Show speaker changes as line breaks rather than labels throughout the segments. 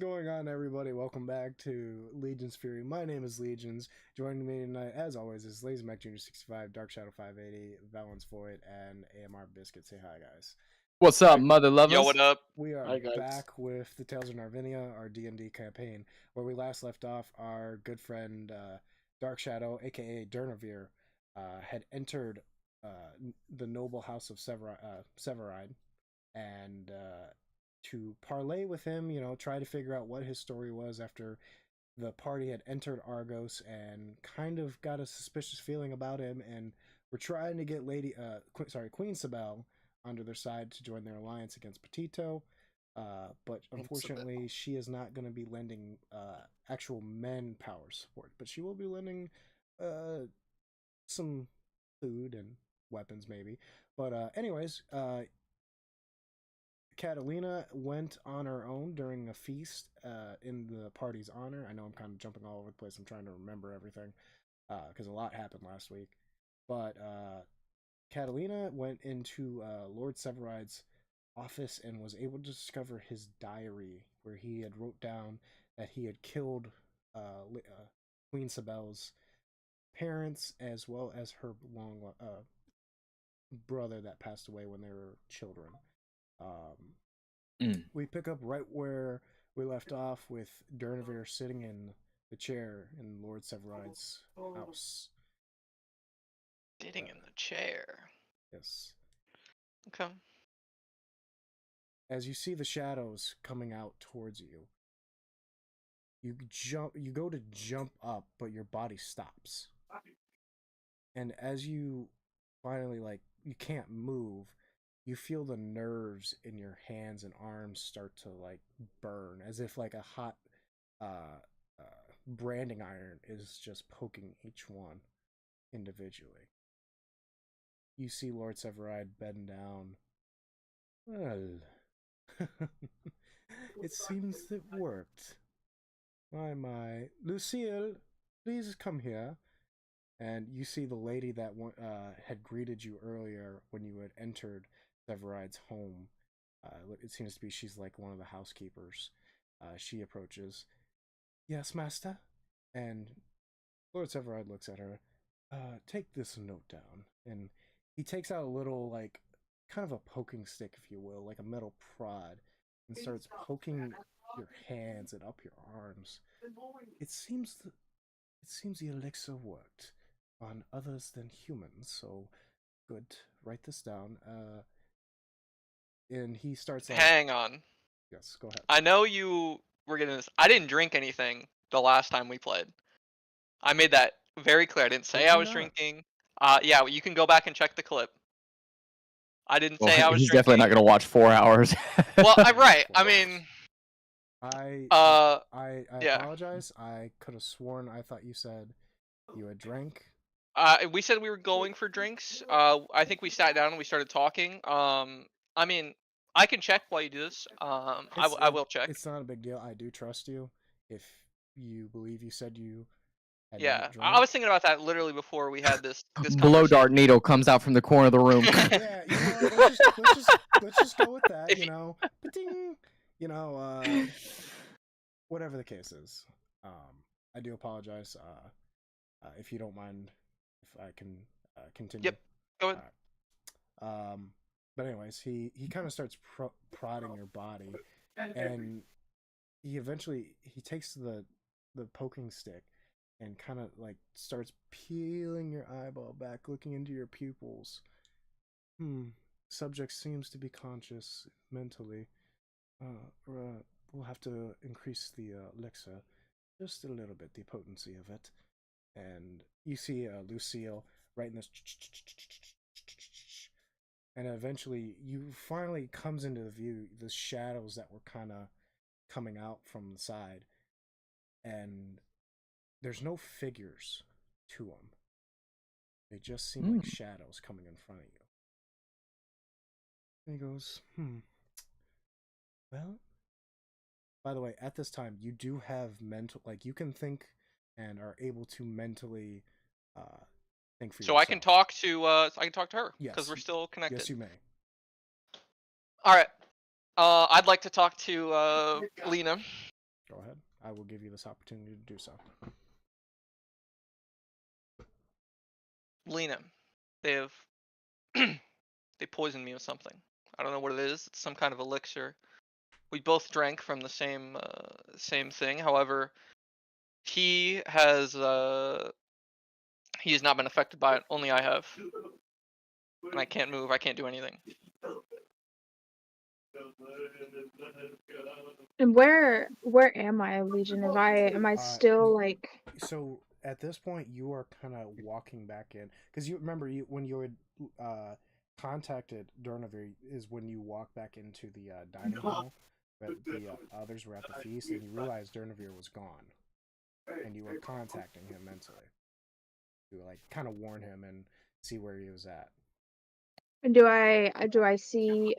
going on, everybody? Welcome back to Legion's Fury. My name is Legions. Joining me tonight, as always, is Lazy Mac Jr. 65, Dark Shadow 580, Valence Void, and AMR Biscuit. Say hi, guys.
What's up, mother lovers?
Yo, what up?
We are
Hi, guys.
back with the Tales of Narvinia, our D&D campaign. Where we last left off, our good friend Dark Shadow, aka Durnavir, had entered the noble house of Severide, and to parlay with him, try to figure out what his story was after the party had entered Argos and kind of got a suspicious feeling about him, and we're trying to get Queen Sabelle under their side to join their alliance against Petito, but unfortunately she is not going to be lending actual men power support, but she will be lending some food and weapons maybe. But anyways, Catalina went on her own during a feast in the party's honor. I know I'm kind of jumping all over the place. I'm trying to remember everything because a lot happened last week. But Catalina went into Lord Severide's office and was able to discover his diary, where he had wrote down that he had killed Queen Sabelle's parents as well as her long brother that passed away when they were children. We pick up right where we left off with Durnavir sitting in the chair in Lord Severide's house.
Sitting in the chair.
Yes.
Okay.
As you see the shadows coming out towards you, you go to jump up, but your body stops. And as you finally, you can't move, you feel the nerves in your hands and arms start to burn, as if a hot branding iron is just poking each one individually. You see Lord Severide bend down. Well, it seems it worked. My. Lucille, please come here. And you see the lady that had greeted you earlier when you had entered Severide's home. It seems to be she's one of the housekeepers. She approaches. Yes, master? And Lord Severide looks at her. Take this note down. And he takes out a little, kind of a poking stick, if you will, like a metal prod, and starts poking your hands and up your arms. It seems the elixir worked on others than humans, so good. Write this down. And he starts
Hang on.
Yes, go ahead.
I know you were getting this. I didn't drink anything the last time we played. I made that very clear. I didn't say I was drinking. Yeah, you can go back and check the clip. I didn't say I was
he's
drinking.
definitely not going to watch 4 hours.
Well, I'm right. I mean...
I
yeah.
apologize. I could have sworn I thought you said you had drank.
We said we were going for drinks. I think we sat down and we started talking. I mean, I can check while you do this. I will check.
It's not a big deal. I do trust you. If you believe you said you had
Yeah,
not drank.
I was thinking about that literally before we had this
Blow dart needle comes out from the corner of the room.
Yeah, let's just go with that. Ba-ding, whatever the case is. I do apologize. If you don't mind, if I can continue.
Yep, go ahead.
But anyways, he kind of starts prodding your body, and he eventually takes the poking stick and kind of starts peeling your eyeball back, looking into your pupils. Subject seems to be conscious mentally. We'll have to increase the elixir just a little bit, the potency of it. And you see Lucille writing this, and eventually you finally comes into the view the shadows that were kind of coming out from the side, and there's no figures to them. They just seem like shadows coming in front of you. And he goes, well, by the way, at this time, you do have mental, you can think and are able to mentally think for yourself.
So I can talk to her,
Yes.
because we're still connected.
Yes, you may.
All right. I'd like to talk to Lena.
Go ahead. I will give you this opportunity to do so.
Lena, they have they poisoned me with something. I don't know what it is. It's some kind of elixir. We both drank from the same thing. However, he has not been affected by it. Only I have, and I can't move. I can't do anything.
And where am I, Legion? Am I still like?
So at this point, you are kind of walking back in because you remember when you had contacted Durnavir is when you walk back into the dining hall, but the others were at the feast, and you realized Durnavir was gone, and you were contacting him mentally to like kind of warn him and see where he was at.
And do I see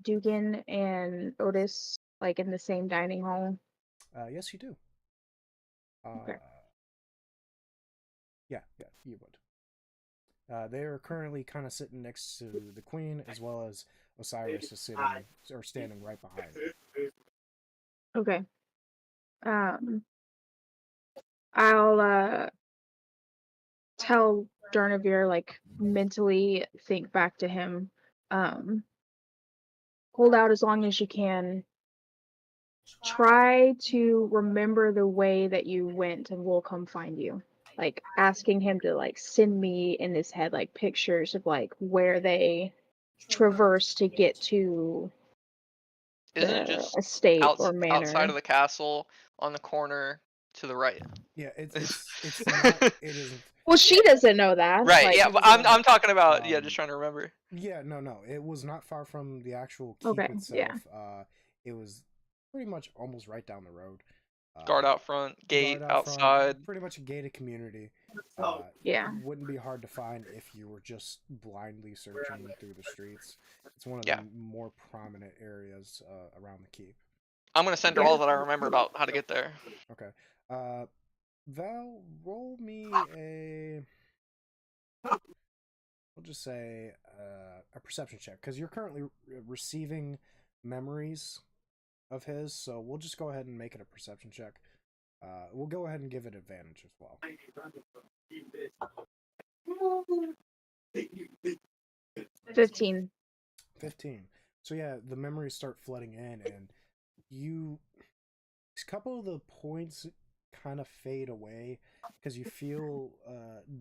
Dugan and Otis like in the same dining hall?
Yes, you do.
Okay.
Yeah, you would. They are currently kind of sitting next to the queen, as well as Osiris is sitting or standing right behind them.
Okay. I'll tell Durnavir, like, mentally think back to him. Hold out as long as you can. Try to remember the way that you went and we'll come find you. Like, asking him to, like, send me in his head, like, pictures of, like, where they traverse to get to
Isn't it
the
just
estate or manor.
outside of the castle on the corner to the right?
Yeah, it's not. It isn't.
Well, she doesn't know that.
Right.
Like,
yeah, but I'm talking about just trying to remember.
Yeah, no. It was not far from the actual keep
Okay,
itself.
yeah.
It was pretty much almost right down the road.
Guard out front, gate
guard out
outside.
front, pretty much a gated community.
Yeah.
Wouldn't be hard to find if you were just blindly searching through the streets. It's one of
Yeah.
the more prominent areas around the keep.
I'm gonna send her all that I remember about how to get there.
Okay. Val, roll me a. We'll just say a perception check because you're currently receiving memories of his, so we'll just go ahead and make it a perception check. We'll go ahead and give it advantage as well.
15.
15. So yeah, the memories start flooding in, and a couple of the points kind of fade away because you feel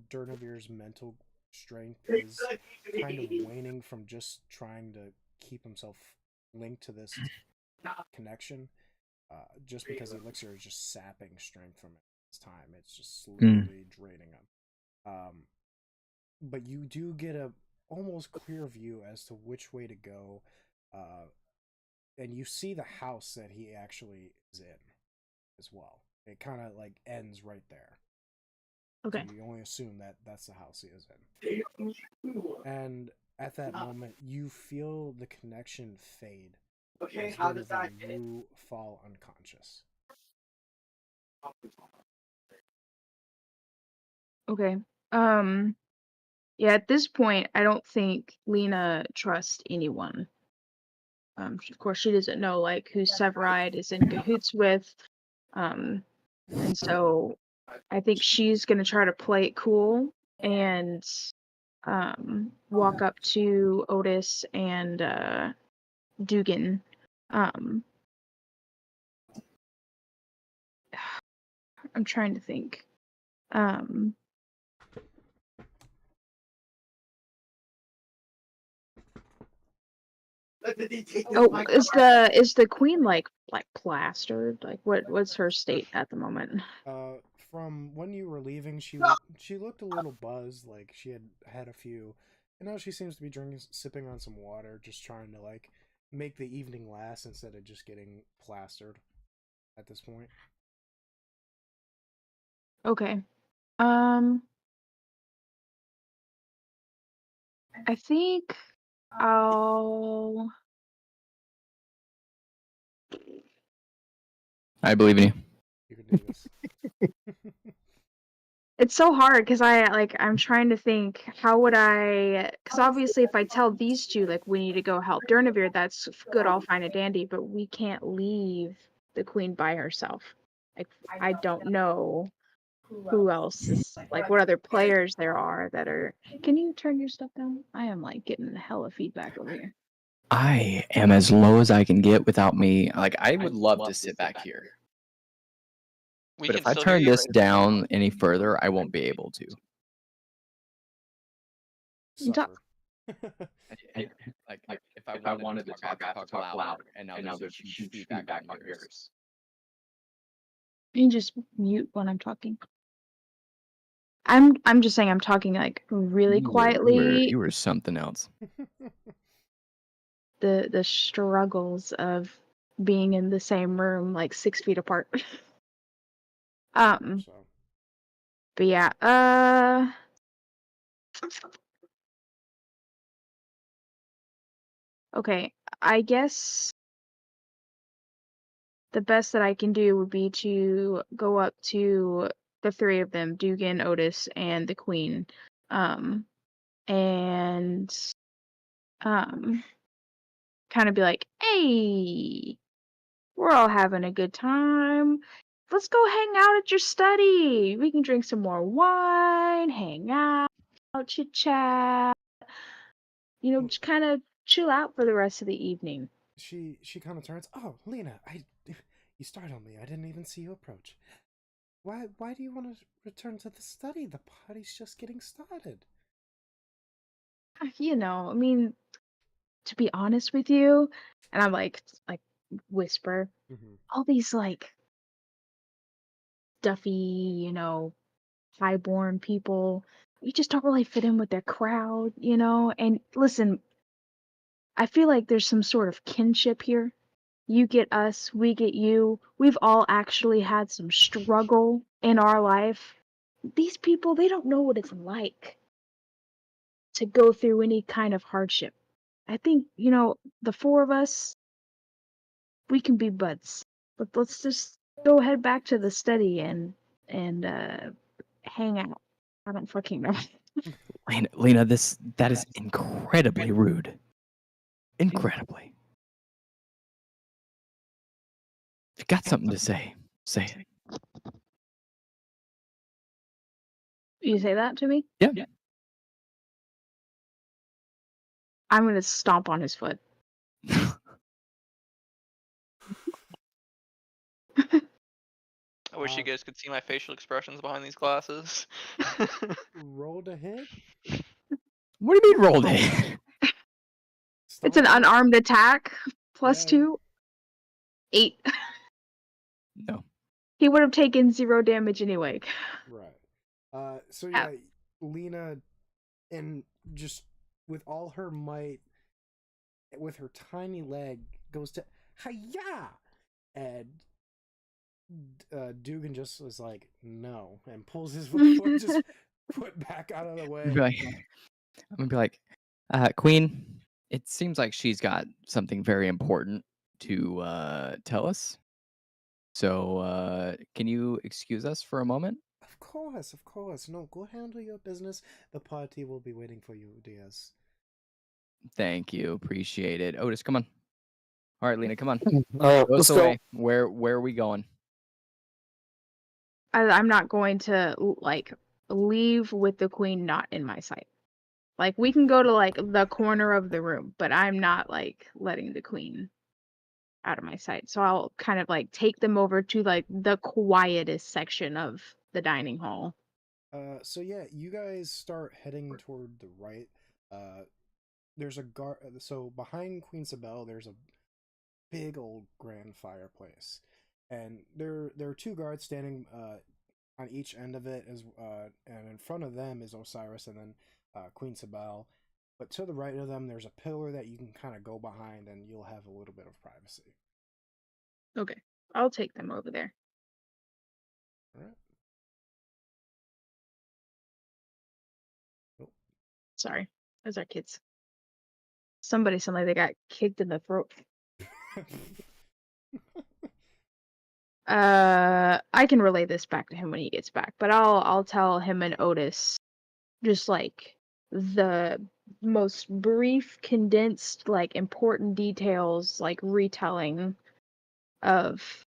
Durnavir's mental strength is kind of waning from just trying to keep himself linked to this connection. Just because the elixir is just sapping strength from its time, it's just slowly draining him. But you do get a almost clear view as to which way to go, and you see the house that he actually is in as well. It kind of like ends right there.
Okay.
So you only assume that that's the house he is in. And at that moment, you feel the connection fade. As you fall unconscious.
Okay. Yeah, at this point, I don't think Lena trusts anyone. Of course, she doesn't know, like, who Severide is in cahoots with. And so I think she's going to try to play it cool and walk up to Otis and Dugan. I'm trying to think. Oh, is the queen like plastered? Like what's her state at the moment?
From when you were leaving, she looked a little buzzed, like she had a few, and now she seems to be sipping on some water, just trying to like make the evening last instead of just getting plastered at this point.
Okay. I think
I believe in you.
You can do this.
It's so hard because I'm trying to think how would because obviously if I tell these two like we need to go help Durnavir, that's good, all fine and dandy, but we can't leave the queen by herself. Like, I don't know who else is, like, what other players there are that are. Can you turn your stuff down? I am like getting hella feedback over here.
I am as low as I can get without me. Like, I would love to sit back here.
We
But
can
if I
still hear
turn
you
this
right
down any further, I won't be able to.
You talk-
Suffer.
Like, if I wanted to talk, I have to talk louder. And now there's a huge feedback on yours.
You can just mute when I'm talking. I'm just saying I'm talking like really quietly.
You were something else.
The struggles of being in the same room like 6 feet apart.
So,
But yeah, okay, I guess the best that I can do would be to go up to the three of them, Dugan, Otis, and the Queen, and kind of be like, "Hey, we're all having a good time. Let's go hang out at your study. We can drink some more wine, hang out, chit chat. You know, just kind of chill out for the rest of the evening."
she kind of turns. Oh, Lena, you startled me. I didn't even see you approach. Why do you want to return to the study? The party's just getting started.
You know, I mean, to be honest with you, and I'm like whisper, all these like stuffy, you know, highborn people, you just don't really fit in with their crowd, you know? And listen, I feel like there's some sort of kinship here. You get us, we get you. We've all actually had some struggle in our life. These people, they don't know what it's like to go through any kind of hardship. I think, you know, the four of us, we can be buds. But let's just go head back to the study and hang out. I don't fucking know.
Lena, that is incredibly rude. Incredibly. If you got something to say, say it.
You say that to me?
Yeah.
I'm gonna stomp on his foot.
I wish you guys could see my facial expressions behind these glasses.
Roll to hit.
What do you mean rolled it?
It's an unarmed attack. Plus
Yeah.
2. 8.
No.
He would have taken 0 damage anyway.
Right. So yeah, Lena, and just with all her might, with her tiny leg, goes to hiya, and Dugan just is like no, and pulls his foot just foot back out of the way.
I'm gonna be like, Queen, it seems like she's got something very important to tell us. So can you excuse us for a moment?
Of course. No, go handle your business. The party will be waiting for you, Diaz.
Thank you. Appreciate it. Otis, come on. All right, Lena, come on.
Let's
Go us
go.
away. Where are we going?
I'm not going to like leave with the queen not in my sight. Like, we can go to like the corner of the room, but I'm not like letting the queen out of my sight. So I'll kind of like take them over to like the quietest section of the dining hall.
So yeah, you guys start heading toward the right. There's a guard. So behind Queen Sabelle, there's a big old grand fireplace, and there are 2 guards standing on each end of it, and in front of them is Osiris, and then Queen Sabelle. But to the right of them, there's a pillar that you can kind of go behind, and you'll have a little bit of privacy.
Okay, I'll take them over there.
All right.
Sorry, those are kids. Somebody sounded like they got kicked in the throat. I can relay this back to him when he gets back, but I'll tell him and Otis just like the most brief, condensed, like important details, like retelling of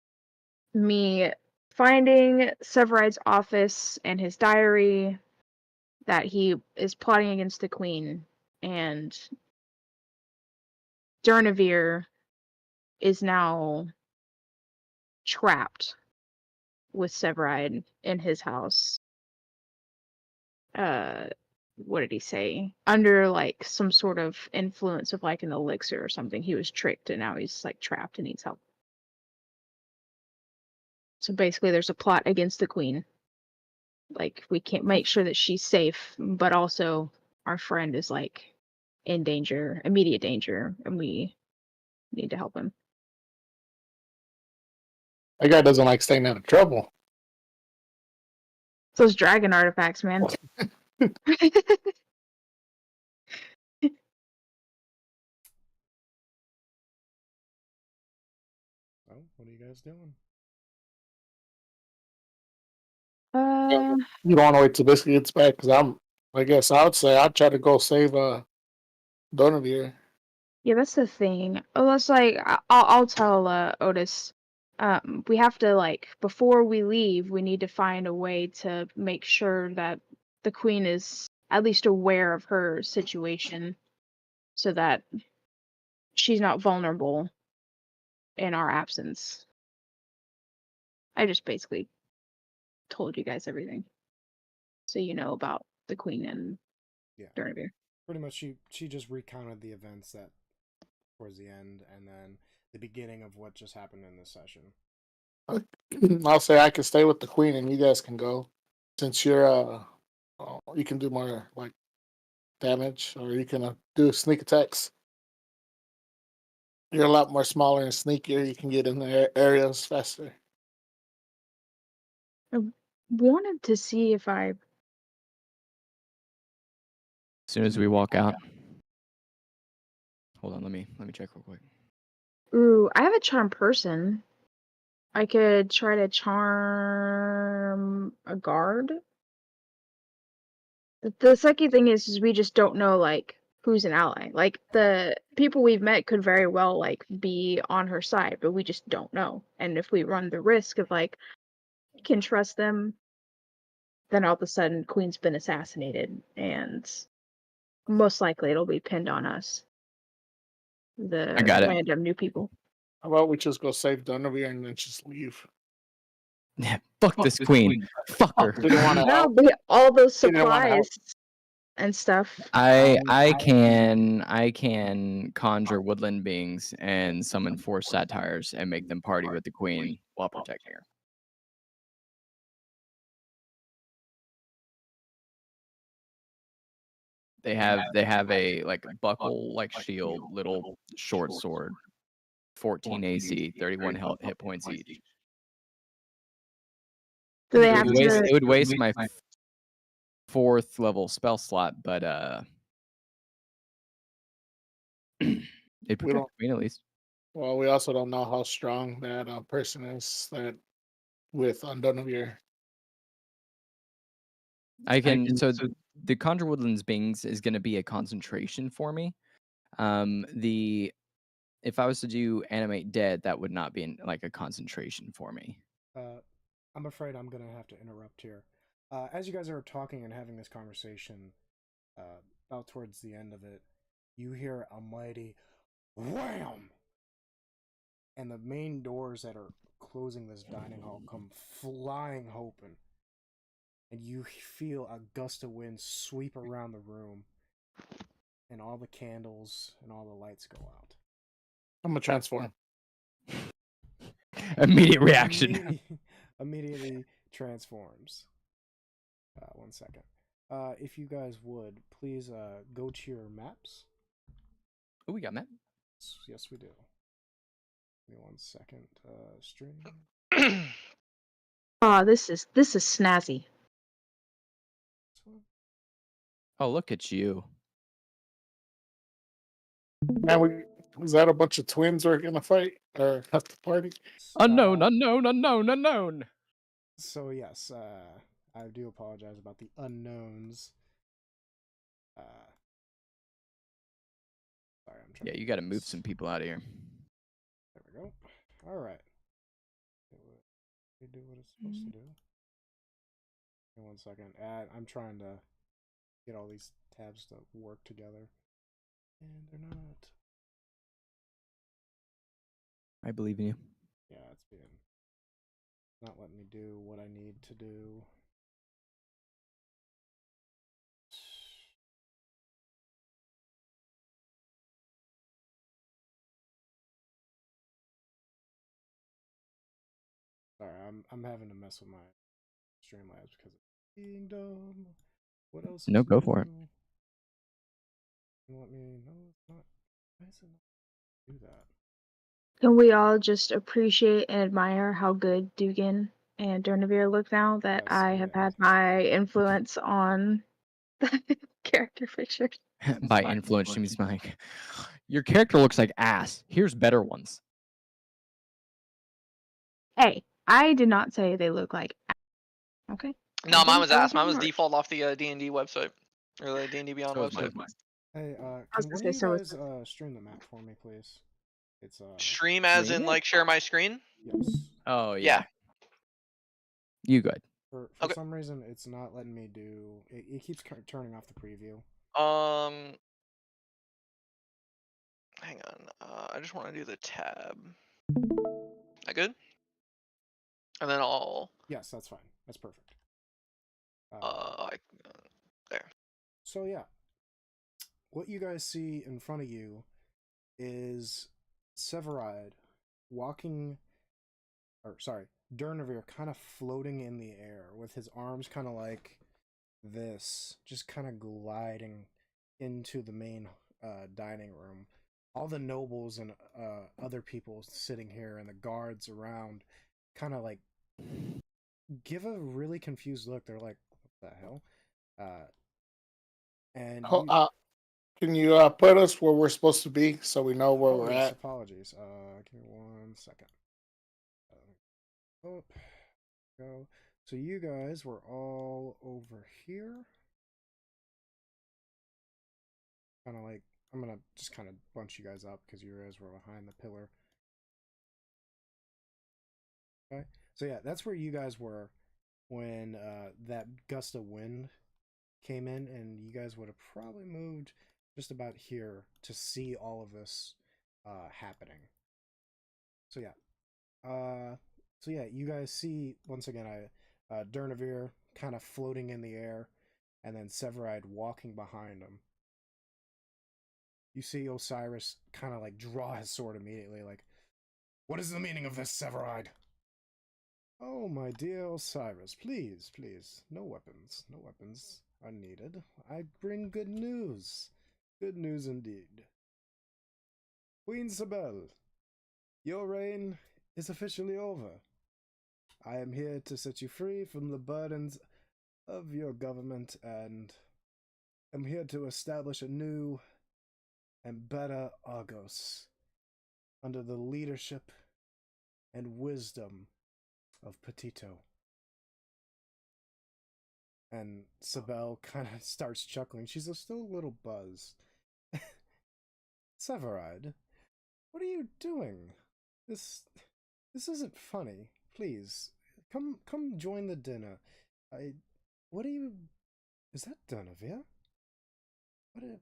me finding Severide's office and his diary that he is plotting against the queen, and Durnavir is now trapped with Severide in his house. What did he say? Under like some sort of influence of like an elixir or something. He was tricked and now he's like trapped and needs help. So basically there's a plot against the queen. Like we can't make sure that she's safe, but also our friend is like in danger, immediate danger, and we need to help him.
That guy doesn't like staying out of trouble.
Those dragon artifacts, man.
Well, what are you guys doing?
You don't want to wait till Biscuit gets back, because I guess I would say I'd try to go save Donavir.
Yeah, that's the thing. Unless like I'll tell Otis. We have to like before we leave, we need to find a way to make sure that the queen is at least aware of her situation, so that she's not vulnerable in our absence. I just basically told you guys everything, so you know about the queen and Durnavir.
Pretty much, she just recounted the events that towards the end, and then the beginning of what just happened in this session.
I'll say I can stay with the queen, and you guys can go, since you're you can do more like damage, or you can do sneak attacks. You're a lot more smaller and sneakier. You can get in the areas faster.
I wanted to see if I.
As soon as we walk out. Hold on, let me check real quick.
Ooh, I have a charm person. I could try to charm a guard. The second thing is we just don't know like who's an ally. Like the people we've met could very well like be on her side, but we just don't know. And if we run the risk of like we can trust them, then all of a sudden Queen's been assassinated, and most likely it'll be pinned on us.
I got it.
Random new people.
How about we just go save Donavir and then just leave?
Yeah, fuck this queen. Fuck her.
We don't want to
No, but all those
They didn't wanna help.
supplies and stuff.
I can conjure woodland beings and summon 4 satires and make them party with the queen while protecting her. They have a like buckle like shield, little short sword, 14 AC, 31 hit points each.
Do they
It
have
would
to?
waste my 4th level spell slot, but it protects
don't-
me at least.
Well, we also don't know how strong that person is that with Donavir.
I can so the conjure woodlands beings is going to be a concentration for me. If I was to do animate dead, that would not be like a concentration for me.
I'm afraid I'm gonna have to interrupt here. As you guys are talking and having this conversation, about towards the end of it, you hear a mighty wham, and the main doors that are closing this dining hall come flying open, and you feel a gust of wind sweep around the room, and all the candles and all the lights go out.
I'm gonna transform.
Immediate reaction.
Immediately transforms. 1 second. If you guys would, please go to your maps.
Oh, we got Matt.
Yes, we do. Give me 1 second. Stream.
Oh, this is snazzy.
Oh, look at you.
Man, is that a bunch of twins we're gonna fight or have to party?
Unknown.
So yes, I do apologize about the unknowns. Sorry, I'm trying.
Yeah, you got to move some people out of here.
There we go. All right. do what it's supposed to do. Give me 1 second. I'm trying to get all these tabs to work together, and they're not.
I believe in you.
Yeah, it's being not letting me do what I need to do. Sorry, I'm having to mess with my Streamlabs because it's being dumb. What else?
No,
is
go for it.
new? Let me. No, it's not. Why is it not do that?
Can we all just appreciate and admire how good Dugan and Durnavir look now that
Yes,
I have
yeah.
had my influence on the character pictures?
By influence, she means like, your character looks like ass. Here's better ones.
Hey, I did not say they look like. Okay.
No, mine was
That
ass. Mine was
smart.
default off the D&D website or the D&D Beyond
So is
website.
mine.
Hey,
was
can
gonna
one of
say,
you
so is
guys stream the map for me, please? It's
Stream as
Stream
in
it?
like share my screen.
yes.
Oh
Yeah.
yeah. You good?
For
Okay.
some reason, it's not letting me do. It keeps turning off the preview.
Hang on. I just want to do the tab. That good? And then I'll.
Yes, that's fine. That's perfect.
There.
So yeah, what you guys see in front of you is Severide walking, or sorry, Durnavir kind of floating in the air with his arms kind of like this, just kind of gliding into the main dining room. All the nobles and other people sitting here and the guards around kind of like give a really confused look. They're like, what the hell? And you,
Can you put us where we're supposed to be so we know where
oh,
we're
yes,
at?
apologies. Give me 1 second. Oh, go. So you guys were all over here. Kind of like, I'm gonna just kind of bunch you guys up because you guys were behind the pillar. Okay. So yeah, that's where you guys were when that gust of wind came in, and you guys would have probably moved just about here to see all of this happening. So yeah, you guys see once again Durnavir kind of floating in the air, and then Severide walking behind him. You see Osiris kind of like draw his sword immediately, like, "What is the meaning of this, Severide?" "Oh, my dear Osiris, please, please, no weapons. No weapons are needed. I bring good news. Good news indeed. Queen Sibel, your reign is officially over. I am here to set you free from the burdens of your government and am here to establish a new and better Argos under the leadership and wisdom of Petito." And Sibel kind of starts chuckling. She's still a little buzzed. "Severide, what are you doing? This isn't funny. Please, come join the dinner. What are you? Is that Durnavir?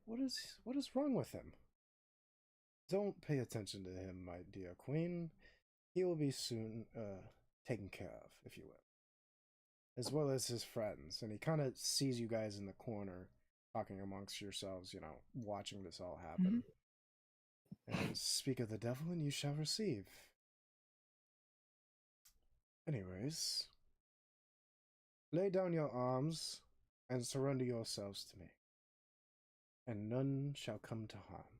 What is wrong with him?" "Don't pay attention to him, my dear queen. He will be soon taken care of, if you will, as well as his friends." And he kind of sees you guys in the corner talking amongst yourselves, watching this all happen. And speak of the devil and you shall receive. Anyways, lay down your arms and surrender yourselves to me, and none shall come to harm.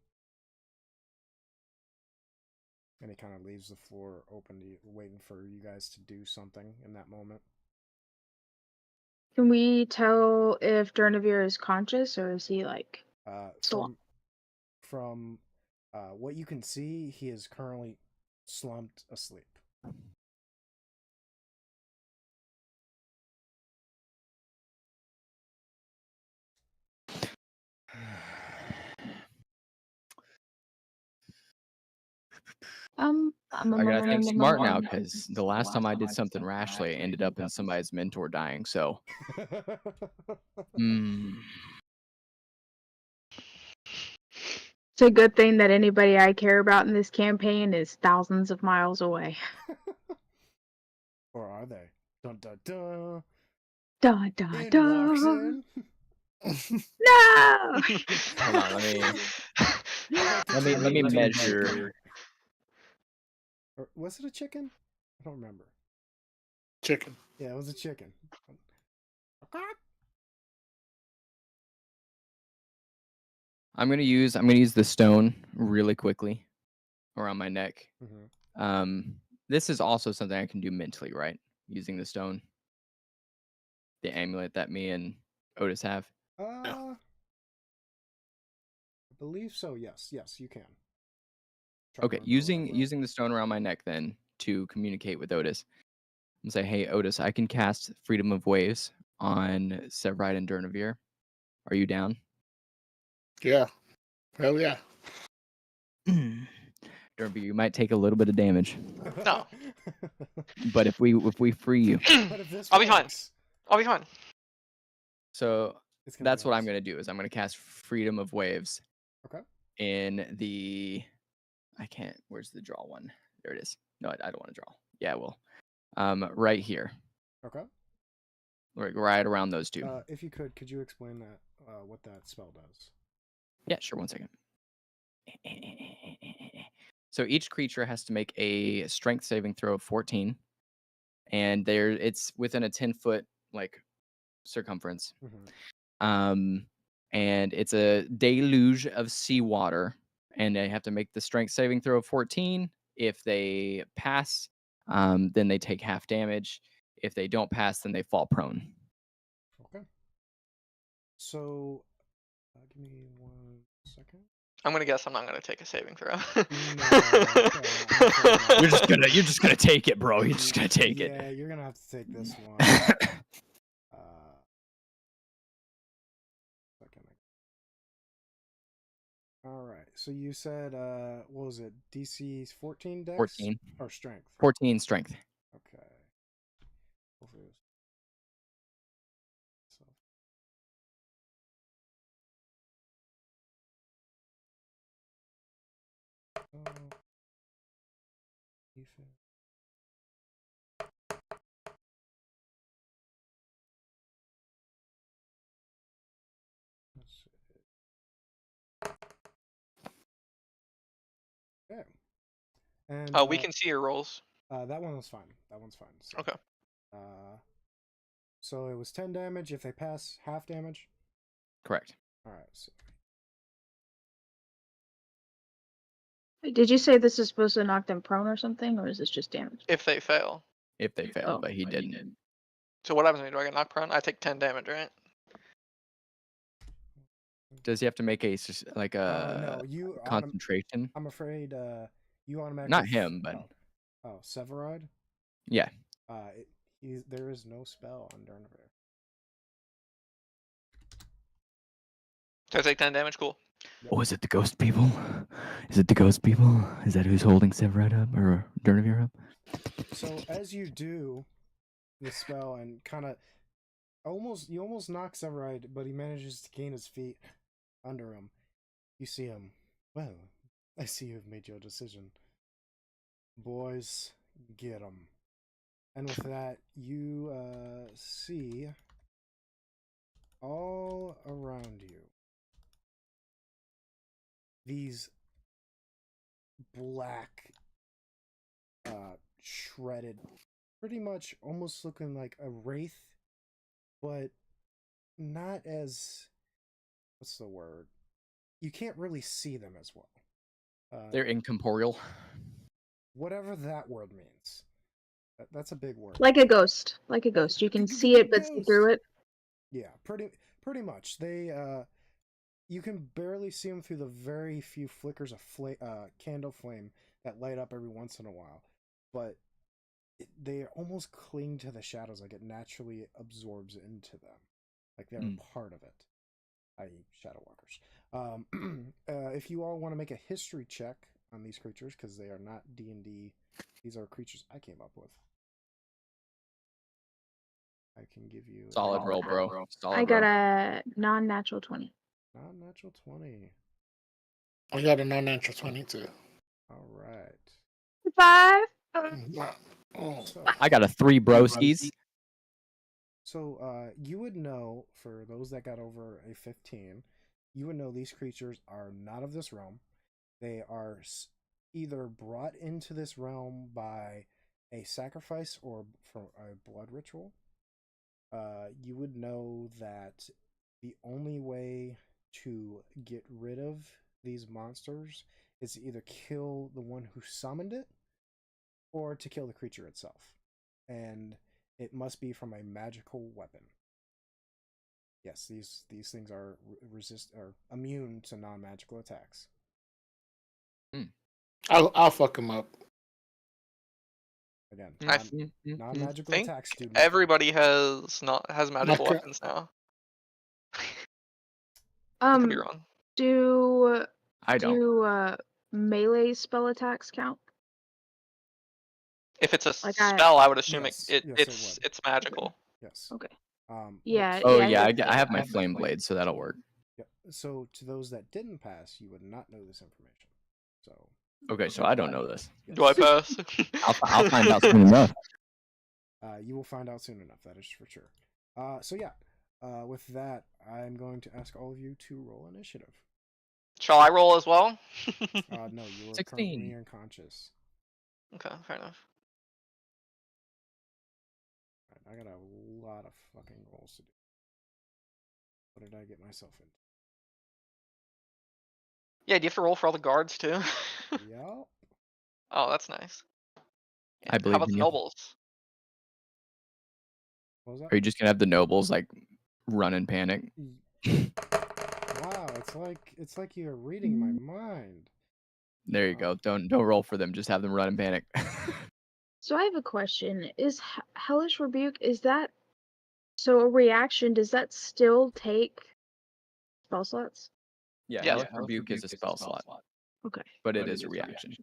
And he kind of leaves the floor open to you, waiting for you guys to do something in that moment.
Can we tell if Durnavir is conscious or is he like still?
From what you can see, he is currently slumped asleep.
I gotta think smart now because the last time I did something rashly, I ended up in somebody's mentor dying. So,
It's a good thing that anybody I care about in this campaign is thousands of miles away.
Or are they? Dun dun dun.
Da da
It
da.
walks in.
No.
hold on, let me measure.
Or was it a chicken? I don't remember.
Chicken.
Yeah, it was a chicken.
I'm gonna use the stone really quickly around my neck.
Mm-hmm.
This is also something I can do mentally, right? Using the stone, the amulet that me and Otis have.
I believe so. Yes, you can. Try to
Okay,
remember what I wrote.
using the stone around my neck then to communicate with Otis and say, "Hey, Otis, I can cast Freedom of Waves on Severide and Durnavir. Are you down?"
Yeah. Hell yeah.
Durnavir, you might take a little bit of damage,
No.
but if we free you,
But if this
I'll be fine.
works,
I'll be fine.
so
it's gonna
that's
be
what I'm
awesome.
gonna do. Is I'm gonna cast Freedom of Waves.
Okay.
In the, I can't. Where's the draw one? There it is. No, I don't want to draw. Yeah, well, right here.
Okay.
Right around those two.
If you could you explain that what that spell does?
Yeah, sure. 1 second. So each creature has to make a strength saving throw of 14, and it's within a 10-foot like circumference.
Mm-hmm.
And it's a deluge of seawater, and they have to make the strength saving throw of 14. If they pass, then they take half damage. If they don't pass, then they fall prone.
Okay. So, give me 1 second.
I'm gonna guess I'm not gonna take a saving throw.
You're just gonna take it, bro. You're just gonna take it.
Yeah, you're gonna have to take this one. Second. All right. So you said what was it? DC 14 dex?
14
or strength?
14 strength.
Okay. Hopefully it was... Okay. And
we can see your rolls.
that one was fine. That one's fine. So,
Okay.
So it was 10 damage. If they pass, half damage.
Correct.
All right. So
Did you say this is supposed to knock them prone or something, or is this just damage?
If they fail.
If they fail, but he didn't.
So what happens to me? Do I get knocked prone? I take 10 damage, right?
Does he have to make a
no, you
concentration?
I'm afraid you automatically.
Not him, but
Severide.
Yeah.
There is no spell on Durnavir.
So I take 10 damage. Cool.
Yep.
Oh, is it the ghost people? Is it the ghost people? Is that who's holding Severide up or Durnavir up?
So as you do the spell and kind of you almost knock Severide, but he manages to gain his feet under him. You see him. Well, I see you've made your decision. Boys, get him. And with that, you see all around you these black, shredded, pretty much almost looking like a wraith, but not as, what's the word? You can't really see them as well.
They're incorporeal.
Whatever that word means. That's a big word.
Like a ghost. Like a ghost. You can see it, but see through it.
Yeah, pretty much. They you can barely see them through the very few flickers of candle flame that light up every once in a while, but they almost cling to the shadows, like it naturally absorbs into them, like they're a part of it, i.e. shadow walkers. If you all want to make a history check, on these creatures because they are not D&D. These are creatures I came up with. I can give you
Solid roll, bro. Solid
I got
roll.
a non-natural 20.
non-natural 20.
I got a non-natural 22.
All right.
5.
Oh.
So,
I got a 3 broskies.
So you would know, for those that got over a 15, you would know these creatures are not of this realm. They are either brought into this realm by a sacrifice or from a blood ritual. You would know that the only way to get rid of these monsters is to either kill the one who summoned it or to kill the creature itself. And it must be from a magical weapon. Yes, these things are immune to non-magical attacks.
I'll fuck him up.
Again,
I
non-magical
think
attacks do nothing.
everybody has magical
Okay.
weapons now. I could be wrong.
Do
I don't.
melee spell attacks count?
If it's a
Like
spell, I would assume
Yes, it would.
it's magical.
Yes.
Okay.
But
Yeah.
Oh
yeah,
I have my flame blade, so that'll work.
yeah. So to those that didn't pass, you would not know this information. So
Okay, so I don't know this.
yes.
Do I pass?
I'll find out soon enough.
You will find out soon enough. That is for sure. So yeah. With that, I'm going to ask all of you to roll initiative.
Shall I roll as well?
No, you are
16.
currently unconscious.
Okay, fair enough.
I got a lot of fucking rolls to do. What did I get myself into?
Yeah, do you have to roll for all the guards too?
Yep.
Oh, that's nice.
I believe
How about
in
the
you.
nobles?
What was that?
Are you just gonna have the nobles like run in panic?
Wow, it's like you're reading my mind.
There you go. Don't roll for them. Just have them run in panic.
So I have a question. Is Hellish Rebuke, is that so a reaction? Does that still take spell slots?
Yeah,
Yeah.
Hellish Rebuke is a spell slot,
Okay.
but it is a reaction.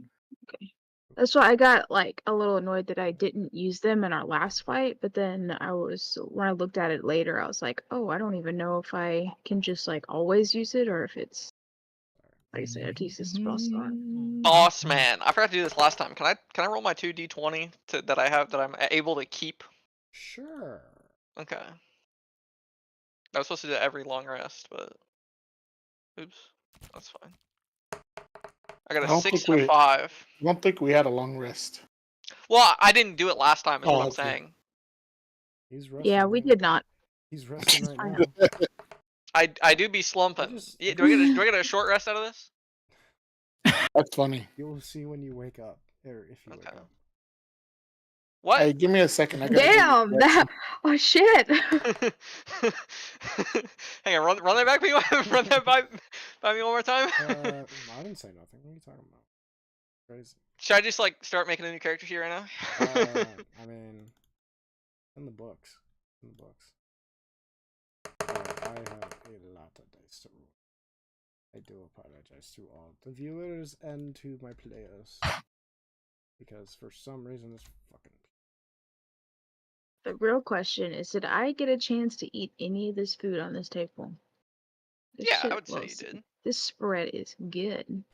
Okay. That's why I got like a little annoyed that I didn't use them in our last fight, but then when I looked at it later, I was like, oh, I don't even know if I can just like always use it or if it's like I said, it takes a spell slot.
Boss man, I forgot to do this last time. Can I roll my 2d20 that I'm able to keep?
Sure.
Okay. I was supposed to do that every long rest, but oops, that's fine. I got
I
a
don't
6
think
and a
we-
5.
I don't think we had a long rest.
Well, I didn't do it last time. Is
Oh,
what I'm
okay.
saying.
He's resting.
Yeah, we
right
did not.
He's resting right
Fine.
now.
I do be slumping.
just-
Yeah, do I get a short rest out of this?
That's funny.
You'll see when you wake up, or if you wake
Okay.
up.
What?
Hey, give me a second. I gotta
Damn!
go to the
Oh shit!
Hang on, run that back me. Run that by me one more time.
I didn't say nothing. What are you talking about? Crazy.
Should I just like start making a new character sheet right now?
I mean, in the books. In the books. I have a lot of dice to roll. I do apologize to all the viewers and to my players. Because for some reason this fucking...
The real question is, did I get a chance to eat any of this food on this table? This
Yeah, I
shit
would say you
was-
did.
This spread is good.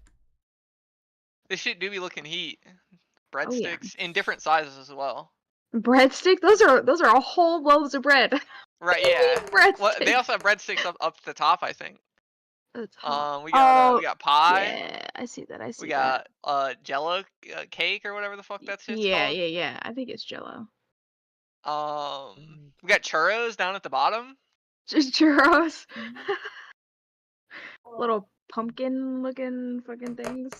This shit do be looking heat.
Oh, yeah.
Breadsticks in different sizes as well.
Breadstick? Those are whole loaves of bread.
Right? Yeah.
Breadsticks.
Well, they also have breadsticks up at the top, I think.
That's hot.
We got pie.
Yeah, I see that.
We got Jello cake or whatever the fuck that shit's
Yeah,
called.
yeah. I think it's Jello.
We got churros down at the bottom.
Just churros. Little pumpkin-looking fucking things.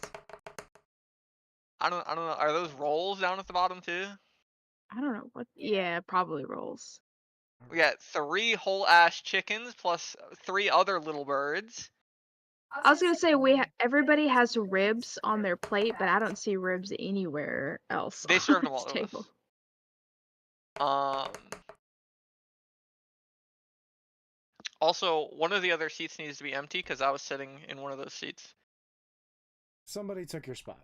I don't know. Are those rolls down at the bottom too?
I don't know what. Yeah, probably rolls.
We got 3 whole ass chickens plus 3 other little birds.
I was gonna say everybody has ribs on their plate, but I don't see ribs anywhere else.
They
on
served them
this
all to
table.
us. Also, one of the other seats needs to be empty because I was sitting in one of those seats.
Somebody took your spot.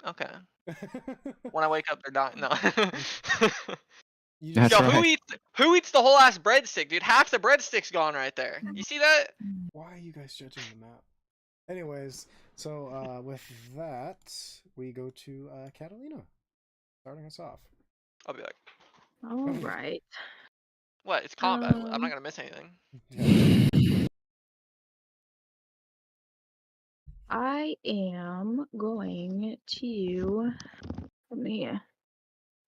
Okay. When I wake up, they're dying. No.
You
That's
Yo,
just,
right.
who eats the whole ass breadstick, dude? Half the breadstick's gone right there. You see that?
Why are you guys judging the map? Anyways, so with that, we go to Catalina, starting us off.
I'll be like,
All right.
what? It's combat. I'm
Um,
not gonna miss anything.
Yeah.
I am going to let me.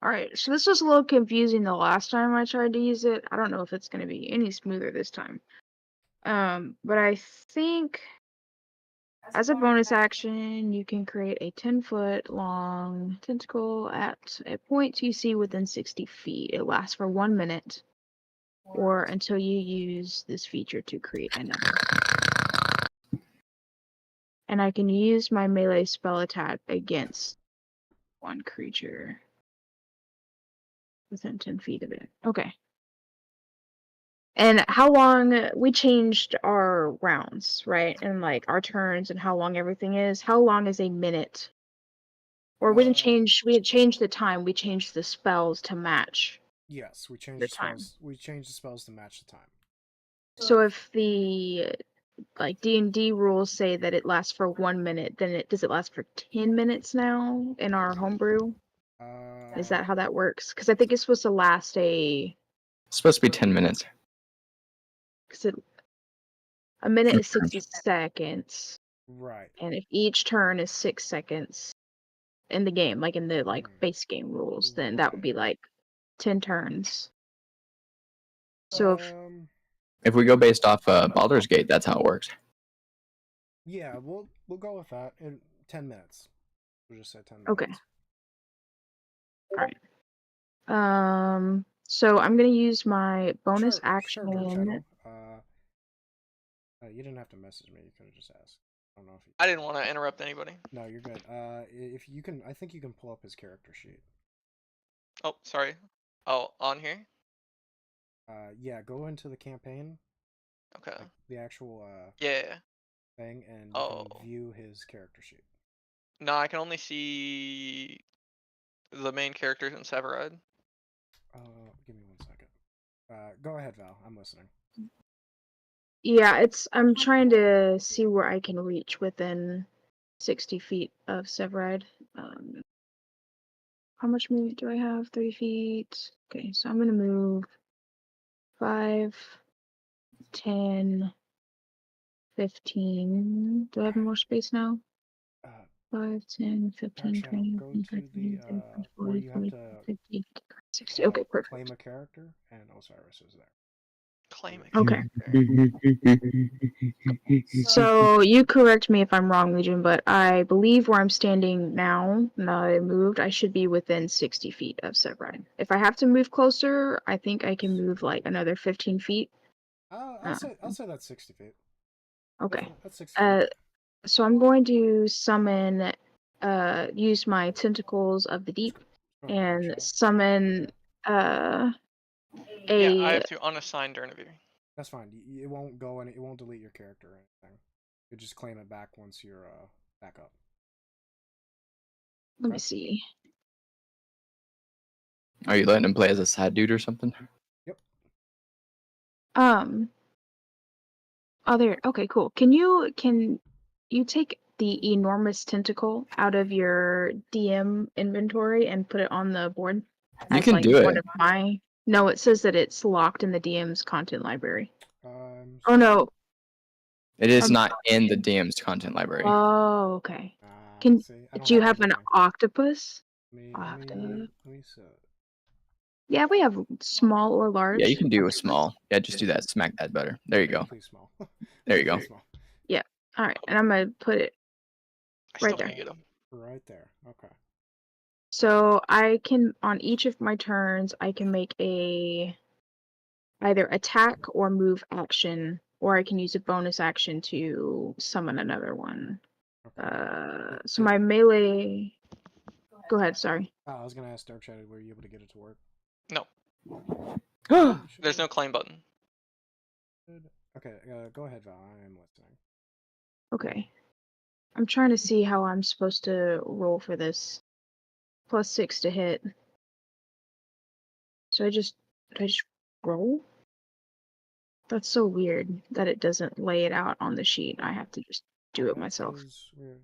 All right, so this was a little confusing the last time I tried to use it. I don't know if it's going to be any smoother this time. But I think as a bonus action, you can create a 10-foot long tentacle at a point you see within 60 feet. It lasts for 1 minute, or until you use this feature to create another. And I can use my melee spell attack against one creature within 10 feet of it. Okay. And how long we changed our rounds, right? And like our turns and how long everything is. How long is a minute? Or we didn't change the time, we changed the spells to match
Yes, we changed
the
the
time.
spells. We changed the spells to match the time.
So if the like D&D rules say that it lasts for 1 minute, then does it last for 10 minutes now in our homebrew? Is that how that works? Because I think it's supposed to last
It's supposed to be 10 minutes.
because a minute is 60 seconds,
Right.
and if each turn is 6 seconds in the game, like in the base game rules, then that would be like 10 turns. So
If we go based off Baldur's Gate, that's how it works.
Yeah, we'll go with that in 10 minutes. We'll just say 10 minutes.
okay, all right. So I'm gonna use my bonus action.
Sure, Shadow. You didn't have to message me. You could have just asked. I don't know if you...
I didn't want to interrupt anybody.
No, you're good. If you can, I think you can pull up his character sheet.
Oh, sorry. Oh, on here?
Yeah, go into the campaign.
Okay.
Like the actual
Yeah.
thing, and you can view his character sheet.
No, I can only see the main characters in Severide.
Give me 1 second. Go ahead, Val. I'm listening.
Yeah, I'm trying to see where I can reach within 60 feet of Severide. How much movement do I have? 30 feet. Okay, so I'm gonna move 5, 10, 15. Do I have more space now? 5, 10, 15,
Shadow,
20,
go
25,
to the
30, 40,
where you have
40,
to
50, 60. Okay, perfect.
claim a character, and Osiris is there.
Claim a
Okay.
character.
So you correct me if I'm wrong, Legion, but I believe where I'm standing now that I moved, I should be within 60 feet of Severide. If I have to move closer, I think I can move like another 15 feet.
I'll say that's 60 feet.
Okay.
That's 60 feet.
So I'm going to summon, use my tentacles of the deep, and summon
Yeah, I have to unassign Durnavir.
That's fine. It won't go and it won't delete your character or anything. You just claim it back once you're back up.
Let me see.
Are you letting him play as a side dude or something?
Yep.
Oh, there. Okay, cool. Can you take the enormous tentacle out of your DM inventory and put it on the board?
You
As
can
like
do
one
it.
of my. No, it says that it's locked in the DM's content library.
Oh
no.
It is not in the DM's content library.
Oh, okay.
Do
you have an octopus?
Let me see.
Yeah, we have small or large.
Yeah, you can do a small. Yeah, just do that. Smack that better. There you go.
Please small.
There you go.
Yeah. All right, and I'm gonna put it right there.
Get him.
Right there. Okay.
So I can, on each of my turns, I can make a either attack or move action, or I can use a bonus action to summon another one.
Okay.
So my melee. Go ahead. Sorry.
I was gonna ask Dark Shadow, were you able to get it to work?
No. There's no claim button.
Okay, go ahead, Val. I am listening.
Okay. I'm trying to see how I'm supposed to roll for this. +6 to hit. So do I just roll? That's so weird that it doesn't lay it out on the sheet. I have to just do it
That
myself.
is weird.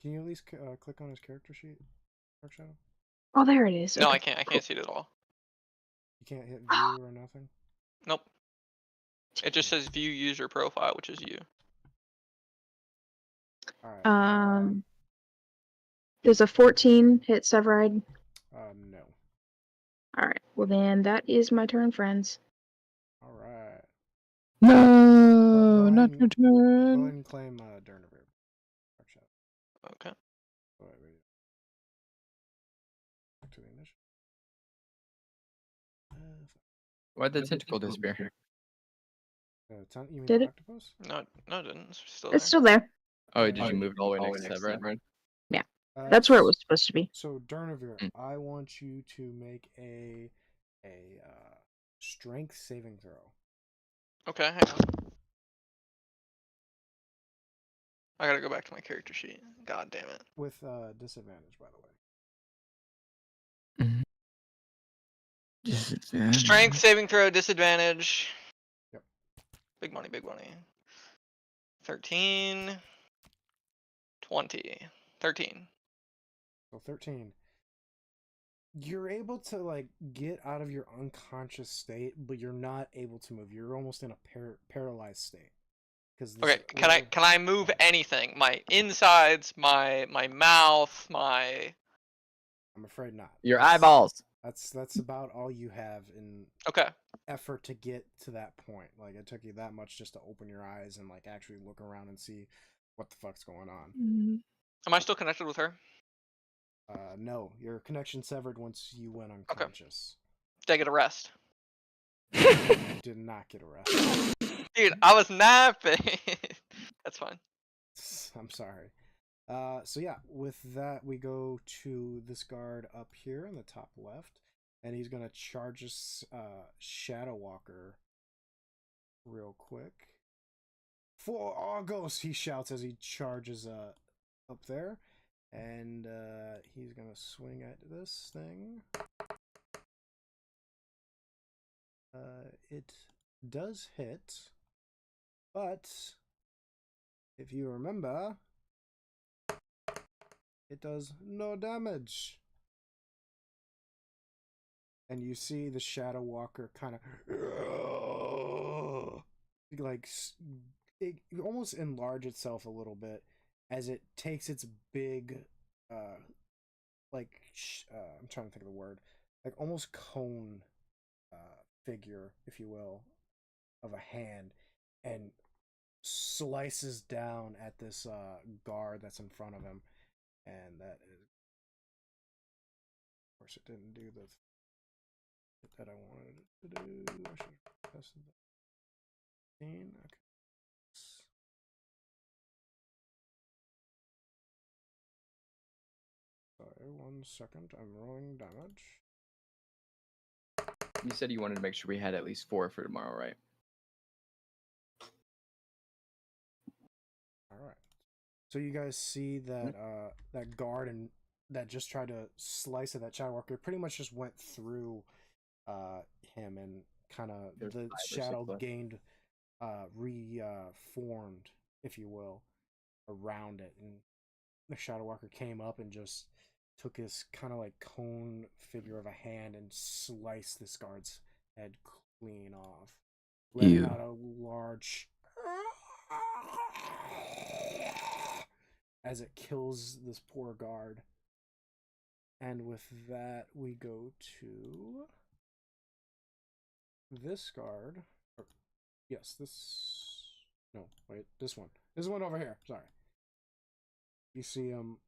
Can you at least click on his character sheet, Dark Shadow?
Oh, there it is.
No,
Okay.
I can't. I can't see it at all.
You can't hit view or nothing?
Nope. It just says view user profile, which is you.
Alright.
Does a 14 hit Severide?
No.
Alright. Well, then that is my turn, friends.
Alright.
No,
Go
not
ahead
your
and- Go ahead
turn.
and claim Durnavir. Dark Shadow.
Okay.
Oh, wait. Back to the initial.
Why'd the tentacle disappear?
You mean
Did
the
it?
octopus?
No, it didn't. It's still
It's
there.
still there.
Oh, did you move it all the way next to Severide?
That's where it was supposed to be.
So Durnavir, I want you to make a strength saving throw.
Okay, hang on. I gotta go back to my character sheet. God damn it.
With disadvantage, by the way.
Strength saving throw disadvantage.
Yep.
Big money, big money. 13. 20. 13.
So 13. You're able to like get out of your unconscious state, but you're not able to move. You're almost in a paralyzed state.
Okay, can I move anything? My insides, my mouth, my.
I'm afraid not.
Your eyeballs.
That's about all you have in
Okay.
effort to get to that point. Like it took you that much just to open your eyes and like actually look around and see what the fuck's going on.
Am I still connected with her?
No, your connection severed once you went unconscious.
Did I get a rest?
You did not get a rest.
Dude, I was napping. That's fine.
I'm sorry. So yeah, with that we go to this guard up here in the top left, and he's gonna charge us Shadow Walker real quick. For Argos, he shouts as he charges up there. And he's gonna swing at this thing. It does hit, but if you remember, it does no damage. And you see the Shadow Walker kind of like it almost enlarge itself a little bit as it takes its big I'm trying to think of the word, like almost cone figure, if you will, of a hand, and slices down at this guard that's in front of him. And that is, of course, it didn't do the that I wanted it to do. I should have tested that. Okay. Sorry, 1 second. I'm rolling damage.
You said you wanted to make sure we had at least 4 for tomorrow, right?
Alright. So you guys see that that guard and that just tried to slice at that Shadow Walker pretty much just went through him, and kind of the shadow gained reformed, if you will, around it, and the Shadow Walker came up and just took his kind of like cone figure of a hand and sliced this guard's head clean off, letting out a large as it kills this poor guard. And with that, we go to this guard. Yes, this. No, wait, this one. This one over here. Sorry. You see him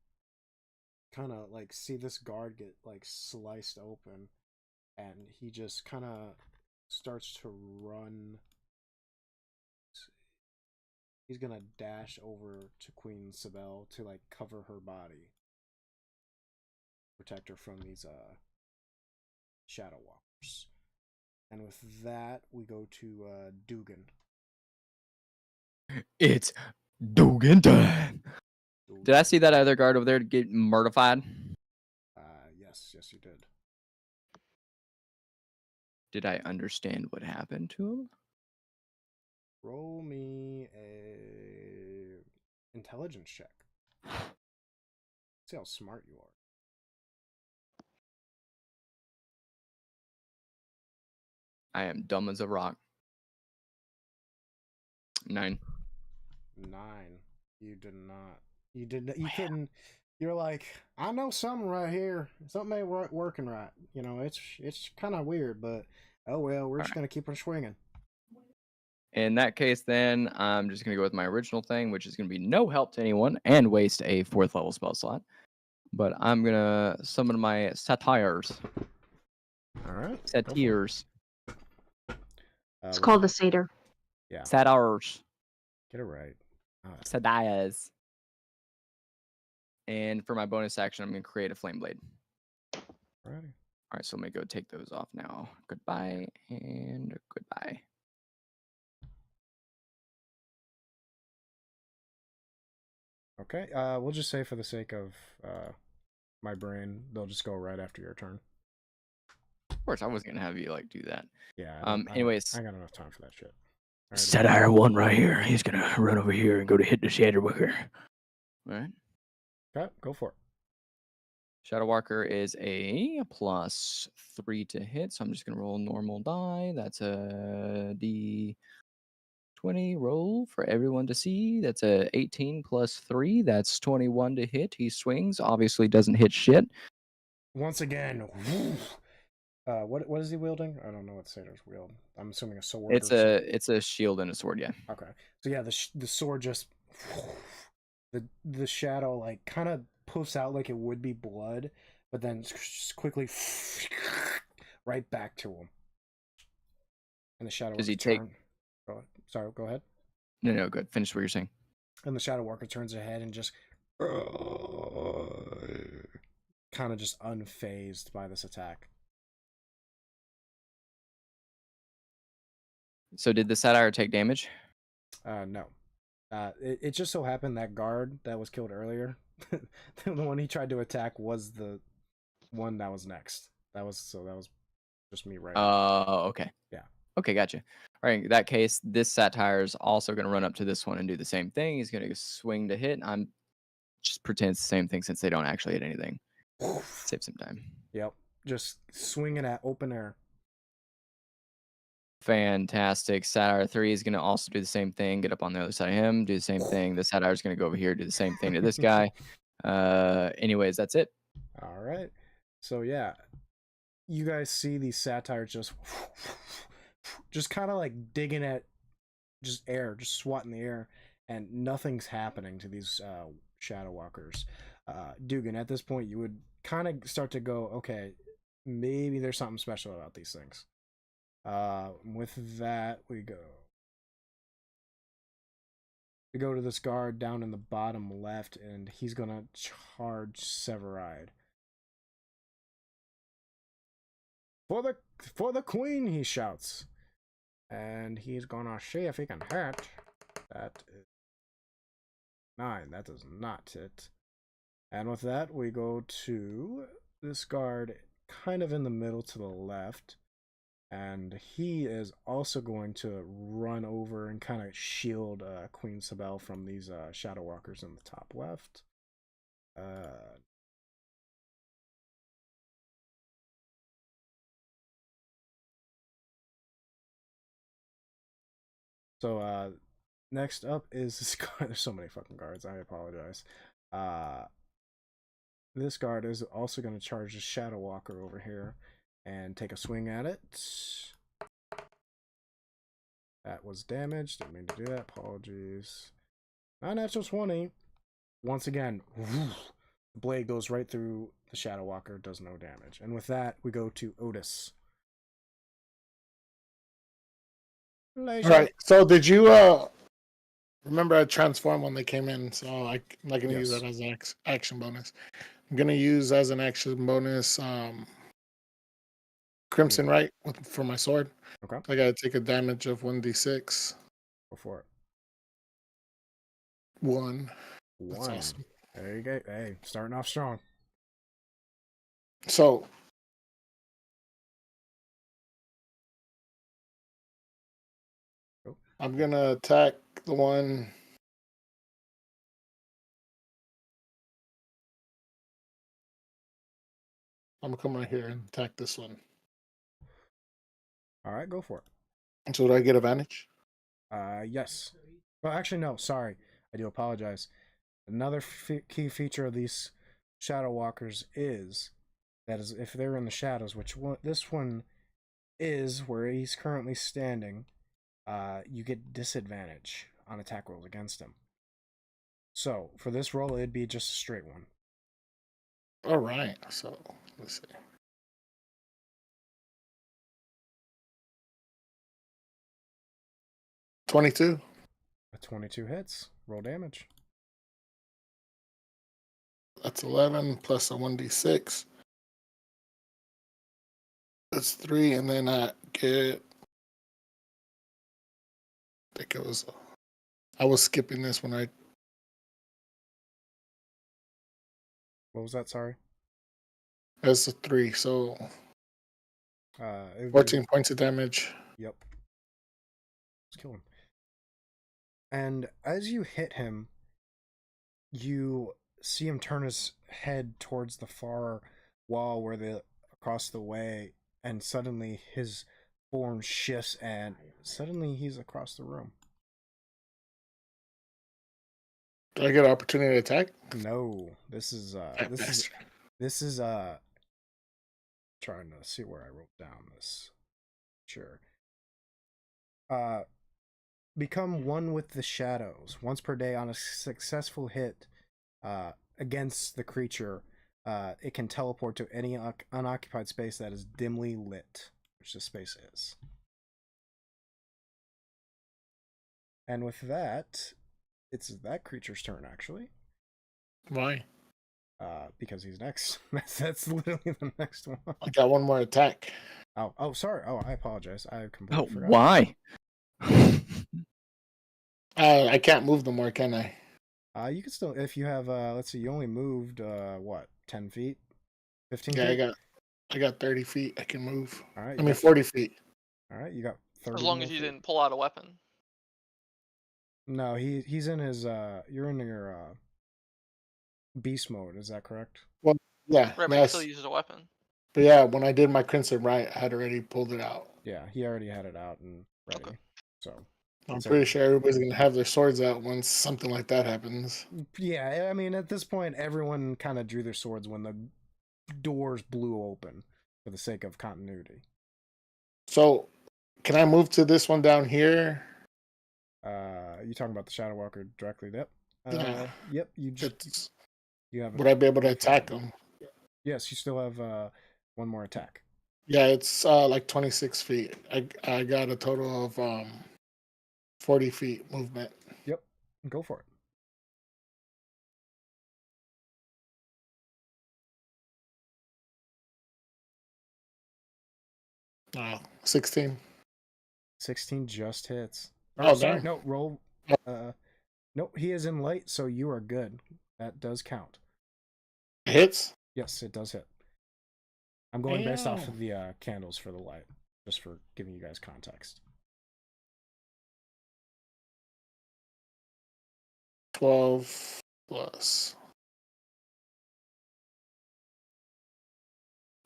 kind of like see this guard get like sliced open, and he just kind of starts to run. He's gonna dash over to Queen Sibel to like cover her body, protect her from these Shadow Walkers. And with that, we go to Dugan.
It's Dugan time. Did I see that other guard over there get mortified?
Yes, you did.
Did I understand what happened to him?
Roll me a intelligence check. See how smart you are.
I am dumb as a rock. 9.
9. You did not. You did. You couldn't. You're like, I know something right here. Something ain't working right. You know, it's kind of weird, but oh well. We're just gonna keep on swinging.
In that case, then I'm just gonna go with my original thing, which is gonna be no help to anyone and waste a 4th level spell slot. But I'm gonna summon my satyrs.
All right.
Satyrs.
It's called a satyr.
Yeah.
Satyrs.
Get it right.
Satyrs. And for my bonus action, I'm gonna create a flame blade.
Alrighty.
All right, so let me go take those off now. Goodbye and goodbye.
Okay. We'll just say for the sake of my brain, they'll just go right after your turn.
Of course, I wasn't gonna have you like do that.
Yeah.
Anyways,
I ain't got enough time for that shit.
Satyr 1 right here. He's gonna run over here and go to hit the Shadow Walker. All right.
Okay, go for it.
Shadow Walker is a +3 to hit, so I'm just gonna roll normal die. That's a D20 roll for everyone to see. That's a 18 + 3. That's 21 to hit. He swings. Obviously, doesn't hit shit.
Once again. What is he wielding? I don't know what satyrs wield. I'm assuming a sword.
It's a shield and a sword. Yeah.
Okay. So yeah, the sword just the shadow like kind of poofs out like it would be blood, but then just quickly right back to him. And the shadow.
Does he take?
Sorry, go ahead.
No, good. Finish what you're saying.
And the shadow worker turns ahead and just kind of just unfazed by this attack.
So did the Satyr take damage?
No. It just so happened that guard that was killed earlier, the one he tried to attack was the one that was next. That was just me right.
Okay.
Yeah.
Okay, gotcha. All right, in that case, this Satyr is also going to run up to this one and do the same thing. He's going to swing to hit. I'm just pretend it's the same thing since they don't actually hit anything. Save some time.
Yep. Just swinging at open air.
Fantastic. Satyr 3 is going to also do the same thing. Get up on the other side of him. Do the same thing. The Satyr is going to go over here. Do the same thing to this guy. Anyways, that's it.
All right. So yeah, you guys see these satyrs just kind of like digging at just air, just swatting the air, and nothing's happening to these shadow walkers. Dugan, at this point, you would kind of start to go, okay, maybe there's something special about these things. With that, we go to this guard down in the bottom left, and he's gonna charge Severide. For the queen, he shouts, and he's gonna see if he can hit. That is 9. That does not hit. And with that, we go to this guard kind of in the middle to the left. And he is also going to run over and kind of shield Queen Sabelle from these shadow walkers in the top left. So next up is this guard. There's so many fucking guards. I apologize. This guard is also going to charge the shadow walker over here and take a swing at it. That was damaged. Didn't mean to do that. Apologies. Unnatural 20. Once again, the blade goes right through the shadow walker. Does no damage. And with that, we go to Otis.
All right. So did you remember I transformed when they came in? So I'm not going to use that as an action bonus. I'm going to use as an action bonus Crimson Right for my sword.
Okay.
I got to take a damage of 1d6.
Go for it.
1.
One.
That's awesome.
There you go. Hey, starting off strong.
So
Oh.
I'm gonna attack the one. I'm gonna come right here and attack this one.
All right, go for it.
So do I get advantage?
Yes. Well, actually, no. Sorry, I do apologize. Another key feature of these shadow walkers is that is if they're in the shadows, which one, this one is where he's currently standing. You get disadvantage on attack rolls against him. So for this roll, it'd be just a straight one.
All right. So let's see. $22.
A 22 hits. Roll damage.
That's 11 plus a 1d6. That's 3, and then I get. I think it was. I was skipping this when I.
What was that? Sorry.
That's a 3, so
It would
14 points of damage.
Yep. Let's kill him. And as you hit him, you see him turn his head towards the far wall where the across the way, and suddenly his form shifts, and suddenly he's across the room.
Do I get an opportunity to attack?
No, this is trying to see where I wrote down this. Sure. Become one with the shadows. Once per day on a successful hit against the creature, it can teleport to any unoccupied space that is dimly lit, which this space is. And with that, it's that creature's turn, actually.
Why?
Because he's next. That's literally the next one.
I got one more attack.
Oh, sorry. Oh, I apologize. I completely forgot.
Why?
I can't move no more, can I?
You can still, if you have, let's see, you only moved, what, 10 feet? 15
Yeah,
feet?
I got 30 feet. I can move.
All right.
I mean, 40 feet.
All right, you got 30
As long
more
as you
feet.
didn't pull out a weapon.
No, he's in his, you're in your, beast mode, is that correct?
Well, yeah.
Right, but he still uses a weapon.
But yeah, when I did my Crimson Right, I had already pulled it out.
Yeah, he already had it out and ready.
Okay.
So.
I'm pretty sure everybody's going to have their swords out once something like that happens.
Yeah, I mean, at this point, everyone kind of drew their swords when the doors blew open for the sake of continuity.
So, can I move to this one down here?
You talking about the Shadow Walker directly? Yep.
Yeah.
Yep. You have.
Would I be able to attack him?
Yes, you still have one more attack.
Yeah, it's like 26 feet. I got a total of 40 feet movement.
Yep. Go for it.
Oh, 16.
16 just hits.
Oh,
sorry.
damn.
No, roll. Nope, he is in light, so you are good. That does count.
Hits?
Yes, it does hit. I'm going based off
Damn.
of the candles for the light, just for giving you guys context.
12 plus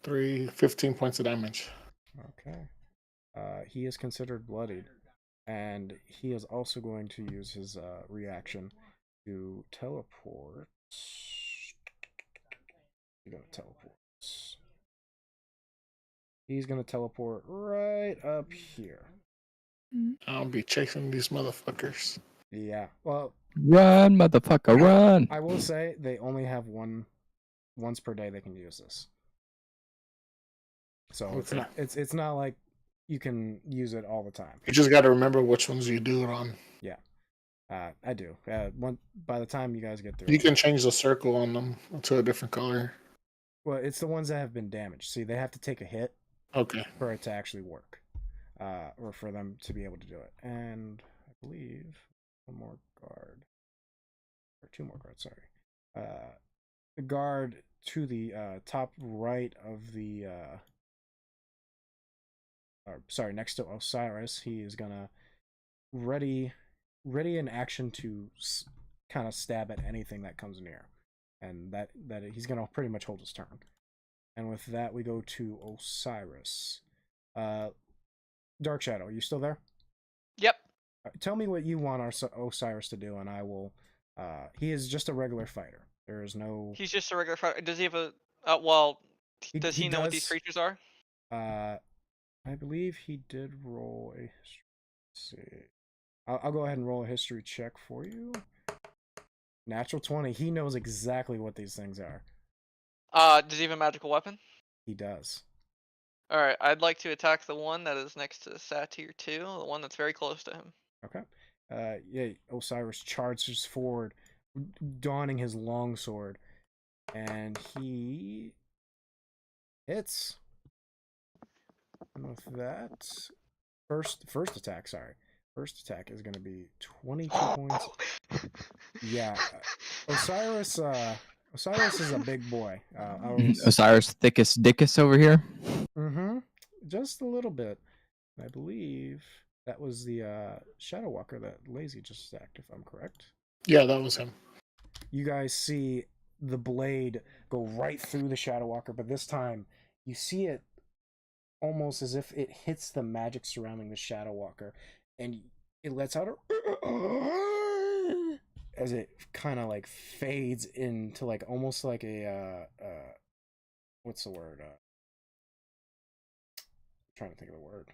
3, 15 points of damage.
Okay. He is considered bloodied, and he is also going to use his reaction to teleport. He's gonna teleport right up here.
I'll be chasing these motherfuckers.
Yeah. Well,
Run, motherfucker, run!
I will say they only have once per day they can use this. So it's not like you can use it all the time.
You just got to remember which ones you do it on.
Yeah. I do. By the time you guys get through,
You can change the circle on them to a different color.
Well, it's the ones that have been damaged. See, they have to take a hit.
Okay.
For it to actually work, or for them to be able to do it. And I believe one more guard, or two more guards. Sorry. the guard to the top right of the sorry, next to Osiris. He is gonna ready in action to kind of stab at anything that comes near, and that he's gonna pretty much hold his turn. And with that, we go to Osiris. Dark Shadow, are you still there?
Yep.
Tell me what you want Osiris to do, and I will. He is just a regular fighter. There is no.
He's just a regular fighter. Does he have a? Well, does
he
he know what these creatures are?
I believe he did roll a. Let's see. I'll go ahead and roll a history check for you. Natural 20. He knows exactly what these things are.
Does he have a magical weapon?
He does.
Alright, I'd like to attack the one that is next to Satyr 2, the one that's very close to him.
Okay. Yeah, Osiris charges forward, donning his longsword, and he hits. And with that, first attack, first attack is going to be 22 points. Yeah, Osiris is a big boy.
Osiris thickest dickus over here.
Mm-hmm. Just a little bit. I believe that was the Shadow Walker that Lazy just stacked, if I'm correct.
Yeah, that was him.
You guys see the blade go right through the Shadow Walker, but this time you see it almost as if it hits the magic surrounding the Shadow Walker, and it lets out a as it kind of like fades into like almost like a what's the word? I'm trying to think of the word.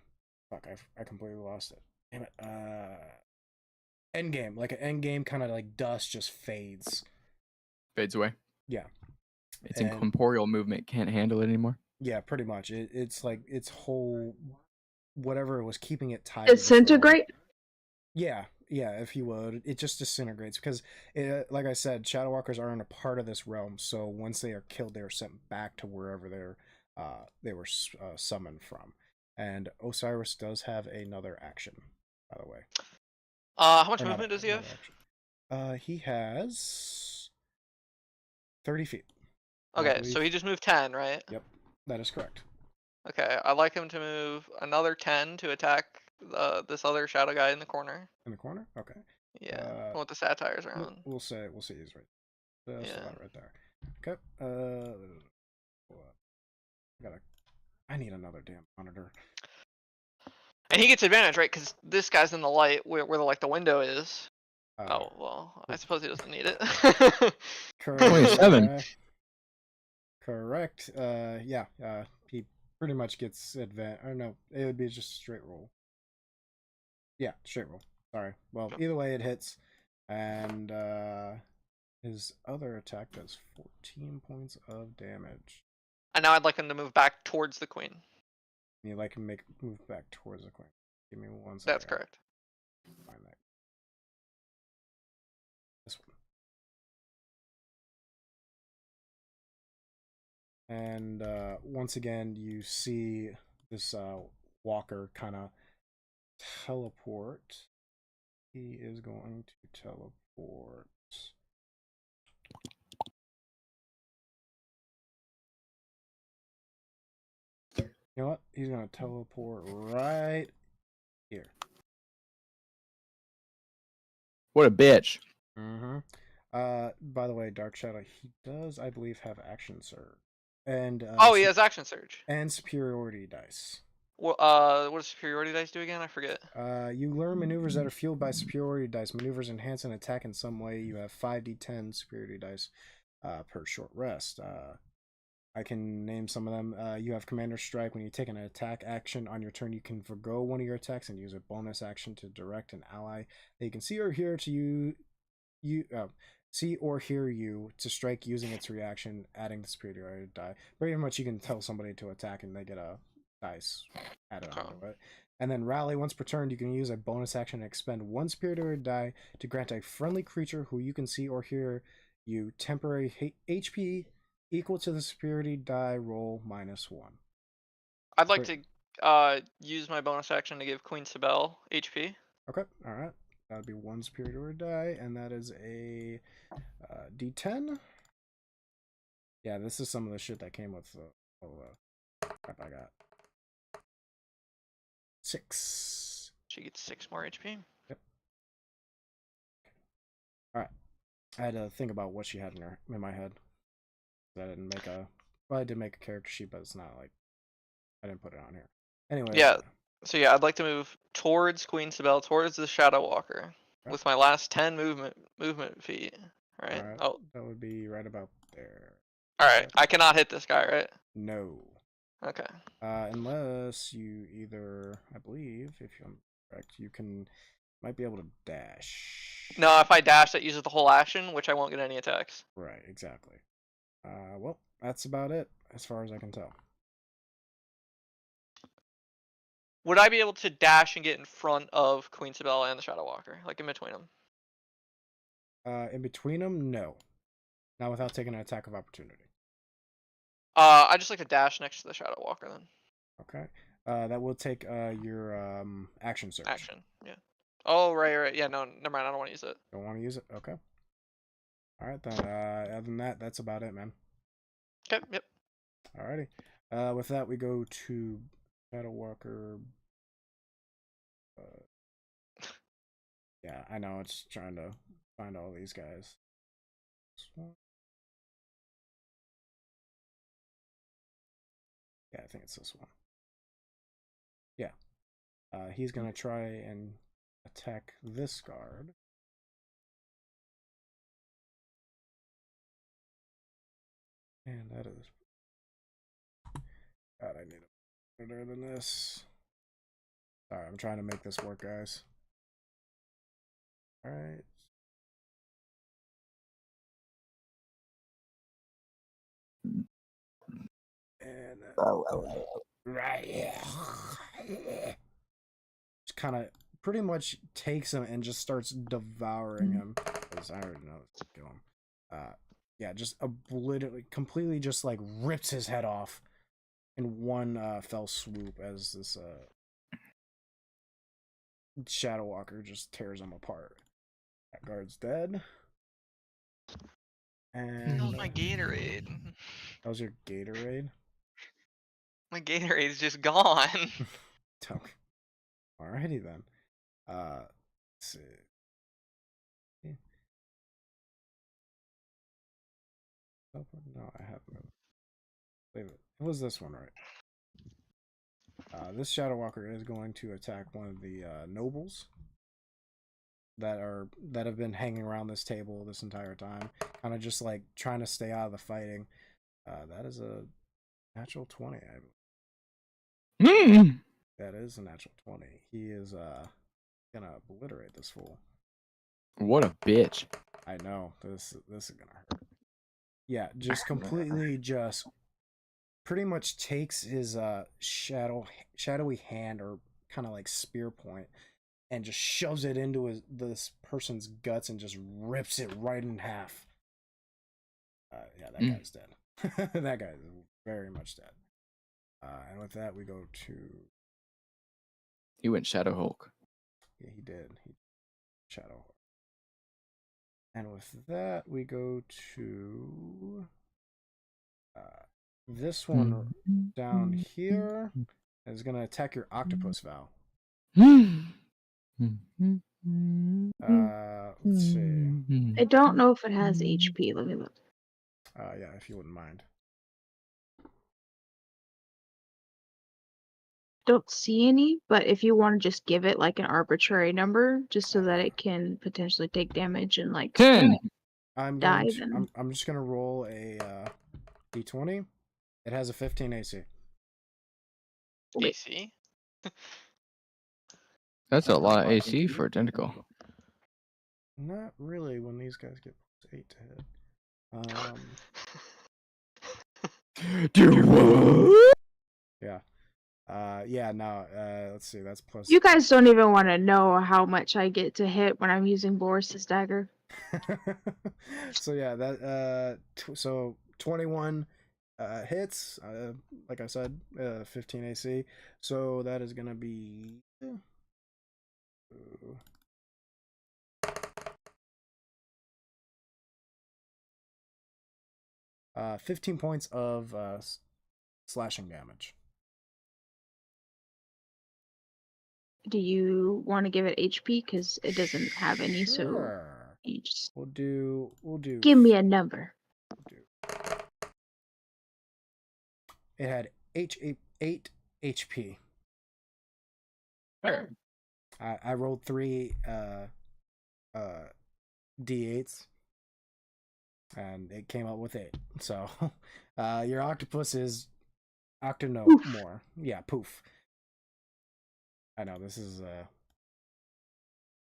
Fuck, I completely lost it. Damn it. Endgame, like an endgame kind of like dust just fades.
Fades away.
Yeah.
Its incorporeal movement can't handle it anymore.
Yeah, pretty much. It's like its whole whatever was keeping it tied.
Disintegrate?
Yeah, if you would. It just disintegrates because, like I said, Shadow Walkers aren't a part of this realm. So once they are killed, they are sent back to wherever they were summoned from. And Osiris does have another action, by the way.
How much movement does he have?
He has 30 feet.
Okay, so he just moved 10, right?
Yep, that is correct.
Okay, I'd like him to move another 10 to attack this other shadow guy in the corner.
In the corner? Okay.
Yeah, with the satires around.
We'll say he's right. That's
yeah.
right there. Okay. I need another damn monitor.
And he gets advantage, right? Because this guy's in the light where the window is. Oh well, I suppose he doesn't need it.
Correct.
27.
Correct. Yeah. He pretty much gets advantage. Or no, it would be just a straight roll. Yeah, straight roll. Sorry. Well, either way, it hits, and his other attack does 14 points of damage.
And now I'd like him to move back towards the queen.
You like him move back towards the queen. Give me 1 second.
That's correct.
Find that. This one. And once again, you see this walker kind of teleport. He is going to teleport. You know what? He's going to teleport right here.
What a bitch.
Mm-hmm. By the way, Dark Shadow, he does, I believe, have action surge. And
he has action surge.
And superiority dice.
Well, what does superiority dice do again? I forget.
You learn maneuvers that are fueled by superiority dice. Maneuvers enhance an attack in some way. You have 5d10 superiority dice per short rest. I can name some of them. You have Commander Strike. When you take an attack action on your turn, you can forgo one of your attacks and use a bonus action to direct an ally that you can see or hear to see or hear you to strike using its reaction, adding the superiority die. Pretty much you can tell somebody to attack and they get a dice added onto it. And then Rally, once per turn, you can use a bonus action and expend one superiority die to grant a friendly creature who you can see or hear you temporary HP equal to the superiority die roll -1.
I'd like to use my bonus action to give Queen Sibel HP.
Okay, alright. That would be one superiority die, and that is a D10. Yeah, this is some of the shit that came with all the crap I got. 6.
She gets 6 more HP.
Yep. All right. I had to think about what she had in my head. I didn't make a. Well, I did make a character sheet, but it's not like I didn't put it on here. Anyway.
Yeah. So yeah, I'd like to move towards Queen Sibel, towards the Shadow Walker, with my last 10 movement feet. Right.
All right.
Oh.
That would be right about there.
All right. I cannot hit this guy, right?
No.
Okay.
Unless you either, I believe, if I'm correct, you might be able to dash.
No, if I dash, that uses the whole action, which I won't get any attacks.
Right. Exactly. Well, that's about it as far as I can tell.
Would I be able to dash and get in front of Queen Sibel and the Shadow Walker, like in between them?
In between them, no. Not without taking an attack of opportunity.
I just like to dash next to the Shadow Walker then.
Okay. That will take your action surge.
Action, yeah. Oh, right. Yeah, no, never mind. I don't want to use it.
Don't want to use it? Okay. All right, then. Other than that, that's about it, man.
Okay, yep.
Alrighty. With that, we go to Shadow Walker. Yeah, I know. It's trying to find all these guys. Yeah, I think it's this one. Yeah. He's gonna try and attack this guard. And that is... God, I need it better than this. Sorry, I'm trying to make this work, guys. Alright. And... right, yeah. Just kind of pretty much takes him and just starts devouring him. Because I already know it's kill him. Yeah, just completely just like rips his head off in one fell swoop as this Shadow Walker just tears him apart. That guard's dead. And
That was my Gatorade.
That was your Gatorade?
My Gatorade's just gone.
Alrighty then. Let's see. No, I haven't. Wait, it was this one, right? This Shadow Walker is going to attack one of the nobles that have been hanging around this table this entire time, kind of just like trying to stay out of the fighting. That is a natural 20, I believe. That is a natural 20. He is gonna obliterate this fool.
What a bitch.
I know. This is gonna hurt. Yeah, just completely just pretty much takes his shadowy hand or kind of like spear point and just shoves it into this person's guts and just rips it right in half. Yeah, that guy's dead. That guy is very much dead. And with that, we go to...
He went Shadow Hulk.
Yeah, he did. Shadow Hulk. And with that, we go to... this one down here is going to attack your octopus, Val. Let's see.
I don't know if it has HP. Let me look.
Yeah, if you wouldn't mind.
Don't see any, but if you want to just give it like an arbitrary number, just so that it can potentially take damage and like
10.
I'm just gonna roll a d20. It has a 15 AC.
AC?
That's a lot of AC for a tentacle.
Not really when these guys get 8 to hit.
Do what?
Yeah. Yeah, no, let's see, that's plus...
You guys don't even want to know how much I get to hit when I'm using Boris's dagger.
So yeah, that so 21 hits, like I said, 15 AC. So that is gonna be 15 points of slashing damage.
Do you want to give it HP? Because it doesn't have any, so
Sure.
you just
We'll do.
give me a number.
It had 8 HP.
Fair.
I rolled 3 d8s, and it came up with 8. So, your octopus is octano
Poof.
more. Yeah, poof. I know this is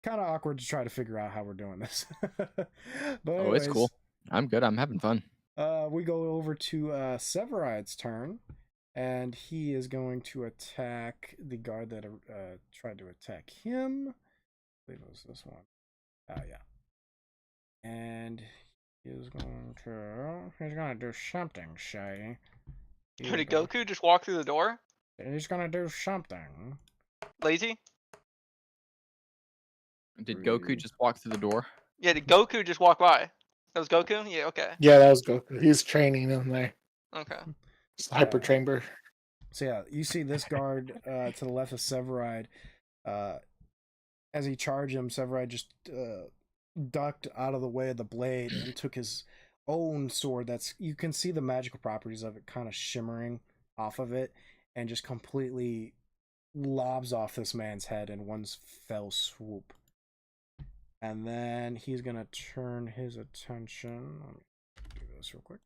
kind of awkward to try to figure out how we're doing this. But
Oh, it's
anyways,
cool. I'm good. I'm having fun.
we go over to Severide's turn, and he is going to attack the guard that tried to attack him. I believe it was this one. Yeah. And he's going to do something, Shay.
Did Goku just walk through the door?
He's gonna do something.
Lazy?
Did Goku just walk through the door?
Yeah, did Goku just walk by? That was Goku? Yeah, okay.
Yeah, that was Goku. He's training in there.
Okay.
It's the hyper chamber.
So yeah, you see this guard to the left of Severide. As he charged him, Severide just ducked out of the way of the blade and took his own sword. That's, you can see the magical properties of it kind of shimmering off of it, and just completely lobs off this man's head in one fell swoop. And then he's gonna turn his attention. Let me do this real quick.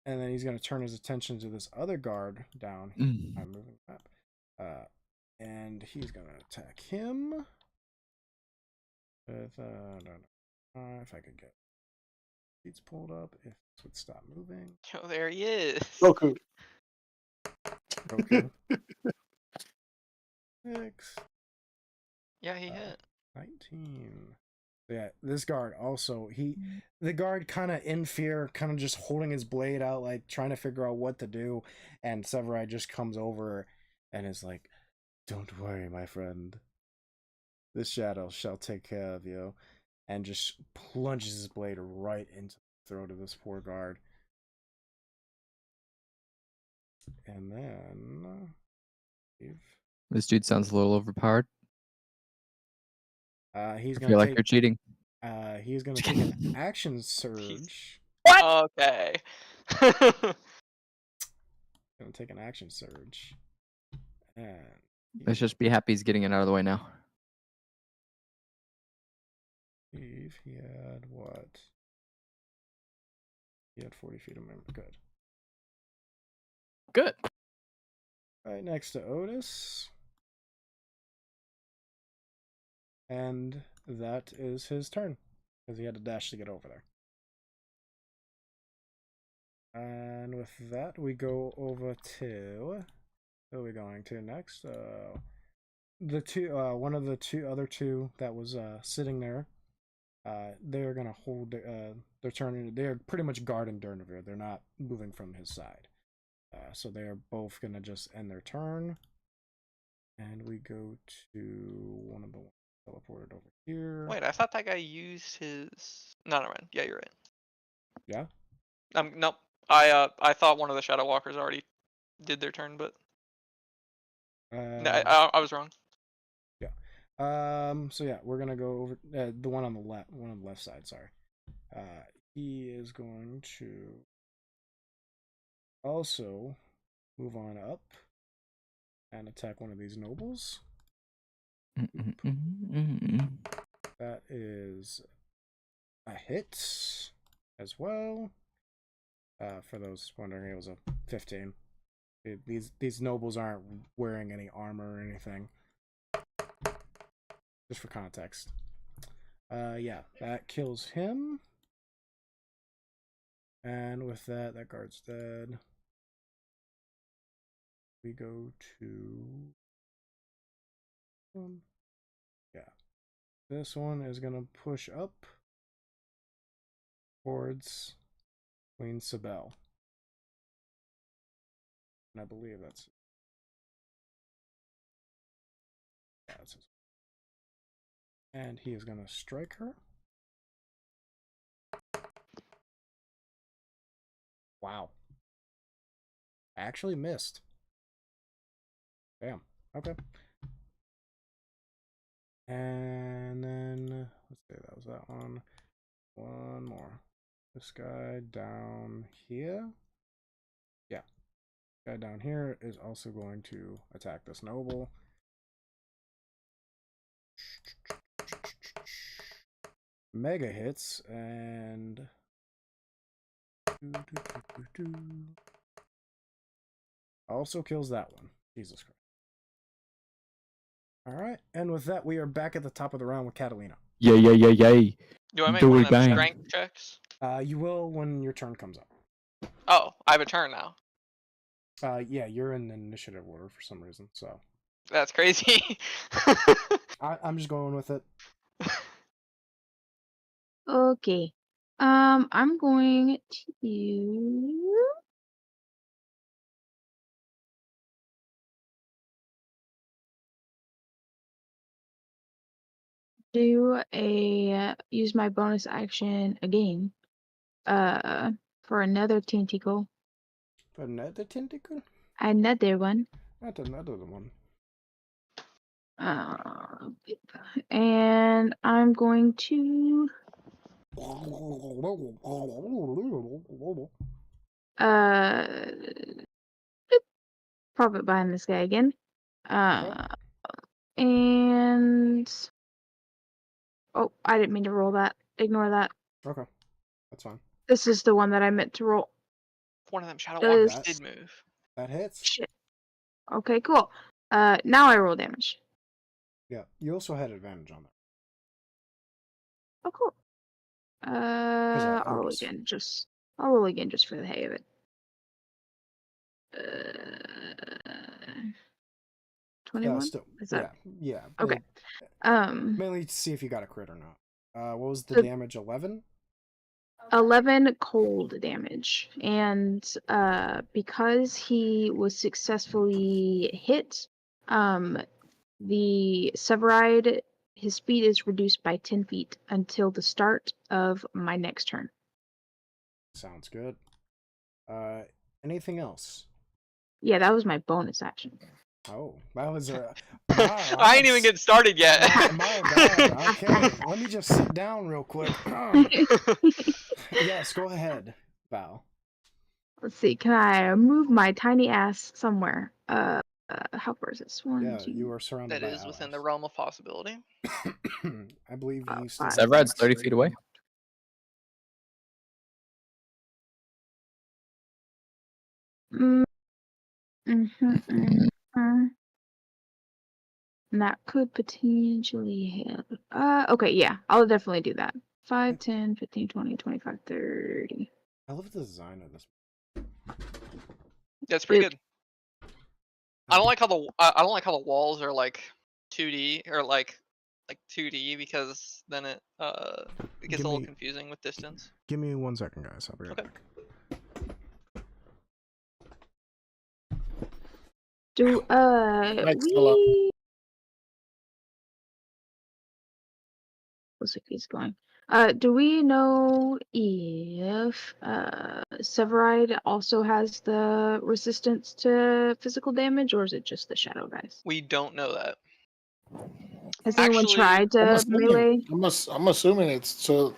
And then he's gonna turn his attention to this other guard down. I'm moving up. And he's gonna attack him. With I don't know if I could get sheets pulled up. If this would stop moving.
Oh, there he is.
Goku.
Okay. 6.
Yeah, he hit.
19. Yeah, this guard also, the guard kind of in fear, kind of just holding his blade out, like trying to figure out what to do. And Severide just comes over and is like, "Don't worry, my friend. This shadow shall take care of you." And just plunges his blade right into the throat of this poor guard. And then
This dude sounds a little overpowered.
he's
I
gonna
feel like
take
you're cheating.
he's gonna take an action surge.
Okay.
Gonna take an action surge. And
Let's just be happy he's getting it out of the way now.
he had what? He had 40 feet of movement. Good.
Good.
Right next to Otis. And that is his turn, because he had to dash to get over there. And with that, we go over to... Who are we going to next? The two, one of the other two that was sitting there. They're gonna hold their turn. They're pretty much guarding Durnavir. They're not moving from his side. So they're both gonna just end their turn. And we go to one of the ones teleported over here.
Wait, I thought that guy used his. No, never mind. Yeah, you're right.
Yeah.
Nope. I thought one of the Shadow Walkers already did their turn, but no, I was wrong.
So yeah, we're gonna go over the one on the left side. Sorry. He is going to also move on up and attack one of these nobles. That is a hit as well. For those wondering, it was a 15. These nobles aren't wearing any armor or anything. Just for context. Yeah, that kills him. And with that, that guard's dead. We go to... yeah. This one is going to push up towards Queen Sibel. And I believe that's... yeah, that's his. And he is going to strike her. Wow. I actually missed. Damn. Okay. And then, let's see, that was that one. One more. This guy down here. Yeah. This guy down here is also going to attack this noble. Mega hits and also kills that one. Jesus Christ. Alright, and with that, we are back at the top of the round with Catalina.
Yay.
Do I make
Do
one
it
of them
bang.
strength checks?
You will when your turn comes up.
Oh, I have a turn now.
Yeah, you're in initiative order for some reason, so.
That's crazy.
I'm just going with it.
Okay. I'm going to do use my bonus action again. For another tentacle.
Another tentacle?
Another one.
Not another one.
And I'm going to profit behind this guy again. And oh, I didn't mean to roll that. Ignore that.
Okay, that's fine.
This is the one that I meant to roll.
One of them Shadow Walkers
Yes.
did move.
That hits.
Shit. Okay, cool. Now I roll damage.
Yeah, you also had advantage on that.
Oh, cool. I'll roll
Otis.
again. I'll roll again just for the hay of it. 21.
Still,
Is that
yeah.
okay?
Mainly to see if you got a crit or not. What was the
So-
damage? 11.
11 cold damage, and because he was successfully hit, the Severide, his speed is reduced by 10 feet until the start of my next turn.
Sounds good. Anything else?
Yeah, that was my bonus action.
Oh, that was a.
I ain't even getting started yet.
My bad. Okay, let me just sit down real quick. Yes, go ahead, Val.
Let's see, can I move my tiny ass somewhere? How far is this? One,
Yeah,
two,
you are surrounded
That
by
is within the
allies.
realm of possibility.
I believe you still.
5.
Severide's 30 feet away.
And that could potentially help. Okay, yeah, I'll definitely do that. 5, 10, 15, 20, 25, 30.
I love the design of this.
That's pretty
Dude.
good. I don't like how the walls are like 2D or like 2D because then it gets
Give
a little
me-
confusing with distance.
Give me 1 second, guys. I'll be right
Okay.
back.
Do
Mike's still up.
looks like he's going. Do we know if Severide also has the resistance to physical damage, or is it just the shadow guys?
We don't know that.
Has anyone
Actually,
tried to melee?
I'm assuming it's so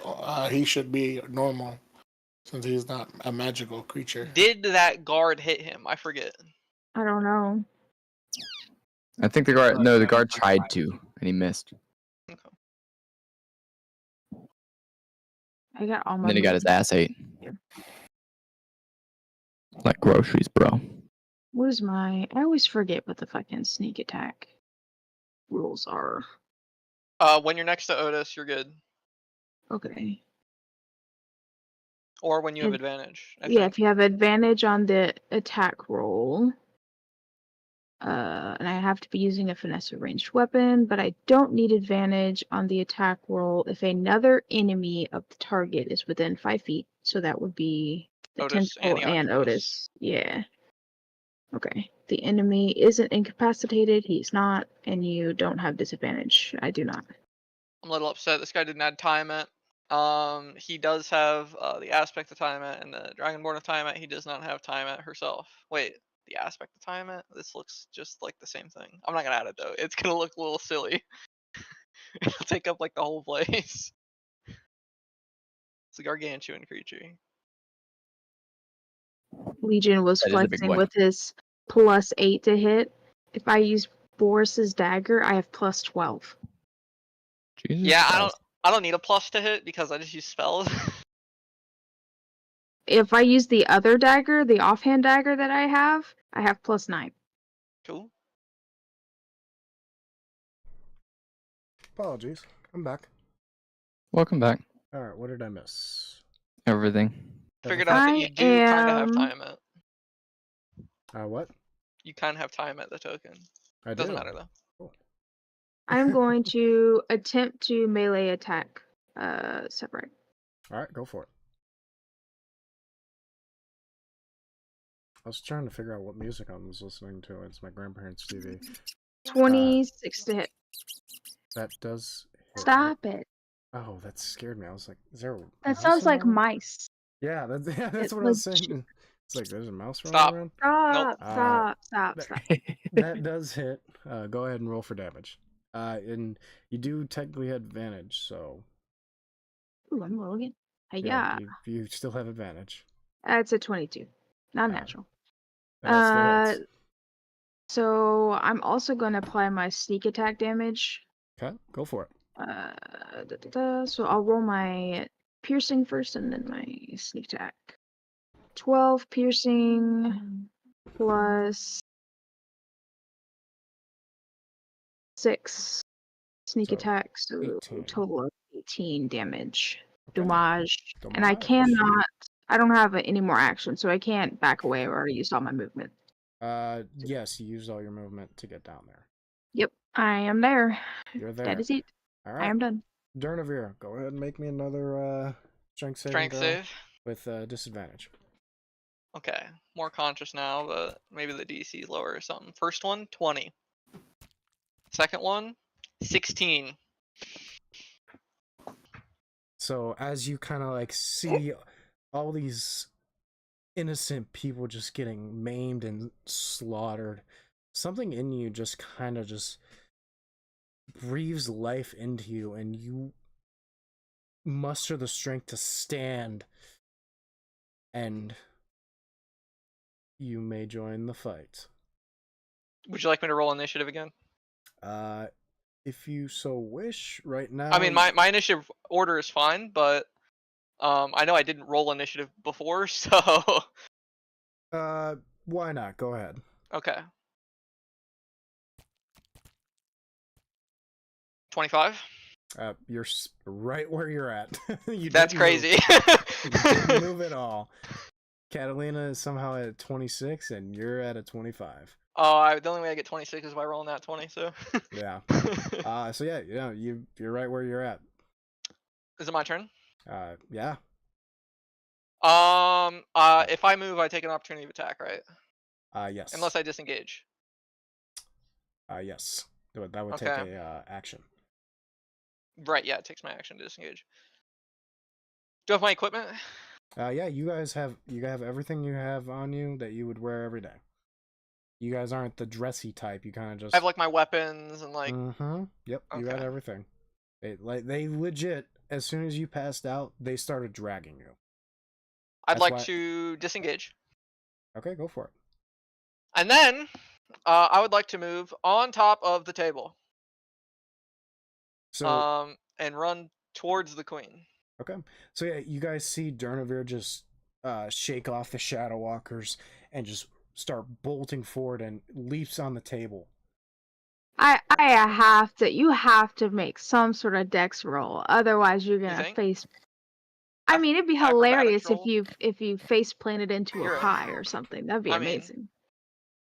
he should be normal since he's not a magical creature.
Did that guard hit him? I forget.
I don't know.
I think the guard tried to, and he missed.
Okay.
I got all
And
my.
then he got his
movement.
ass ate.
Yeah.
Like groceries, bro.
What is my? I always forget what the fucking sneak attack rules are.
When you're next to Otis, you're good.
Okay.
Or when you have
And-
advantage. I
Yeah,
think.
if you have advantage on the attack roll, and I have to be using a finesse ranged weapon, but I don't need advantage on the attack roll if another enemy of the target is within 5 feet. So that would be the
Otis and
tentacle
the
and
octopus.
Otis. Yeah. Okay. The enemy isn't incapacitated. He's not, and you don't have disadvantage. I do not.
I'm a little upset. This guy didn't add time at. He does have the aspect of Tiamat and the Dragonborn of Tiamat. He does not have Tiamat herself. Wait, the aspect of Tiamat? This looks just like the same thing. I'm not gonna add it though. It's gonna look a little silly. It'll take up like the whole place. It's a gargantuan creature.
Legion was
That is a big
flexing
boy.
with his +8 to hit. If I use Boris's dagger, I have +12.
Jesus
Yeah,
Christ.
I don't need a plus to hit because I just use spells.
If I use the other dagger, the offhand dagger that I have +9.
Cool.
Apologies. I'm back.
Welcome back.
All right, what did I miss?
Everything.
Figured out that you
I
do kind of have
am-
Tiamat.
What?
You kind of have Tiamat the token.
I
Doesn't
do.
matter though.
Cool.
I'm going to attempt to melee attack separate.
All right, go for it. I was trying to figure out what music I was listening to. It's my grandparents' TV.
26 to hit.
That does hit.
Stop it.
Oh, that scared me. I was like, is there a
That
mouse
sounds like
around?
mice.
Yeah, that's
It
what I was
was-
saying. It's like there's a mouse
Stop.
running
Stop,
Nope.
stop.
that- That does hit. Go ahead and roll for damage. And you do technically have advantage, so
Ooh, I'm rolling.
yeah,
Yeah,
you still have advantage.
that's a 22. Not
Uh,
natural.
That still hits.
So I'm also going to apply my sneak attack damage.
Okay, go for it.
So I'll roll my piercing first and then my sneak attack. 12 piercing plus 6 sneak
So,
attack, so
18.
total of 18 damage.
Okay.
Damage. And I
Damage.
cannot, I don't have any more action, so I can't back away. I already used all my movement.
Yes, you used all your movement to get down there.
Yep, I am there.
You're there.
That is it.
All
I
right,
am done.
Durnavir, go ahead and make me another strength saving
Strength
throw
save.
with disadvantage.
Okay. More conscious now, but maybe the DC is lower or something. First one, 20. Second one, 16.
So as you kind of like see all these innocent people just getting maimed and slaughtered, something in you just kind of just breathes life into you, and you muster the strength to stand, and you may join the fight.
Would you like me to roll initiative again?
If you so wish. Right now,
I mean, my initiative order is fine, but I know I didn't roll initiative before, so
why not? Go ahead.
okay. 25.
You're right where you're at. You
That's
didn't move.
crazy.
You didn't move at all. Catalina is somehow at 26, and you're at a 25.
Oh, the only way I get 26 is by rolling that 20. So
Yeah. So yeah, you're right where you're at.
is it my turn?
Yeah.
If I move, I take an opportunity of attack, right?
Yes.
Unless I disengage.
Yes. That would take
Okay.
a action.
Right. Yeah, it takes my action to disengage. Do I have my equipment?
Yeah, you guys have everything you have on you that you would wear every day. You guys aren't the dressy type. You kind of just
I have like my weapons and like.
Mm-hmm. Yep, you got
Okay.
everything. They legit, as soon as you passed out, they started dragging you.
I'd
That's
like
why-
to disengage,
Okay, go for it.
and then I would like to move on top of the table.
So
And run towards the queen.
okay, so yeah, you guys see Durnavir just shake off the Shadow Walkers and just start bolting forward and leaps on the table.
You have to make some sort of dex roll, otherwise you're gonna
think?
face. I mean, it'd be
Acrobatics
hilarious
roll?
if you face planted into
You're
a
a-
pie or something. That'd be
I mean-
amazing.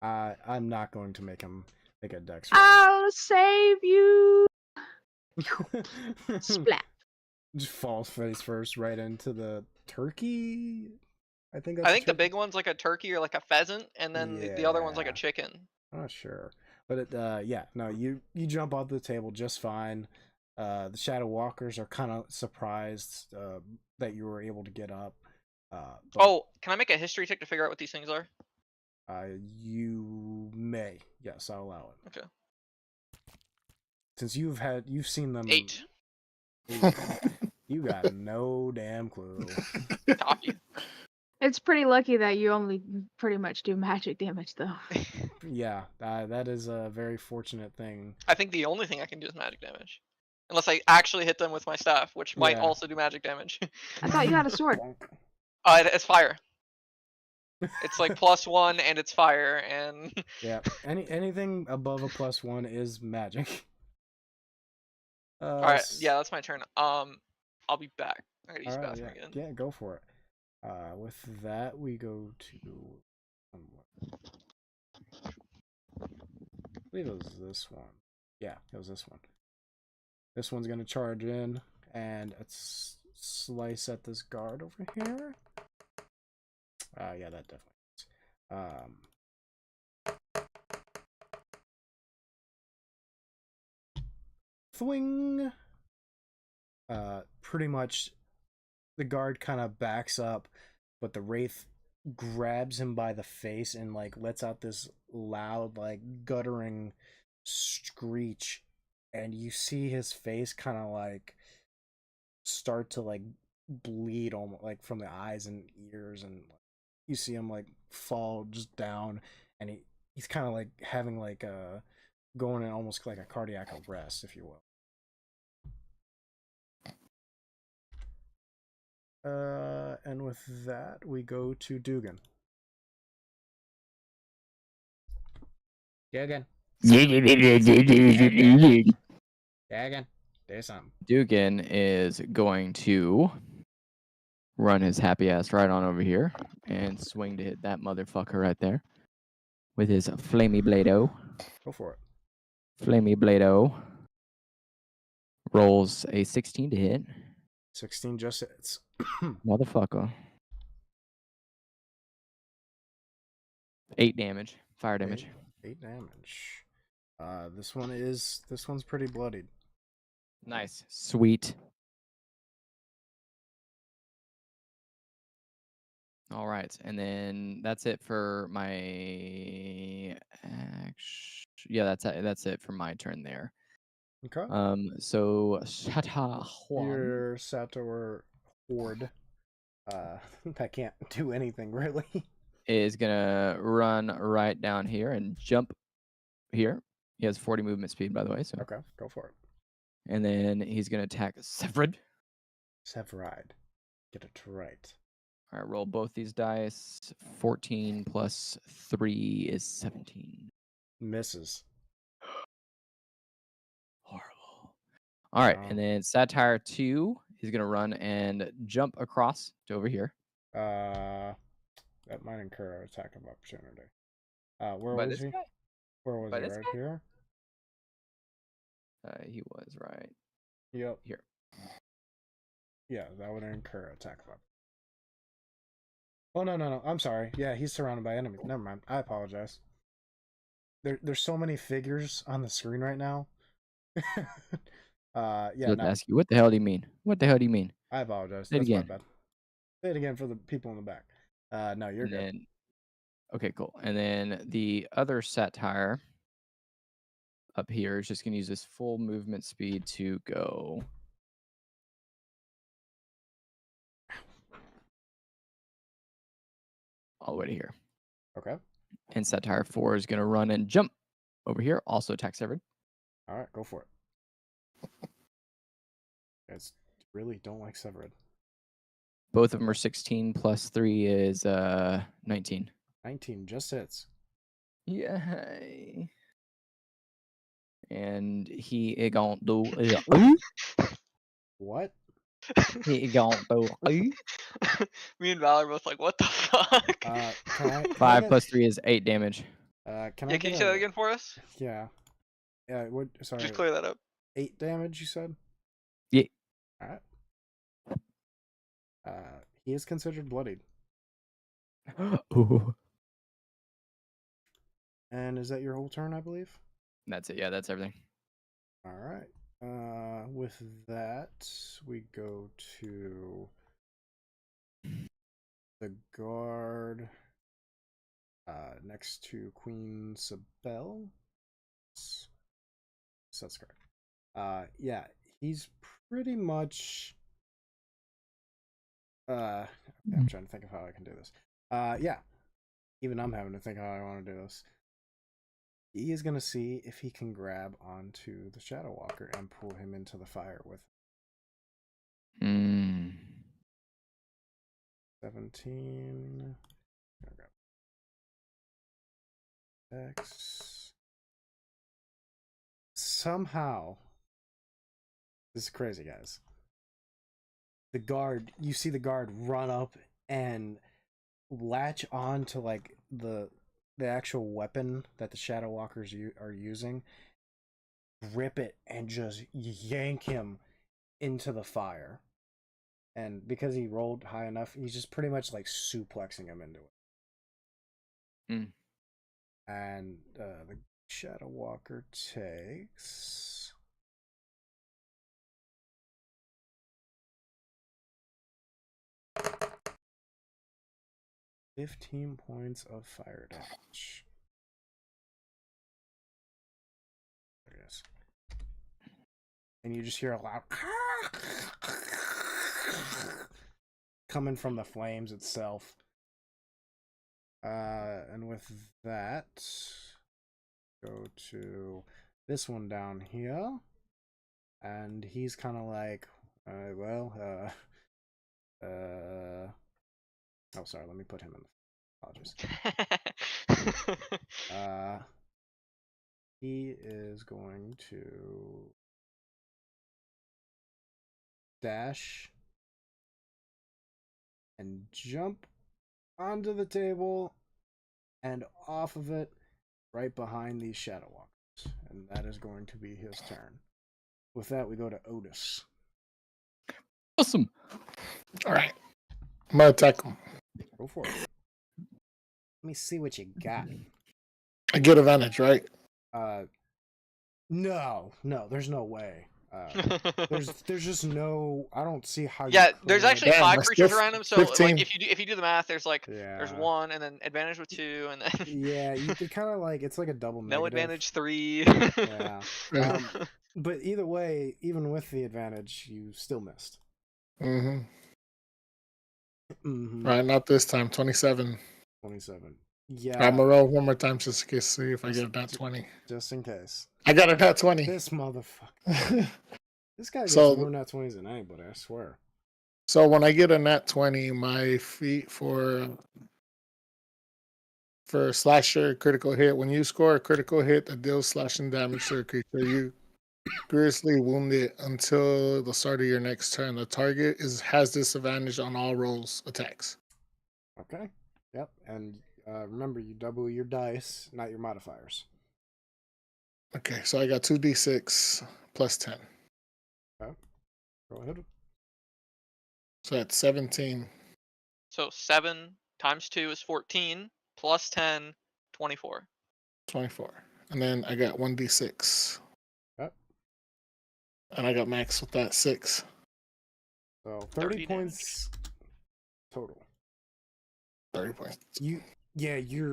I'm not going to make him make a dex roll.
I'll save you. Splat.
Just falls face first right into the turkey. I think
I think the big one's like a turkey or like a pheasant, and then the other one's like
Yeah.
a chicken.
I'm not sure, but yeah, no, you jump off the table just fine. The Shadow Walkers are kind of surprised that you were able to get up. But,
Oh, can I make a history check to figure out what these things are?
you may. Yes, I'll allow it.
Okay.
Since you've seen them.
8.
You got no damn clue.
Copy.
It's pretty lucky that you only pretty much do magic damage, though.
Yeah, that is a very fortunate thing.
I think the only thing I can do is magic damage. Unless I actually hit them with my staff, which might
Yeah.
also do magic damage.
I thought you had a sword.
It's fire. It's like +1 and it's fire and
Yeah, anything above a +1 is magic.
Alright, yeah, that's my turn. I'll be back. I gotta use the
Alright,
bathroom
yeah.
again.
Yeah, go for it. With that, we go to. I believe it was this one. Yeah, it was this one. This one's gonna charge in and slice at this guard over here. Yeah, that definitely is. Thwing. Pretty much the guard kind of backs up, but the wraith grabs him by the face and like lets out this loud, like guttering screech, and you see his face kind of like start to like bleed almost like from the eyes and ears, and you see him like fall just down, and he's kind of like having like a going in almost like a cardiac arrest, if you will. And with that, we go to Dugan. Dugan. Dugan. Do something.
Dugan is going to run his happy ass right on over here and swing to hit that motherfucker right there with his flamey blade-o.
Go for it.
Flamey blade-o rolls a 16 to hit.
16 just hits.
Motherfucker. 8 damage. Fire damage.
8 damage. This one's pretty bloodied.
Nice. Sweet. All right, and then that's it for my yeah, that's it for my turn there.
Okay.
So Shata Huan
Your Sator Horde. That can't do anything really.
is gonna run right down here and jump here. He has 40 movement speed, by the way. So
Okay, go for it.
and then he's gonna attack Severid.
Severide. Get it right.
All right, roll both these dice. 14 plus 3 is 17.
Misses.
Horrible. All right,
Wow.
and then Satire 2 is going to run and jump across to over here.
That might incur an attack of opportunity. Where
By
was
this
he?
guy?
Where was
By
he?
this
Right
guy?
here?
He was right
Yep.
here.
Yeah, that would incur attack of opportunity. Oh, no. I'm sorry. Yeah, he's surrounded by enemies. Never mind. I apologize. There's so many figures on the screen right now. Yeah,
Let's
no.
ask you, what the hell do you mean? What the hell do you mean?
I apologize.
Say it
That's my
again.
bad. Say it again for the people in the back. No, you're
And
good.
then, okay, cool. And then the other Satire up here is just going to use this full movement speed to go all the way to here.
Okay.
And Satire 4 is going to run and jump over here, also attack Severid.
All right, go for it. Guys really don't like Severid.
Both of them are 16 plus 3 is 19.
19 just hits.
Yay. And he gonna do
What?
he gonna do
Me and Valor both like, what the fuck?
Can I
5
get,
plus 3 is 8 damage.
can
Yeah,
I
can you
get
say that again for us?
Yeah. Yeah, what sorry.
Just clear that up.
8 damage you said?
Yeah.
All right. He is considered bloodied.
Ooh.
And is that your whole turn, I believe?
That's it. Yeah, that's everything.
All right. with that, we go to the guard next to Queen Sabelle. So that's correct. Yeah, he's pretty much. I'm trying to think of how I can do this. Yeah, even I'm having to think how I want to do this. He is gonna see if he can grab onto the Shadow Walker and pull him into the fire with 17. X. Somehow, this is crazy, guys. You see the guard run up and latch on to like the actual weapon that the Shadow Walkers are using, grip it, and just yank him into the fire. And because he rolled high enough, he's just pretty much like suplexing him into it. And the Shadow Walker takes 15 points of fire damage. There it is. And you just hear a loud coming from the flames itself. And with that, go to this one down here. And he's kind of like, oh, sorry, let me put him in. Apologies. He is going to dash and jump onto the table and off of it right behind these Shadow Walkers. And that is going to be his turn. With that, we go to Otis.
Awesome.
All right. I'm going to attack him.
Go for it. Let me see what you got.
I get advantage, right?
No, there's no way. There's just no. I don't see how.
Yeah,
you
there's
could.
actually
Damn,
5
that's
creatures
diff-
around him. So
15.
like if you do the math, there's like there's
Yeah.
1 and then advantage with 2 and then
Yeah, you could kind of like it's like a double
no
negative.
advantage 3.
Yeah. But either way, even with the advantage, you still missed.
Mm-hmm.
Mm-hmm.
Right, not this time. 27.
27. Yeah.
I'm gonna roll one more time just in case, see if I get that 20.
Just in case.
I got a nat 20.
This motherfucker. This guy gets
So-
more nat 20s than anybody, I swear.
So when I get a nat 20, my feat for slasher critical hit, when you score a critical hit that deals slashing damage to a creature, you grievously wound it until the start of your next turn. The target has disadvantage on all rolls attacks.
Okay. Yep. And remember, you double your dice, not your modifiers.
Okay, so I got 2d6 plus 10.
Okay. Go ahead.
So that's 17.
So 7 times 2 is 14 plus 10, 24.
24. And then I got 1d6.
Yep.
And I got max with that 6.
So
30
30 points total.
30 points.
You're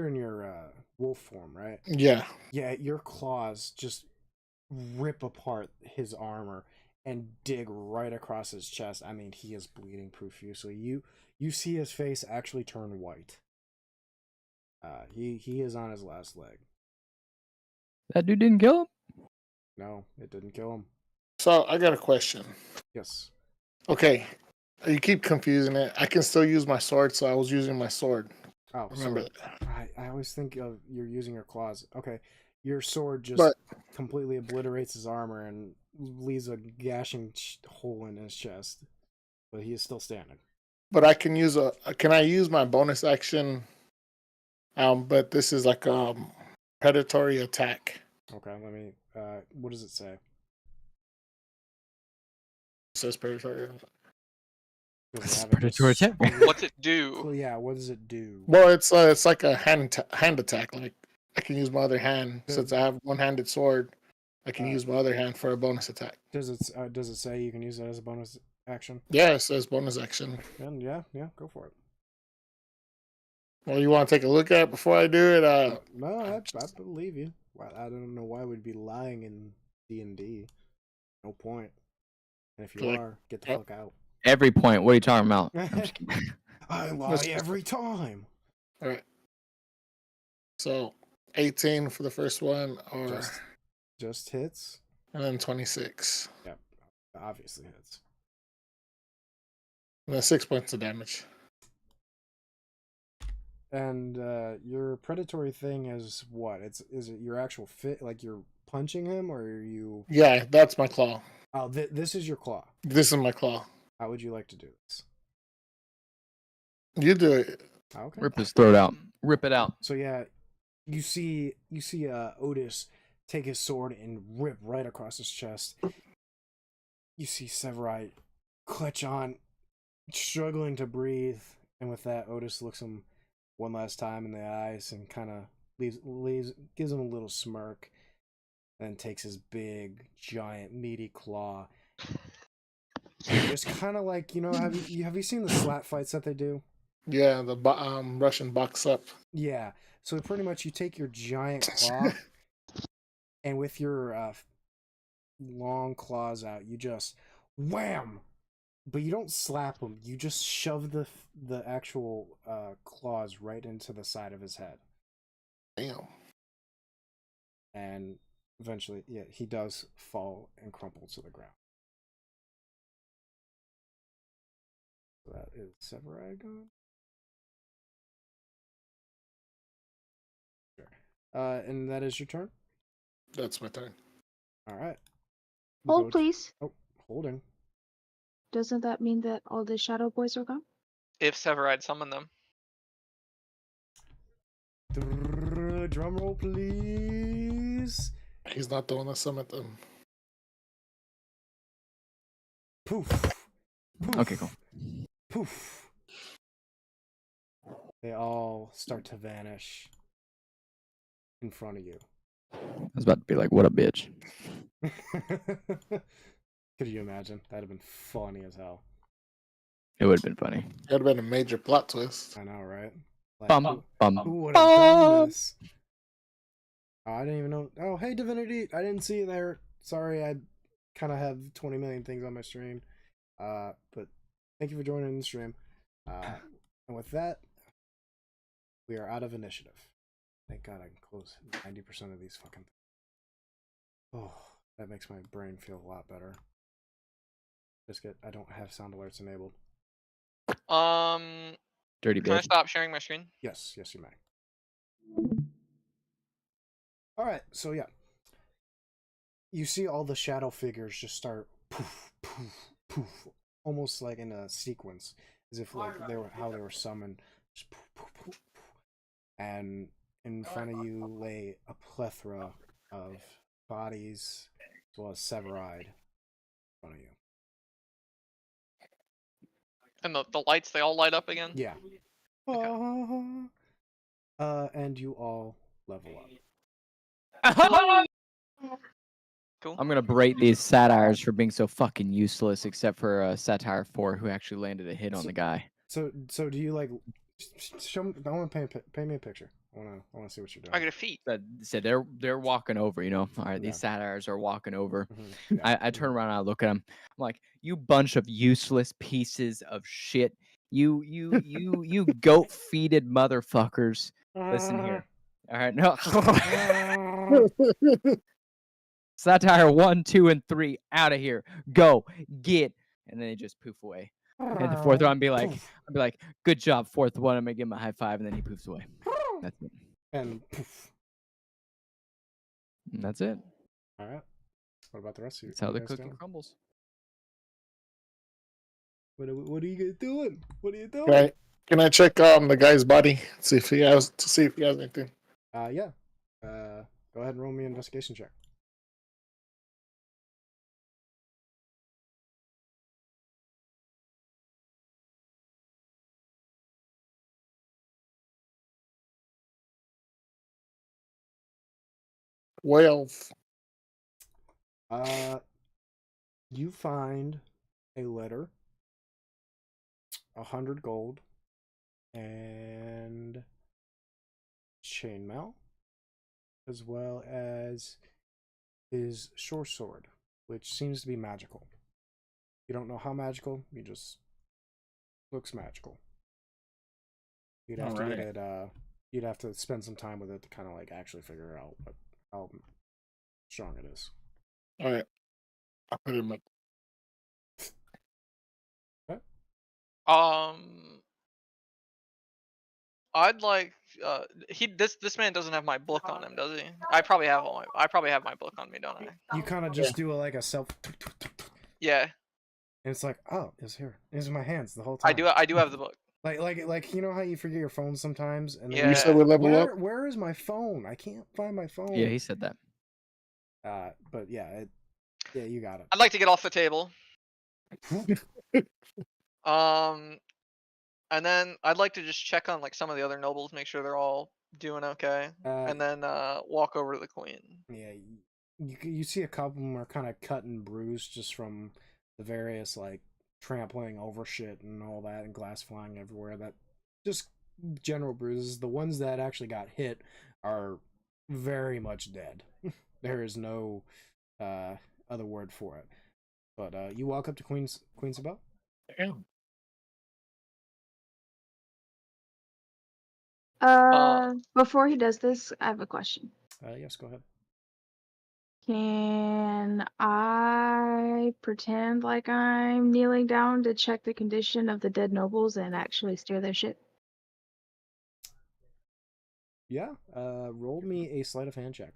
in your wolf form, right?
Yeah.
Yeah, your claws just rip apart his armor and dig right across his chest. I mean, he is bleeding profusely. You see his face actually turn white. He is on his last leg.
That dude didn't kill him?
No, it didn't kill him.
So I got a question.
Yes.
Okay. You keep confusing it. I can still use my sword, so I was using my sword.
Oh,
Remember
sorry.
that.
I always think of you're using your claws. Okay. Your sword just
But-
completely obliterates his armor and leaves a gashing hole in his chest. But he is still standing.
But I can use can I use my bonus action? But this is like predatory attack.
Okay, let me what does it say?
It says predatory.
Does it
It's
have it
predatory attack.
What's it do?
Well, yeah, what does it do?
Well, it's like a hand attack. Like I can use my other hand since I have one-handed sword. I can use my other hand for a bonus attack.
Does it say you can use it as a bonus action?
Yeah, it says bonus action.
Then yeah, go for it.
Well, you want to take a look at it before I do it?
No, I believe you. I don't know why we'd be lying in D&D. No point. And if you
Like,
are, get the fuck out.
Every point. What are you talking about? I'm just kidding.
I lie every time.
All right. So 18 for the first one, or
Just hits.
and then 26.
Yep, obviously hits.
And then 6 points of damage.
And your predatory thing is what? Is it your actual fit? Like you're punching him, or are you?
Yeah, that's my claw.
Oh, this is your claw.
This is my claw.
How would you like to do this?
You do it.
Okay.
Rip his throat out. Rip it out.
So yeah, you see Otis take his sword and rip right across his chest. You see Severide clutch on, struggling to breathe, and with that, Otis looks him one last time in the eyes and kind of gives him a little smirk, then takes his big, giant, meaty claw. It's kind of like, have you seen the slap fights that they do?
Yeah, the Russian box up.
Yeah. So pretty much, you take your giant claw, and with your long claws out, you just wham. But you don't slap him. You just shove the actual claws right into the side of his head.
Damn.
And eventually, yeah, he does fall and crumple to the ground. So that is Severide gone. Sure. And that is your turn?
That's my turn.
All right.
Hold, please.
Oh, holding.
Doesn't that mean that all the Shadow Boys are gone?
If Severide summoned them.
Drum roll, please.
He's not the one that summoned them.
Poof. Poof.
Okay, cool.
Poof. They all start to vanish in front of you.
I was about to be like, what a bitch.
Could you imagine? That'd have been funny as hell.
It would have been funny.
That'd have been a major plot twist.
I know, right? Like,
Bum, bum,
who would have done
bum.
this? Oh, I didn't even know. Oh, hey, Divinity. I didn't see you there. Sorry, I kind of have 20 million things on my stream. But thank you for joining the stream. And with that, we are out of initiative. Thank God I can close 90% of these fucking things. Oh, that makes my brain feel a lot better. Biscuit, I don't have sound alerts enabled.
Dirty
Can I
bitch.
stop sharing my screen?
Yes, you may. Alright, so yeah. You see all the shadow figures just start poof, poof, poof. Almost like in a sequence. As if like they were summoned. Just poof, poof, poof, poof. And in front of you lay a plethora of bodies as well as Severide in front of you.
And the lights, they all light up again?
Yeah.
Okay.
And you all level up.
Cool.
I'm gonna berate these satires for being so fucking useless, except for Satire 4, who actually landed a hit on the guy.
So do you like show me? I want to paint me a picture. I want to see what you're doing.
I get a feat.
Said they're walking over, All right,
Yeah.
these satires are walking over.
Mm-hmm. Yeah.
I turn around and I look at them. I'm like, you bunch of useless pieces of shit. You goat-feeded motherfuckers. Listen here. All right, no. Satire 1, 2, and 3, out of here. Go get, and then they just poof away. And the fourth one, I'd be like, good job, fourth one. I'm gonna give him a high five, and then he poofs away. That's it.
And poof.
And that's it.
All right. What about the rest of you?
That's how
What
the
you guys
cookie
doing?
crumbles.
What are you guys doing? What are you doing?
Right. Can I check the guy's body? See if he has anything.
Yeah. Go ahead and roll me an investigation check.
Well,
You find a letter, 100 gold, and chainmail, as well as his short sword, which seems to be magical. You don't know how magical, you just looks magical. You'd have to get it, you'd have to spend some time with it to kind of like actually figure out how strong it is.
Alright. I put it in my
I'd like this man doesn't have my book on him, does he? I probably have my book on me, don't I?
You kind of just do like a self,
Yeah.
and it's like, oh, it's here. It's in my hands the whole time.
I do have the book.
Like you know how you forget your phone sometimes, and then
Yeah.
You said we level up?
where is my phone? I can't find my phone.
Yeah, he said that.
But yeah, you got it.
I'd like to get off the table. And then I'd like to just check on like some of the other nobles, make sure they're all doing okay, and then walk over to the queen.
Yeah, you see a couple of them are kind of cut and bruised just from the various like trampling over shit and all that, and glass flying everywhere. That just general bruises. The ones that actually got hit are very much dead. There is no other word for it. But you walk up to Queen Isabel.
Damn.
Before he does this, I have a question.
Yes, go ahead.
Can I pretend like I'm kneeling down to check the condition of the dead nobles and actually steer their ship?
Yeah. Roll me a sleight of hand check.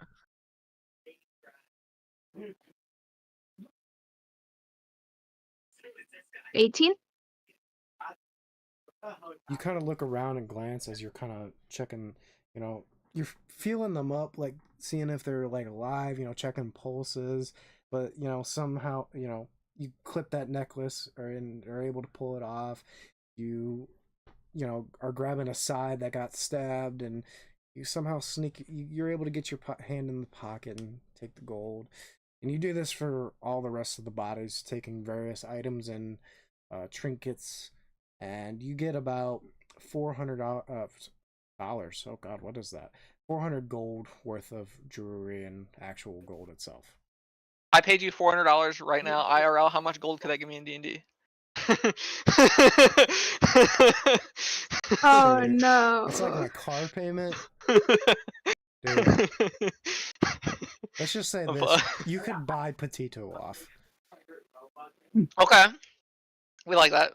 18?
You kind of look around and glance as you're kind of checking, you're feeling them up, like seeing if they're like alive, checking pulses, but somehow, you clip that necklace and are able to pull it off. You are grabbing a side that got stabbed, and you somehow you're able to get your hand in the pocket and take the gold. And you do this for all the rest of the bodies, taking various items and trinkets, and you get about $400. Oh God, what is that? 400 gold worth of jewelry and actual gold itself.
I paid you $400 right now, IRL. How much gold could that give me in D&D?
Oh
Dude,
no.
it's like my car payment. Dude. Let's just say this. You could buy Petito off.
Okay. We like that.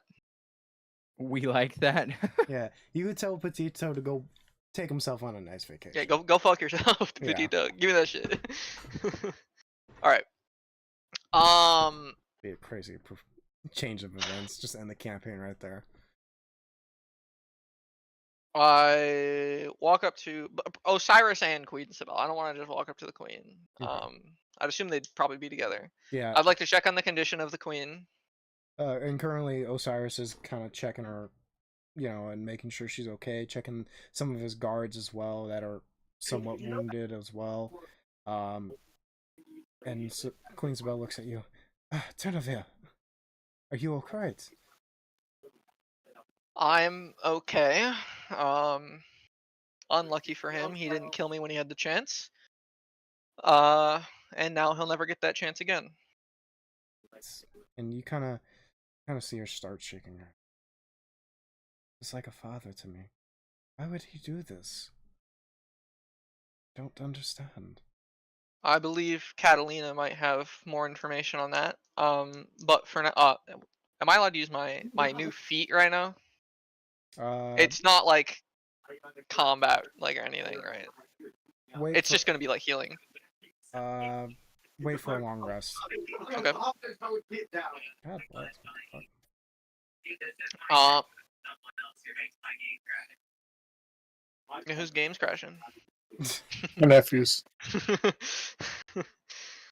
We like that.
Yeah, you could tell Petito to go take himself on a nice vacation.
Yeah, go fuck yourself, Petito. Give me that shit. All right.
Be a crazy change of events. Just end the campaign right there.
I walk up to Osiris and Queen Isabel. I don't want to just walk up to the queen.
Okay.
I'd assume they'd probably be together.
Yeah.
I'd like to check on the condition of the queen.
And currently Osiris is kind of checking her, and making sure she's okay, checking some of his guards as well that are somewhat wounded as well. And so Queen Isabel looks at you. Tenavir, are you okay?
I'm okay. Unlucky for him, he didn't kill me when he had the chance. And now he'll never get that chance again.
And you kind of see her start shaking her. It's like a father to me. Why would he do this? Don't understand.
I believe Catalina might have more information on that. But for now, am I allowed to use my new feat right now? It's not like combat like or anything, right? It's just gonna be like healing.
Wait for a long rest.
Okay.
God bless.
Whose game's crashing?
My nephews.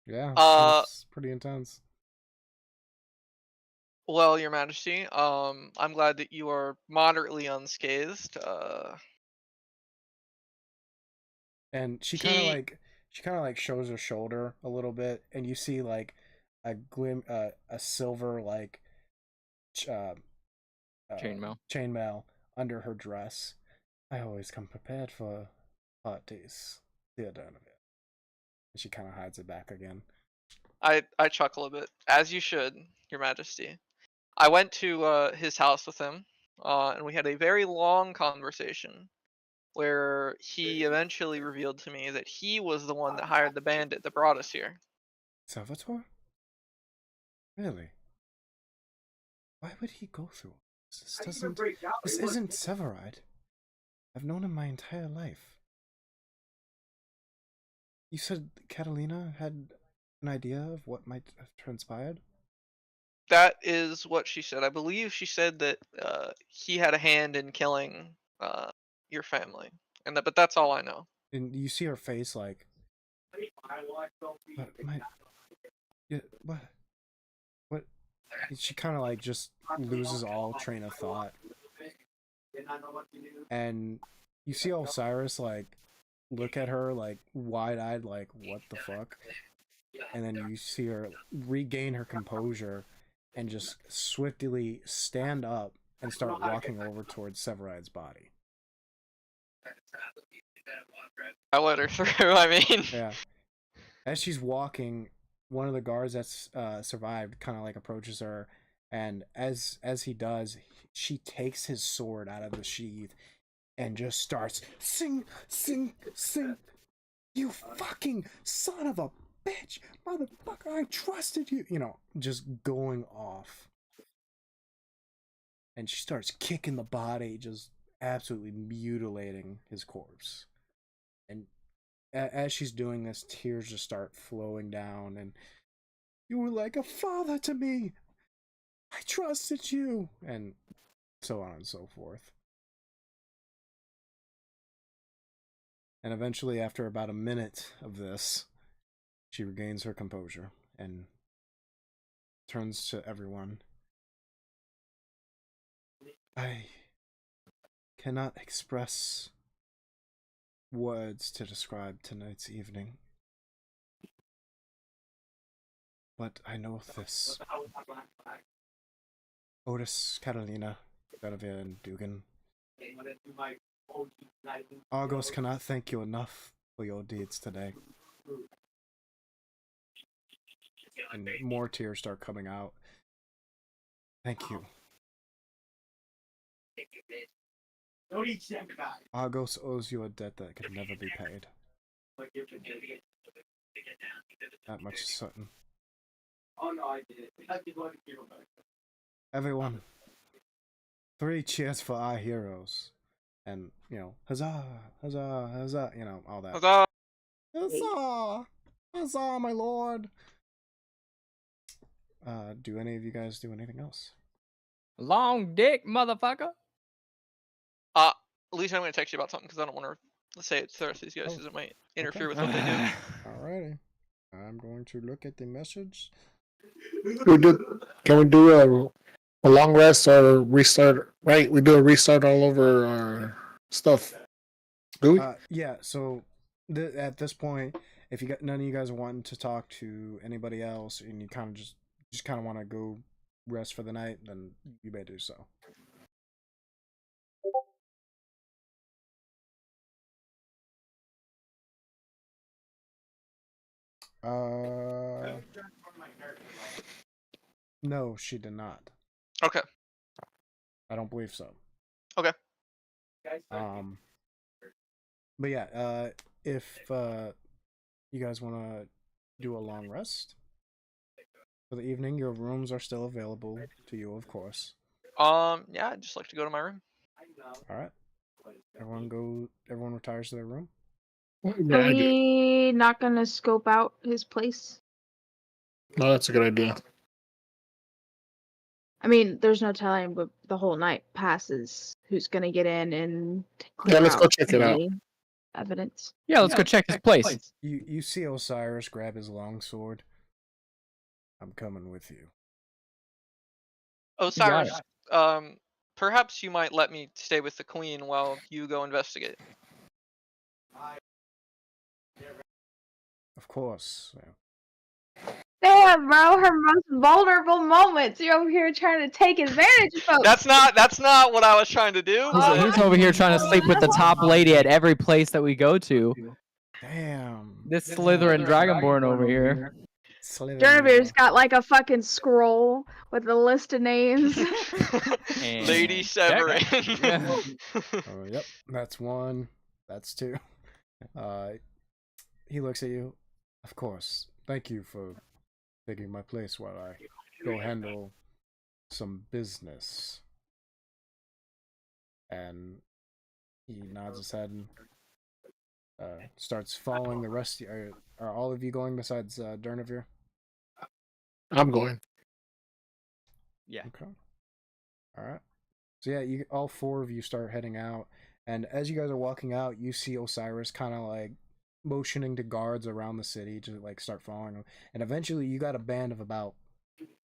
Yeah. It's pretty intense.
Well, Your Majesty, I'm glad that you are moderately unscathed.
And she kind of like she kind of like shows her shoulder a little bit, and you see like a silver like chainmail under her dress. I always come prepared for parties, dear Donovan. And she kind of hides it back again.
I chuckle a bit, as you should, Your Majesty. I went to his house with him, and we had a very long conversation where he eventually revealed to me that he was the one that hired the bandit that brought us here.
Salvatore? Really? Why would he go through this? This isn't Severide. I've known him my entire life. You said Catalina had an idea of what might have transpired?
That is what she said. I believe she said that he had a hand in killing your family, but that's all I know.
And you see her face like, what? She kind of like just loses all train of thought. And you see Osiris like look at her like wide-eyed, like what the fuck? And then you see her regain her composure and just swiftly stand up and start walking over towards Severide's body.
I let her through, I mean.
Yeah. As she's walking, one of the guards that's survived kind of like approaches her, and as he does, she takes his sword out of the sheath and just starts sing, you fucking son of a bitch, motherfucker, I trusted you, just going off. And she starts kicking the body, just absolutely mutilating his corpse. And as she's doing this, tears just start flowing down, and you were like a father to me, I trusted you, and so on and so forth. And eventually, after about a minute of this, she regains her composure and turns to everyone. I cannot express words to describe tonight's evening, but I know this. Otis, Catalina, Donovan, and Dugan. Argos cannot thank you enough for your deeds today. And more tears start coming out. Thank you. Argos owes you a debt that can never be paid. That much is certain. Everyone, 3 cheers for our heroes. And, huzzah, huzzah, huzzah, all that.
Huzzah!
Huzzah! Huzzah, my lord! Do any of you guys do anything else?
Long dick, motherfucker!
Lisa, I'm going to text you about something because I don't want to say it to the rest of these guys because it might interfere with what they do.
Alrighty. I'm going to look at the message.
Can we do a long rest or restart? Right, we do a restart all over our stuff. Do we?
Yeah. So at this point, if none of you guys are wanting to talk to anybody else, and you kind of just kind of want to go rest for the night, then you may do so. No, she did not.
Okay.
I don't believe so.
Okay.
But yeah, if you guys want to do a long rest for the evening, your rooms are still available to you, of course.
Yeah, I'd just like to go to my room.
All right. Everyone retires to their room.
Are we not gonna scope out his place?
No, that's a good idea.
I mean, there's no telling, but the whole night passes. Who's gonna get in and
Yeah, let's go check it out.
Evidence.
Yeah, let's go check his place.
You see Osiris grab his longsword. I'm coming with you.
Osiris, perhaps you might let me stay with the queen while you go investigate.
of course.
Damn, bro, her most vulnerable moments. You're over here trying to take advantage of folks.
That's not what I was trying to do.
He's over here trying to sleep with the top lady at every place that we go to.
Damn.
This Slytherin Dragonborn over here.
Jernavir's got like a fucking scroll with a list of names.
And
Lady Severin.
Yeah.
Oh, yep, that's one. That's two. He looks at you. Of course. Thank you for taking my place while I go handle some business. And he nods his head and starts following the rest. Are all of you going besides Durnavir?
I'm going.
Yeah.
Okay. All right. So yeah, all four of you start heading out, and as you guys are walking out, you see Osiris kind of like motioning to guards around the city to like start following them, and eventually you got a band of about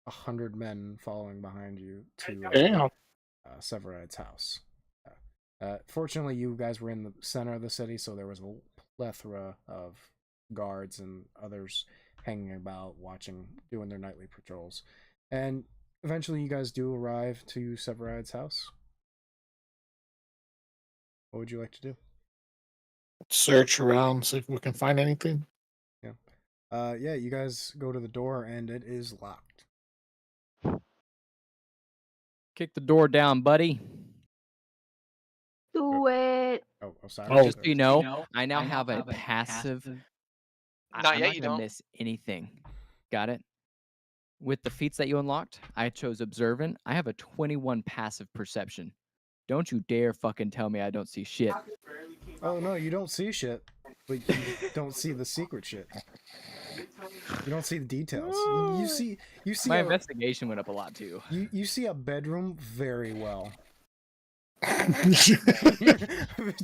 100 men following behind you to Severide's house. Fortunately, you guys were in the center of the city, so there was a plethora of guards and others hanging about, watching, doing their nightly patrols. And eventually you guys do arrive to Severide's house. What would you like to do?
Search around, see if we can find anything.
Yeah, you guys go to the door and it is locked.
Kick the door down, buddy.
Do it.
Sorry.
Just so you know, I now have a passive.
Not
I'm
yet,
not
you
gonna
don't.
miss anything. Got it? With the feats that you unlocked, I chose Observant. I have a 21 passive perception. Don't you dare fucking tell me I don't see shit.
Oh no, you don't see shit, but you don't see the secret shit. You don't see the details. You see.
My investigation went up a lot too.
You see a bedroom very well.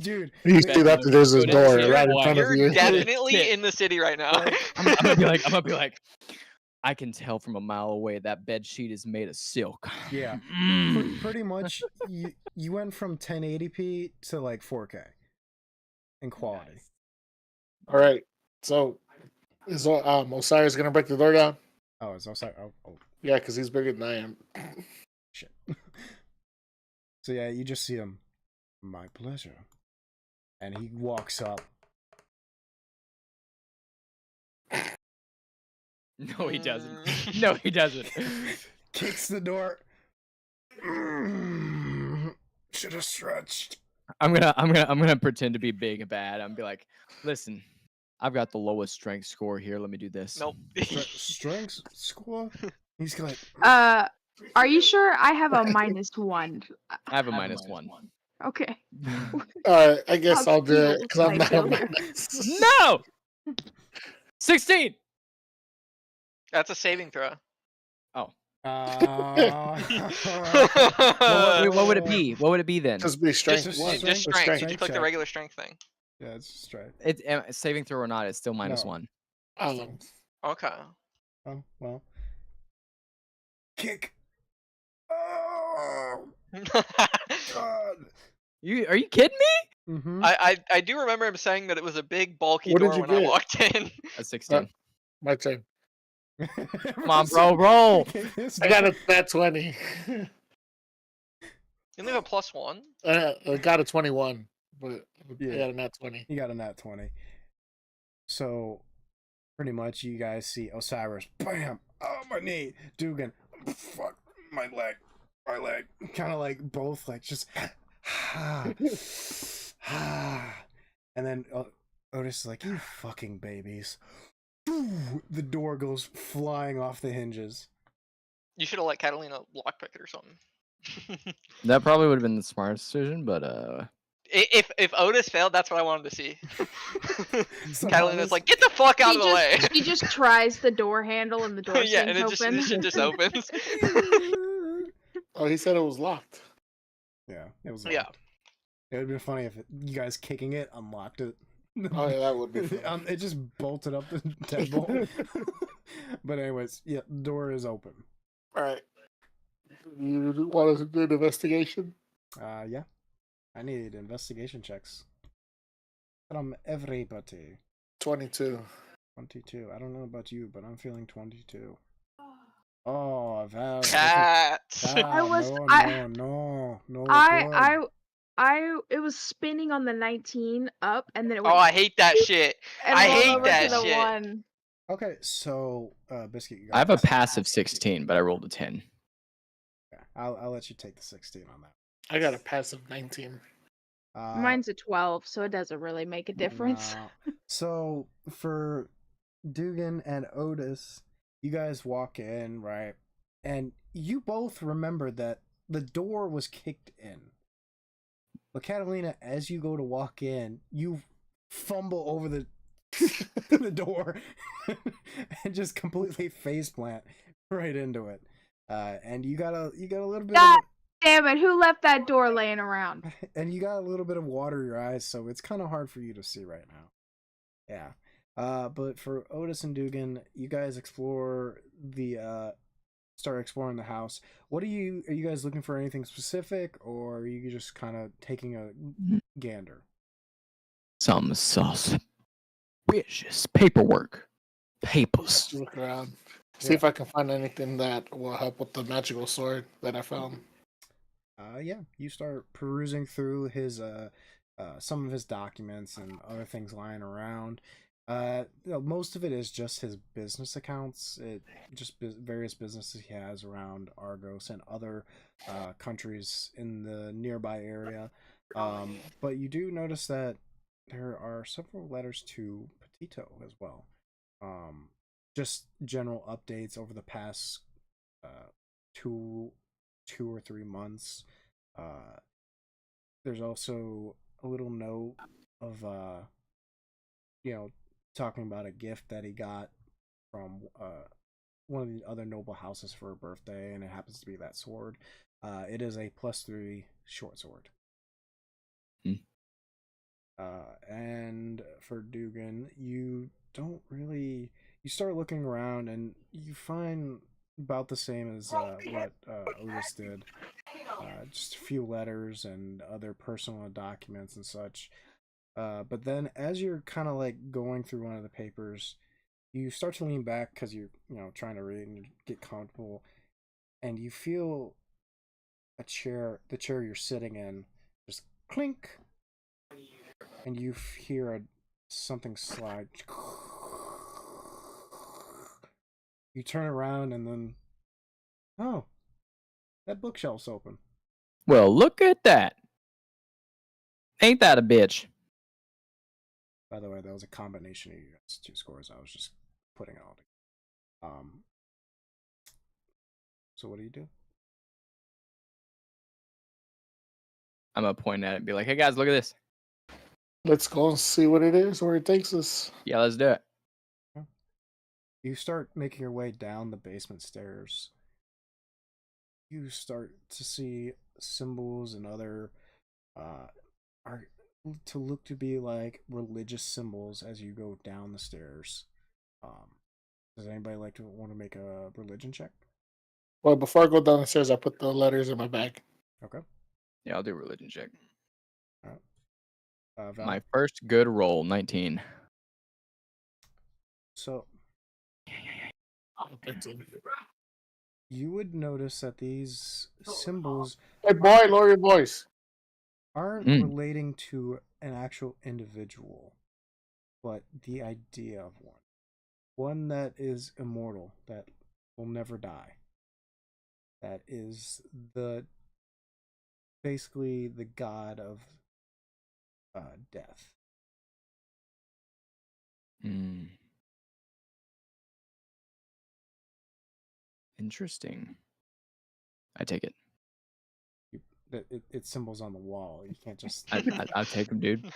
Dude,
You see that there's a door right in front of
You're
you.
definitely in the city right now.
I'm gonna be like, I can tell from a mile away that bed sheet is made of silk.
Yeah, pretty much. You went from 1080p to like 4K in quality.
All right. So, is Osiris gonna break the door down?
Oh, it's outside. Oh.
Yeah, because he's bigger than I am.
Shit. So yeah, you just see him. My pleasure. And he walks up.
No, he doesn't. No, he doesn't.
Kicks the door. Should have stretched.
I'm gonna pretend to be big and bad. I'm gonna be like, listen, I've got the lowest strength score here. Let me do this.
Nope.
Strength score? He's like.
Are you sure? I have a -1.
I have a -1.
Okay.
All right, I guess I'll do
steal
it because I'm
my
not a
failure.
minus.
No. 16.
That's a saving throw.
What would it be? What would it be then?
Just be strength
Just
one.
Just
strength.
strength. You just click
check.
the regular strength thing.
Yeah, it's straight.
It's saving throw or not? It's still -1.
Okay.
Oh, well. Kick. Oh, God.
Are you kidding me?
Mm-hmm.
I do remember him saying that it was a big bulky
What did
door
you
when I
get?
walked in.
A 16.
My turn.
Come on, bro, roll.
I got a nat 20.
You only have a +1.
I got a 21, but
Yeah.
I got a nat 20.
You got a nat 20. So, pretty much, you guys see Osiris. Bam! Oh, my knee. Dugan. Fuck. My leg. Kind of like both, like just. And then Otis is like, you fucking babies. The door goes flying off the hinges.
You should have let Catalina lockpick it or something.
That probably would have been the smartest decision, but
If Otis failed, that's what I wanted to see.
Somehow
Catalina's
this-
like, get the fuck out of the way.
He just tries the door handle and the door
Yeah, and
swings open.
it just opens.
Oh, he said it was locked.
Yeah, it was.
Yeah.
Locked. It would have been funny if you guys kicking it unlocked it.
Oh, yeah, that would be fun.
It just bolted up the deadbolt. But anyways, yeah, the door is open.
All right. You want us to do an investigation?
Yeah. I need investigation checks from everybody.
22.
22. I don't know about you, but I'm feeling 22. Oh, Val.
Cats.
Ah,
was-
no,
I-
no good.
It was spinning on the 19 up, and then it
Oh,
went
I hate that shit.
and
I
rolled
hate
over
that
to the
shit.
1.
Okay, so Biscuit, you got
I have a
this.
passive 16, but I rolled a 10.
Okay, I'll let you take the 16 on that.
I got a passive 19.
Mine's a 12, so it doesn't really make a difference.
No. So for Dugan and Otis, you guys walk in, right? And you both remember that the door was kicked in. But Catalina, as you go to walk in, you fumble over the the door and just completely faceplant right into it. And you got a little bit
God damn it, who left that door laying around?
and you got a little bit of water in your eyes, so it's kind of hard for you to see right now. Yeah. But for Otis and Dugan, you guys start exploring the house. Are you guys looking for anything specific, or are you just kind of taking a gander?
Some suspicious paperwork. Papers.
Look around. See if I can find anything that will help with the magical sword that I found.
Yeah, you start perusing through his some of his documents and other things lying around. Most of it is just his business accounts. Various businesses he has around Argos and other countries in the nearby area. But you do notice that there are several letters to Petito as well. Just general updates over the past 2 or 3 months. There's also a little note of talking about a gift that he got from one of the other noble houses for her birthday, and it happens to be that sword. It is a +3 short sword. And for Dugan, you start looking around and you find about the same as what Otis did. Just a few letters and other personal documents and such. But then as you're kind of like going through one of the papers, you start to lean back because you're trying to read and get comfortable, and you feel the chair you're sitting in just clink, and you hear something slide. You turn around and then, oh, that bookshelf's open.
Well, look at that. Ain't that a bitch?
By the way, that was a combination of you guys' 2 scores. I was just putting it all together. So what do you do?
I'm gonna point at it and be like, hey guys, look at this.
Let's go and see what it is, where it takes us.
Yeah, let's do it.
You start making your way down the basement stairs. You start to see symbols and other are to look to be like religious symbols as you go down the stairs. Does anybody want to make a religion check?
Well, before I go down the stairs, I put the letters in my bag.
Okay.
Yeah, I'll do a religion check.
Val?
My first good roll, 19.
So you would notice that these symbols
Hey, boy, lower your voice.
aren't relating to an actual individual, but the idea of one. One that is immortal, that will never die. That is basically the god of death.
Interesting. I take it.
It's symbols on the wall. You can't just.
I'll take them, dude.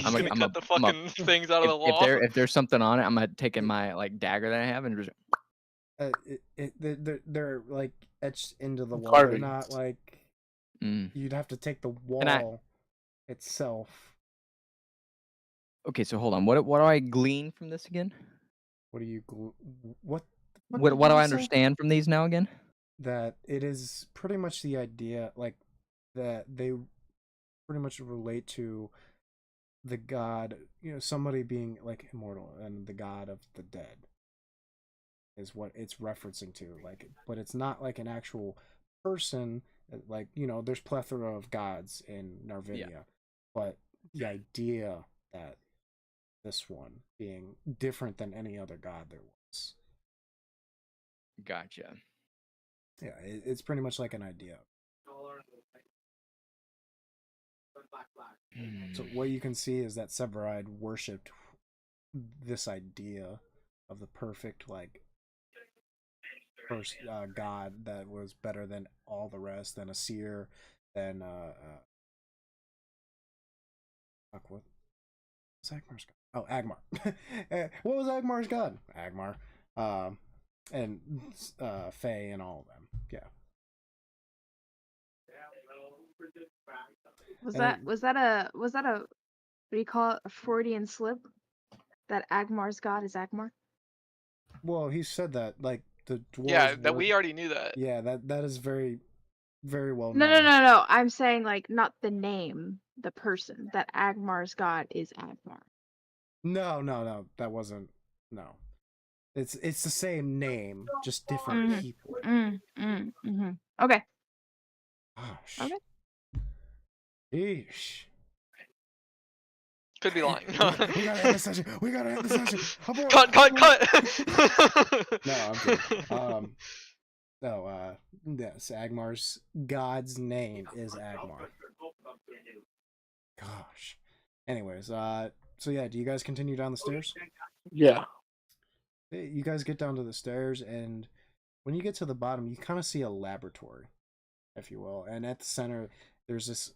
I'm gonna cut the fucking things out of the wall.
If there's something on it, I'm gonna take in my dagger that I have and just.
They're like etched into the wall.
Carvings.
They're not like. You'd have to take the wall itself.
Okay, so hold on. What do I glean from this again?
What do you what
do I understand from these now again?
That it is pretty much the idea, like that they pretty much relate to the god, somebody being like immortal and the god of the dead is what it's referencing to. Like, but it's not like an actual person. Like, there's plethora of gods in Narvinia, but the idea that this one being different than any other god there was.
Gotcha.
Yeah, it's pretty much like an idea. So what you can see is that Severide worshipped this idea of the perfect, like, first god that was better than all the rest, than a seer, than fuck, what was Agmar's god? Oh, Agmar. What was Agmar's god? Agmar. And Faye and all of them. Yeah.
Was that a what do you call it, a Freudian slip? That Agmar's god is Agmar?
Well, he said that, like, the dwarves.
Yeah, that we already knew that.
Yeah, that is very, very well
No,
known.
no. I'm saying, like, not the name, the person. That Agmar's god is Agmar.
No, that wasn't. No, it's the same name, just different people.
Okay.
Gosh.
Okay.
Yeesh.
Could be lying.
We gotta end the session. We gotta end the session. Abort.
Cut.
No, I'm kidding. Yes, Agmar's god's name is Agmar. Gosh. Anyways, so yeah, do you guys continue down the stairs?
Yeah.
You guys get down to the stairs, and when you get to the bottom, you kind of see a laboratory, if you will, and at the center, there's this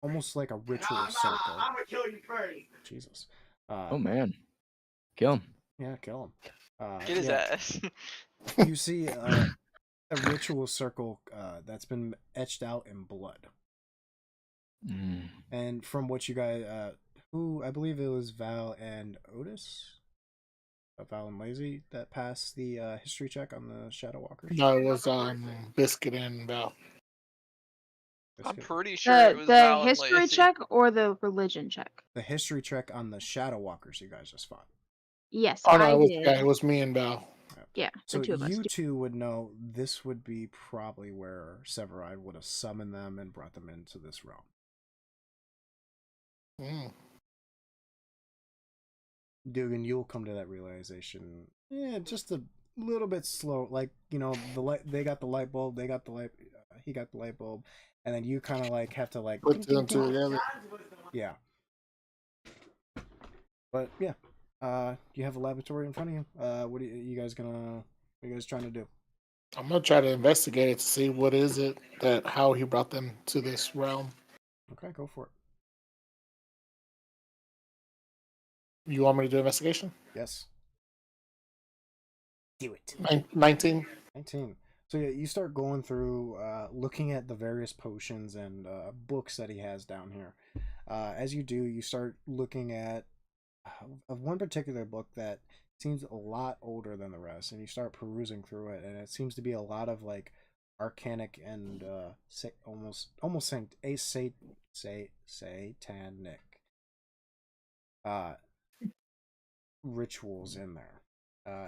almost like a ritual circle.
I'm gonna kill you first.
Jesus.
Oh man, kill him.
Yeah, kill him.
Get his ass.
You see a ritual circle that's been etched out in blood. And from what you guys, who I believe it was Val and Otis, Val and Lazy, that passed the history check on the Shadow Walkers.
No, it was Biscuit and Val.
I'm pretty sure it was Val and
history
Lacey.
check or the religion check?
The history check on the Shadow Walkers you guys just fought.
Yes,
Oh no,
I did.
Yeah, it was me and Val.
Yeah,
So
the two of us.
you two would know this would be probably where Severide would have summoned them and brought them into this realm. Dugan, you'll come to that realization. Yeah, just a little bit slow. Like, the light. They got the light bulb. They got the light. He got the light bulb, and then you kind of like have to like
put them together.
Yeah. But yeah, you have a laboratory in front of you. What are you guys trying to do?
I'm gonna try to investigate it to see what is it how he brought them to this realm.
Okay, go for it.
You want me to do investigation?
Yes. Do it.
19.
19. So yeah, you start going through, looking at the various potions and books that he has down here. As you do, you start looking at one particular book that seems a lot older than the rest, and you start perusing through it, and it seems to be a lot of like arcanic and almost satanic rituals in there.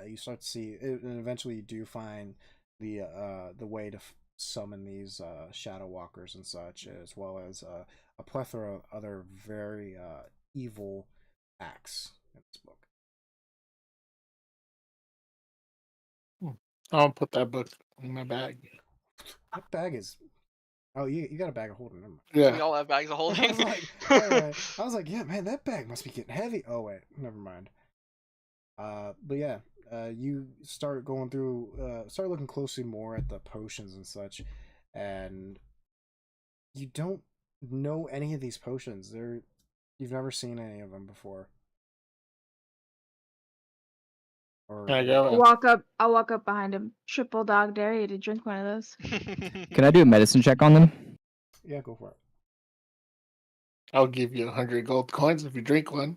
You start to see it, and eventually you do find the way to summon these shadow walkers and such, as well as a plethora of other very evil acts in this book.
I'll put that book in my bag.
That bag is... Oh, you got a bag of holding. Never mind.
Yeah.
We all have bags of holding.
I was like, yeah, man, that bag must be getting heavy. Oh wait, never mind. But yeah, you start going through, start looking closely more at the potions and such, and you don't know any of these potions. You've never seen any of them before. Or
I go.
I'll walk up behind him. Triple dog dare you to drink one of those.
Can I do a medicine check on them?
yeah, go for it.
I'll give you 100 gold coins if you drink one.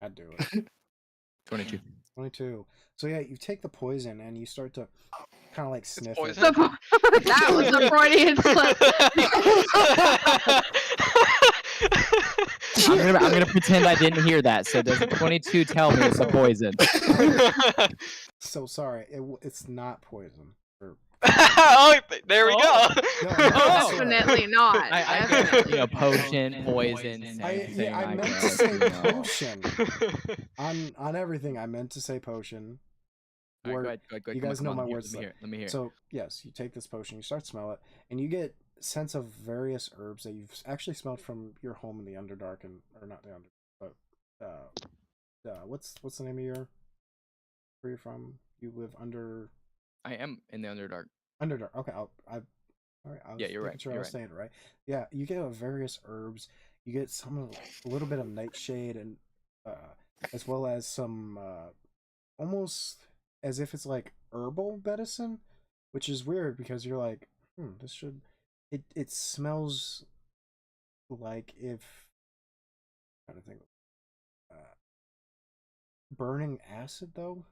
I'd do it.
22.
22. So yeah, you take the poison and you start to kind of like sniff it.
poison.
That was a Freudian slip.
I'm gonna pretend I didn't hear that. So does 22 tell me it's a poison?
So sorry, it's not poison.
Oh, there we go.
No,
Definitely not.
I
Definitely.
you know, potion, poison, same thing.
I meant to
guess,
say
you know.
potion. On everything, I meant to say potion.
All right,
Word-
go ahead.
you
Come
guys
on,
know
come
my
on,
words.
Let me hear.
So yes, you take this potion, you start to smell it, and you get sense of various herbs that you've actually smelled from your home in the Underdark, or not the Underdark, but what's the name of where you're from? You live under.
I am in the Underdark.
Underdark. Okay, all right. I was
Yeah, you're
making
right,
sure I
you're
was
right.
saying it right. Yeah, you get various herbs. You get a little bit of nightshade, and as well as some almost as if it's like herbal medicine, which is weird because you're like, this should. It smells like if. I'm trying to think. Burning acid though.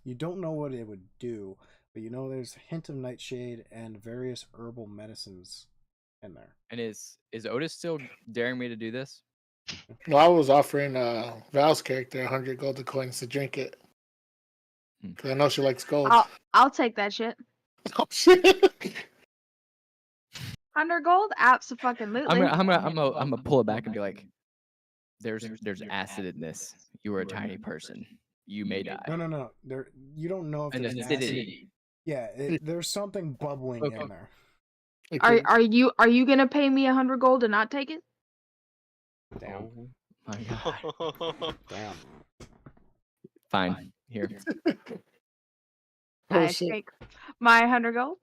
You don't know what it would do, but you know there's a hint of nightshade and various herbal medicines in there.
And is Otis still daring me to do this?
No, I was offering Val's character 100 golden coins to drink it. Because I know she likes gold.
I'll take that shit.
Oh, shit.
100 gold? Absolutely.
I'm gonna pull it back and be like, there's acid in this. You are a tiny person. You may die.
No. There, you don't know if
An
there's acid.
acidity.
Yeah, there's something bubbling in there.
Are you gonna pay me 100 gold to not take it?
Damn.
Oh my god.
Damn.
Fine. Here.
Oh,
I
shit.
take my 100 gold.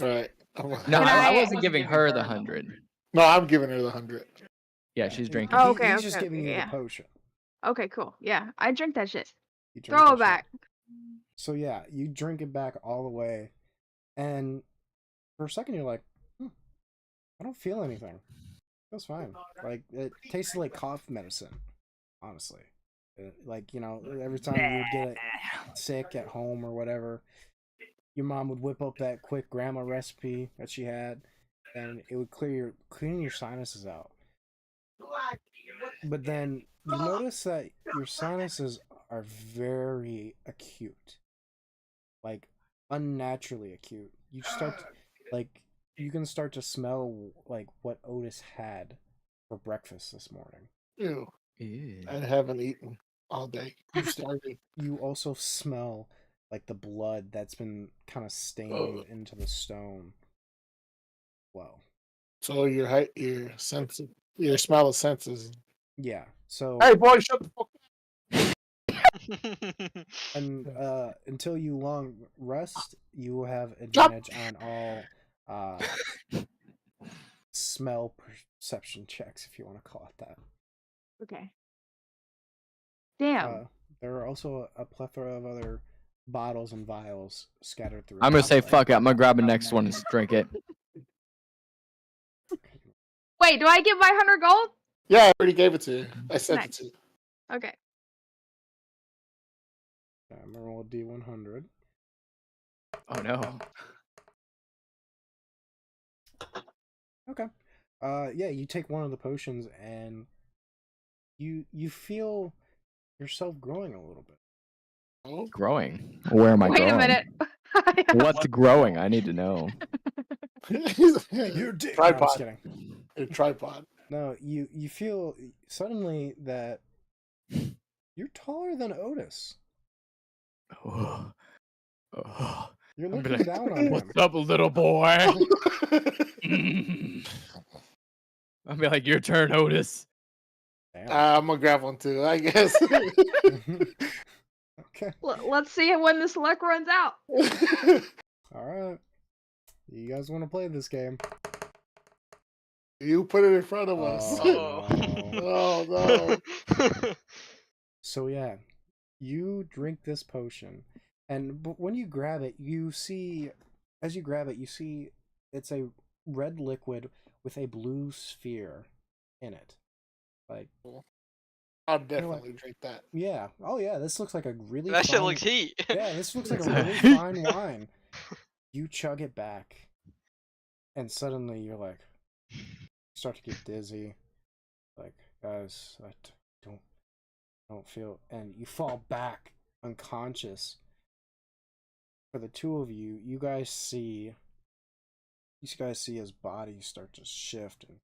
Right.
No,
Can
I
I-
wasn't giving her the 100.
No, I'm giving her the 100.
Yeah, she's drinking.
Oh, okay,
He's just
okay,
giving you
yeah.
the potion.
Okay, cool. Yeah, I drink that shit.
You drink
Throw
the
it back.
shit. So yeah, you drink it back all the way, and for a second you're like, I don't feel anything. Feels fine. Like it tasted like cough medicine, honestly. Like, you know, every time you would get sick at home or whatever, your mom would whip up that quick grandma recipe that she had, and it would clean your sinuses out. But then you notice that your sinuses are very acute, like unnaturally acute. You start you can start to smell like what Otis had for breakfast this morning.
Ew.
Ew.
I haven't eaten all day. I'm starving.
You also smell like the blood that's been kind of stained into the stone. Well,
So your senses, your smell of senses.
yeah. So
Hey, boy, shut the fuck up.
and until you long rest, you will have advantage on all smell perception checks, if you want to call it that.
Okay. Damn.
There are also a plethora of other bottles and vials scattered through.
I'm gonna say fuck it. I'm gonna grab the next one and drink it.
Wait, do I get my 100 gold?
Yeah, I already gave it to you. I sent it
Nice.
to you.
Okay.
I'm gonna roll a D100.
Oh no.
Okay. Yeah, you take one of the potions and you feel yourself growing a little bit.
Oh,
Growing. Where am I
Wait
growing?
a minute.
What's growing? I need to know.
Your dick.
Tripod.
No, I'm just kidding.
Your tripod.
No, you feel suddenly that you're taller than Otis.
Oh. Oh.
You're
I'm
looking
like,
down on
what's
him.
up, little boy? I'll be like, your turn, Otis.
Damn.
I'm gonna grab one too, I guess.
Okay.
Let's see when this luck runs out.
All right. You guys want to play this game?
You put it in front of us.
Oh, no.
Oh no.
So yeah, you drink this potion, but when you grab it, you see it's a red liquid with a blue sphere in it. Like,
I'll definitely drink that.
Yeah. Oh yeah, this looks like a really
That shit
fine...
looks heat.
Yeah, this looks like a
It's
really
a-
fine wine. You chug it back, and suddenly you're like, start to get dizzy. Like, guys, I don't feel, and you fall back unconscious. For the two of you, you guys see his body start to shift and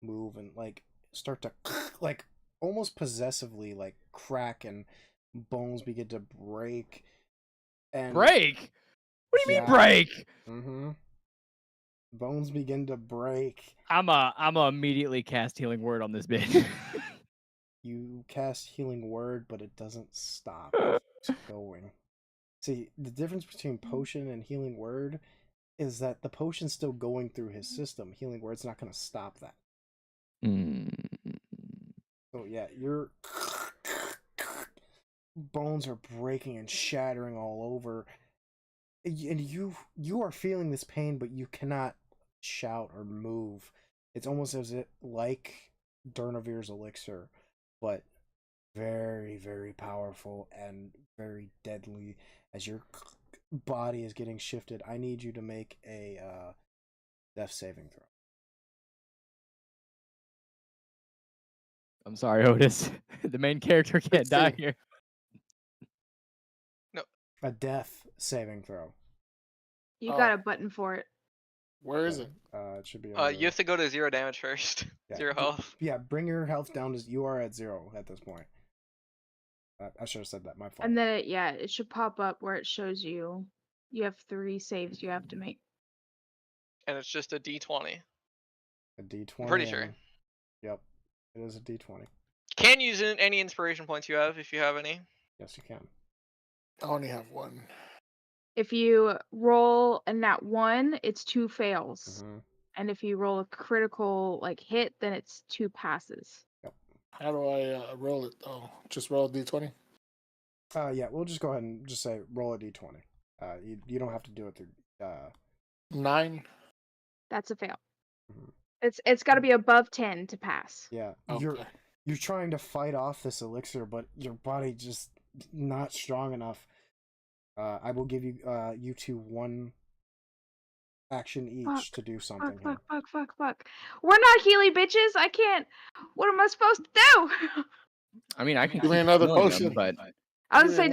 move and like start to like almost possessively like crack, and bones begin to break. And
Break? What do you mean
Yeah.
break?
Mm-hmm. Bones begin to break.
I'm immediately cast healing word on this bitch.
You cast healing word, but it doesn't stop. It keeps going. See, the difference between potion and healing word is that the potion's still going through his system. Healing word's not going to stop that.
Mm.
So yeah, your bones are breaking and shattering all over, and you are feeling this pain, but you cannot shout or move. It's almost as if like Durnavir's elixir, but very, very powerful and very deadly. As your body is getting shifted, I need you to make a death saving throw.
I'm sorry, Otis. The main character can't die
see.
here.
A death saving throw.
You
Oh.
got a button for it.
Where is it?
It should be. Under...
You have to go to 0 damage first.
Yeah,
0 health.
Yeah, bring your health down to... You are at 0 at this point. I should have said that. My fault.
And then it should pop up where it shows you have 3 saves you have to make.
And it's just a D20.
A D20.
I'm pretty sure.
and- Yep, it is a D20.
Can use any inspiration points you have if you have any.
Yes, you can.
I only have one.
If you roll a nat 1, it's 2 fails.
Mhm.
And if you roll a critical like hit, then it's 2 passes.
How do I roll it though? Just roll D20?
Yeah, we'll just go ahead and just say roll a D20. You don't have to do it through.
9.
That's a fail.
Mhm.
It's got to be above 10 to pass.
Yeah,
Okay.
you're trying to fight off this elixir, but your body just not strong enough. I will give you you two 1 action each to do something here.
Fuck. We're not Healy bitches. I can't. What am I supposed to do?
I mean, I can
Give me
keep
another
healing
potion.
them, but
I was
Yeah,
saying,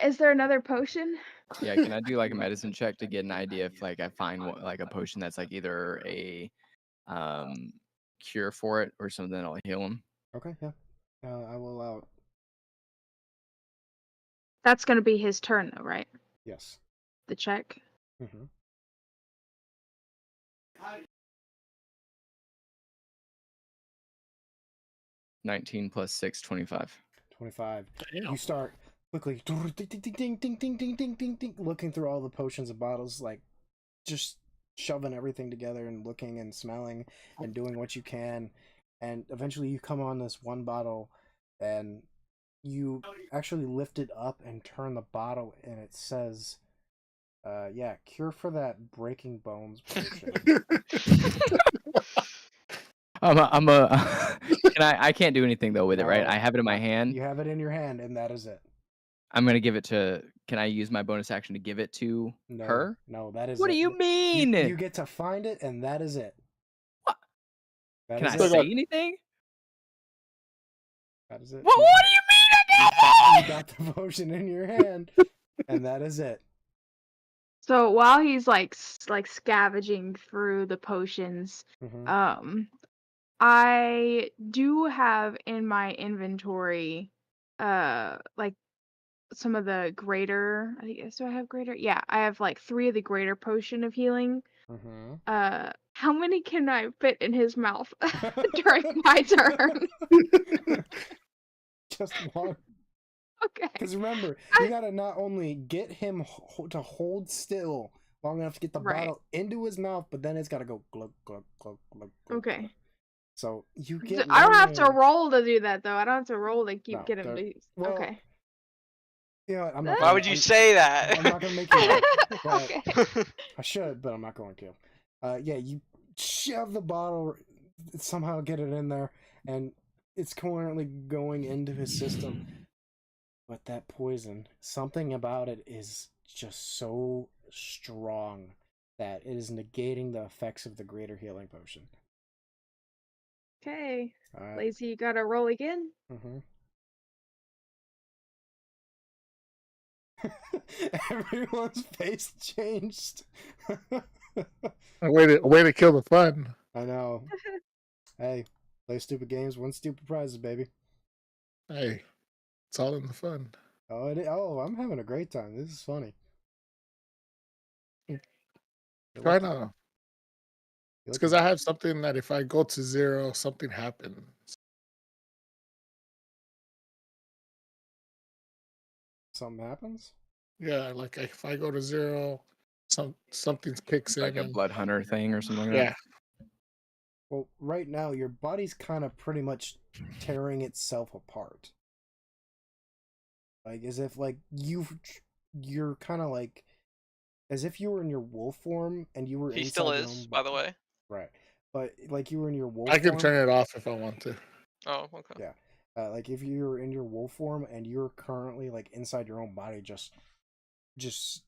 is there another potion?
yeah, can I do like a medicine check to get an idea if like I find like a potion that's like either a cure for it or something that'll heal him?
Okay, yeah. I will allow it.
That's gonna be his turn though, right?
Yes.
The check.
Mm-hmm.
$19 plus 6, 25.
25.
Damn.
You start quickly ding, ding, ding, ding, ding, ding, ding, ding, looking through all the potions and bottles, like just shoving everything together and looking and smelling and doing what you can. And eventually you come on this one bottle and you actually lift it up and turn the bottle, and it says, yeah, cure for that breaking bones potion.
I can't do anything though with it, right?
No,
I have it in my hand.
You have it in your hand, and that is it.
I'm gonna give it to. Can I use my bonus action to give it to
No,
her?
No, that is
What
it.
do you mean?
You get to find it, and that is it.
What?
That
Can
is
I
it.
say anything?
That is it.
What do you mean? I
You got the potion in your hand, and that is it.
So while he's like scavenging through the potions,
Mhm.
I do have in my inventory, like some of the greater. I think so. I have greater. Yeah, I have like 3 of the greater potion of healing.
Mhm.
How many can I fit in his mouth during my turn?
Just one.
Okay.
Because remember, you gotta not only get him to hold still long enough to get the
Right.
bottle into his mouth, but then it's gotta go glug glug glug glug. glug,
Okay.
glug. So you
So
get.
I don't
one
have to
in-
roll to do that though. I don't have to roll to keep
No,
getting
there-
these.
well,
Okay.
You know what, I'm not.
Why would you say that?
I'm not gonna make you. But
Okay.
I should, but I'm not going to. Yeah, you shove the bottle, somehow get it in there, and it's currently going into his system. But that poison, something about it is just so strong that it is negating the effects of the greater healing potion.
Okay.
All right.
Lazy, you gotta roll again.
Mm-hmm. Everyone's face changed.
A way to kill the fun.
I know. Hey, play stupid games, win stupid prizes, baby.
Hey, it's all in the fun.
Oh, I'm having a great time. This is funny.
Try not. It's because I have something that if I go to 0, something happens.
Something happens?
Yeah, like if I go to 0, something kicks
Like
in.
a blood hunter thing or something like
Yeah.
that.
Well, right now your body's kind of pretty much tearing itself apart. Like as if like you're kind of like as if you were in your wolf form and you were
He
inside
still
your
is,
own
by the
body.
way.
Right. But like you were in your wolf
I can
form.
turn it off if I want to.
Oh, okay.
Yeah. Like if you're in your wolf form and you're currently like inside your own body just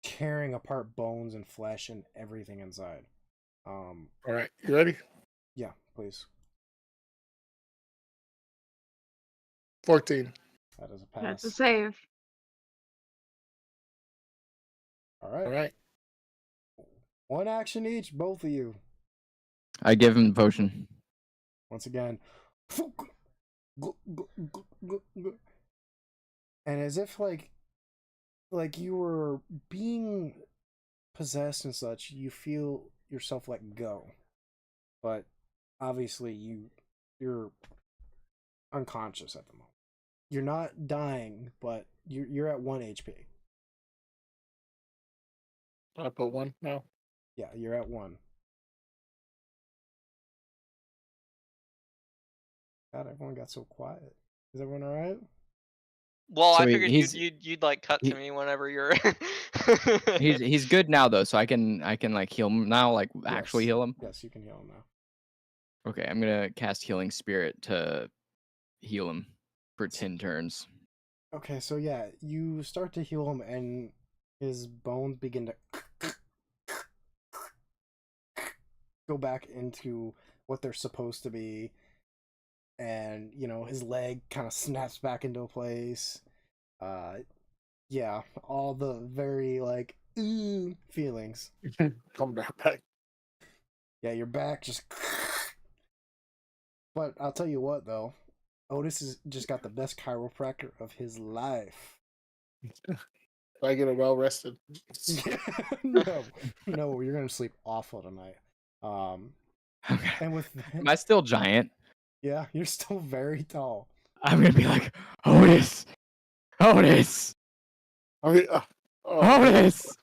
tearing apart bones and flesh and everything inside.
All right, you ready?
Yeah, please.
14.
That is a
That's a
pass.
save.
All right.
All right.
One action each, both of you.
I give him the potion.
Once again. And as if like you were being possessed and such, you feel yourself let go. But obviously you're unconscious at the moment. You're not dying, but you're at 1 HP.
I put 1 now.
Yeah, you're at 1. God, everyone got so quiet. Is everyone all right?
Well,
So
I figured
he's
you'd like cut to me whenever you're.
he's good now though, so I can like heal him now, like actually heal him.
Yes, you can heal him now.
Okay, I'm gonna cast Healing Spirit to heal him for 10 turns.
Okay, so yeah, you start to heal him, and his bones begin to go back into what they're supposed to be, and you know his leg kind of snaps back into place. Yeah, all the very like feelings.
Come back.
Yeah, your back just. But I'll tell you what, though, Otis has just got the best chiropractor of his life.
I get it well rested.
No, you're gonna sleep awful tonight.
Okay.
And with that,
Am I still giant?
yeah, you're still very tall.
I'm gonna be like, Otis! Otis!
I mean,
Otis!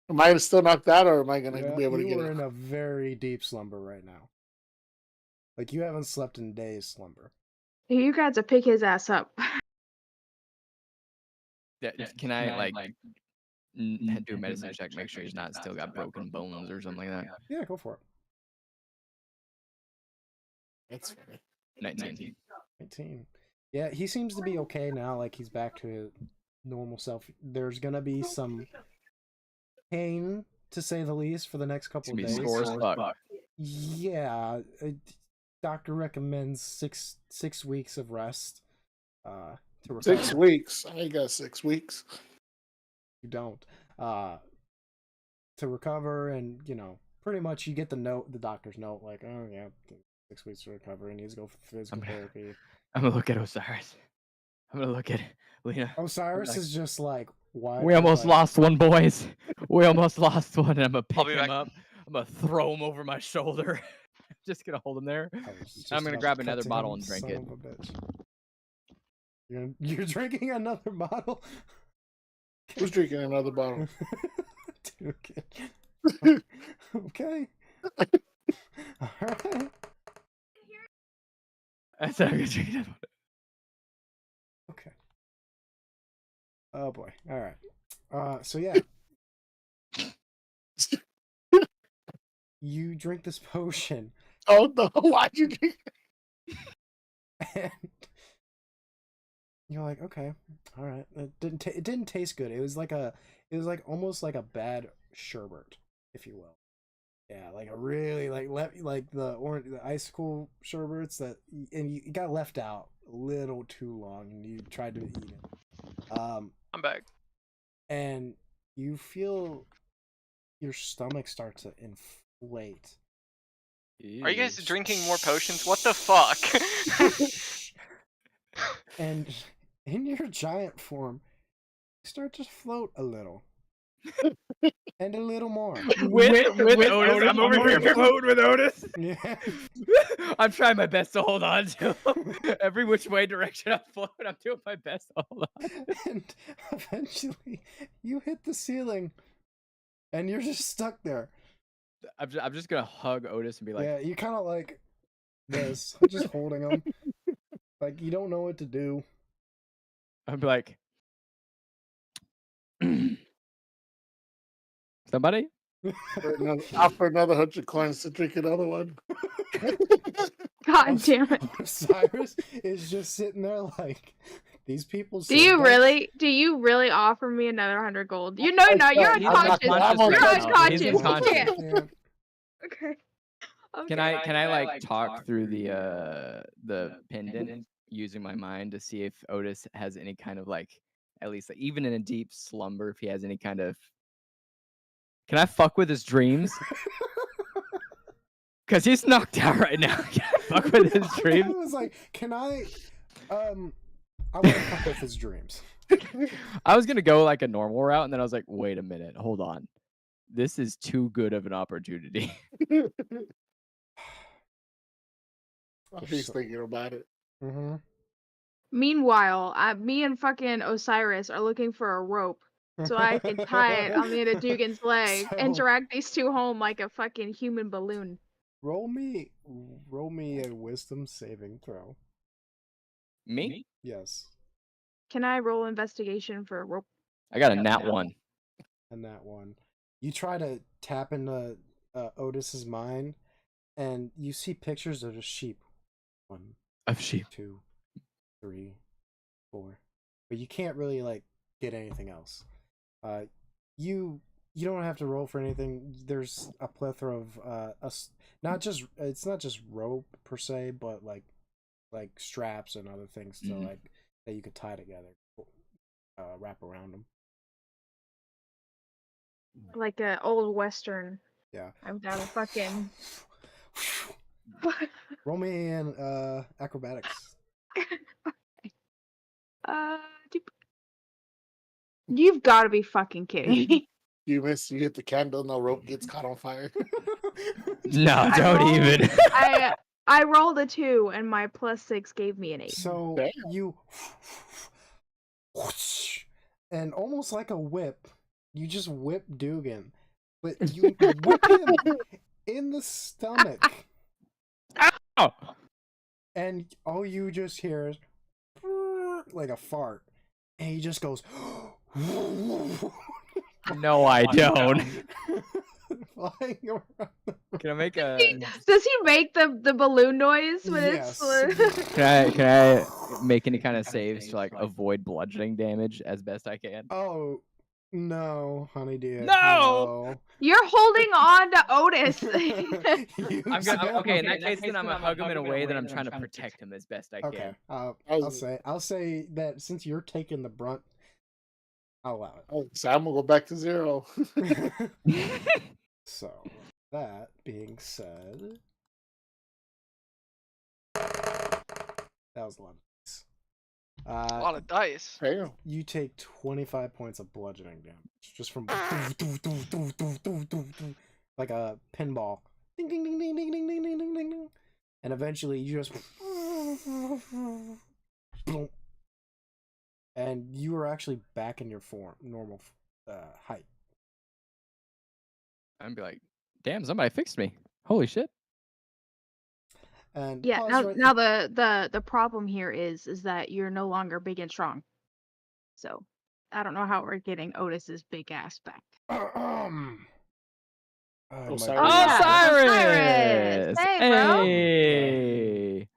am I still knocked out, or am I gonna
Yeah,
be able to
you
get
are
it?
in a very deep slumber right now. Like you haven't slept in days slumber.
You got to pick his ass up.
Can I like do a medicine check, make sure he's not still got broken bones or something like that?
Yeah, go for it.
That's funny.
19.
19. Yeah, he seems to be okay now. Like he's back to his normal self. There's gonna be some pain, to say the least, for the next couple of
It's
days.
gonna be sore as fuck.
Yeah, doctor recommends six weeks of rest. To recover.
6 weeks. I got 6 weeks.
You don't. To recover, and you know, pretty much you get the doctor's note, like, oh yeah, 6 weeks to recover. He needs to go for physical therapy.
I'm gonna look at Osiris. I'm gonna look at Lena.
Osiris is just like, why?
We almost lost one, boys. We almost lost one. And I'm gonna
I'll
pick
be
him
back.
up. I'm gonna throw him over my shoulder. Just gonna hold him there. I'm gonna grab another bottle and drink it.
Son of a bitch. You're drinking another bottle?
Who's drinking another bottle?
Dude, okay. All right.
I said I'm gonna drink another one.
Okay. Oh boy. All right. So yeah. You drink this potion.
Oh no! Why'd you drink?
And you're like, okay, all right. It didn't taste good. It was like almost like a bad sherbet, if you will. Yeah, like a really like the icicle sherbets and you got left out a little too long, and you tried to eat it.
I'm back.
And you feel your stomach start to inflate.
Are you guys drinking more potions? What the fuck?
And in your giant form, you start to float a little. And a little more.
With Otis. I'm over here floating with Otis.
Yeah.
I'm trying my best to hold on to him. Every which way direction I float, I'm doing my best to hold on.
And eventually, you hit the ceiling, and you're just stuck there.
I'm just gonna hug Otis and be like,
yeah, you kind of like this, just holding him. Like, you don't know what to do.
I'd be like, somebody?
Offer another 100 coins to drink another one.
God damn it.
Cyrus is just sitting there like, these people.
Do you really offer me another 100 gold? You know, no, you're
I'm not
unconscious.
conscious
You're
right now.
He's
unconscious. You
unconscious.
can't. Okay.
Can I like talk through the pendant using my mind to see if Otis has any kind of like, at least like, even in a deep slumber, if he has any kind of. Can I fuck with his dreams? Cause he's knocked out right now. Can I fuck with his dreams?
I was like, can I want to fuck with his dreams.
I was gonna go like a normal route, and then I was like, wait a minute, hold on. This is too good of an opportunity.
He's thinking about it.
Mm-hmm.
Meanwhile, me and fucking Osiris are looking for a rope so I can tie it on the end of Dugan's leg and
So-
drag these two home like a fucking human balloon.
Roll me a wisdom saving throw.
Me?
Yes.
Can I roll investigation for a rope?
I got a nat 1.
And that one. You try to tap into Otis's mind, and you see pictures of a sheep. 1,
Of sheep.
2, 3, 4. But you can't really like get anything else. You don't have to roll for anything. There's a plethora of it's not just rope per se, but like straps and other things to like that you could tie together, wrap around them.
Like a old western.
Yeah.
I've got a fucking.
Roll me in acrobatics.
You've got to be fucking kidding me.
You miss, you hit the candle, no rope gets caught on fire.
No, don't even.
I rolled a 2 and my +6 gave me an 8.
So
Damn.
you and almost like a whip, you just whip Dugan, but you whip him in the stomach,
Oh.
and all you just hear is like a fart, and he just goes.
No, I don't.
Flying around.
Can I make a?
Does he make the balloon noise when
Yes.
it's?
Can I make any kind of saves to like avoid bludgeoning damage as best I can?
Oh no, honey dear.
No!
You're holding on to Otis.
Okay. In that case, then I'm gonna hug him in a way that I'm trying to protect him as best I
Okay.
can.
I'll say that since you're taking the brunt, I'll allow it.
Oh, so I'm gonna go back to 0.
So, that being said, that was a lot of dice.
A lot of dice.
Damn.
You take 25 points of bludgeoning damage just from like a pinball. Ding ding ding ding ding ding ding ding ding ding ding. And eventually you just and you are actually back in your normal height.
I'd be like, damn, somebody fixed me. Holy shit.
And
Yeah.
pause right-
Now the problem here is that you're no longer big and strong. So I don't know how we're getting Otis's big ass back.
my
Cyrus.
Oh,
yeah,
Cyrus!
Cyrus! Hey, bro.
Hey!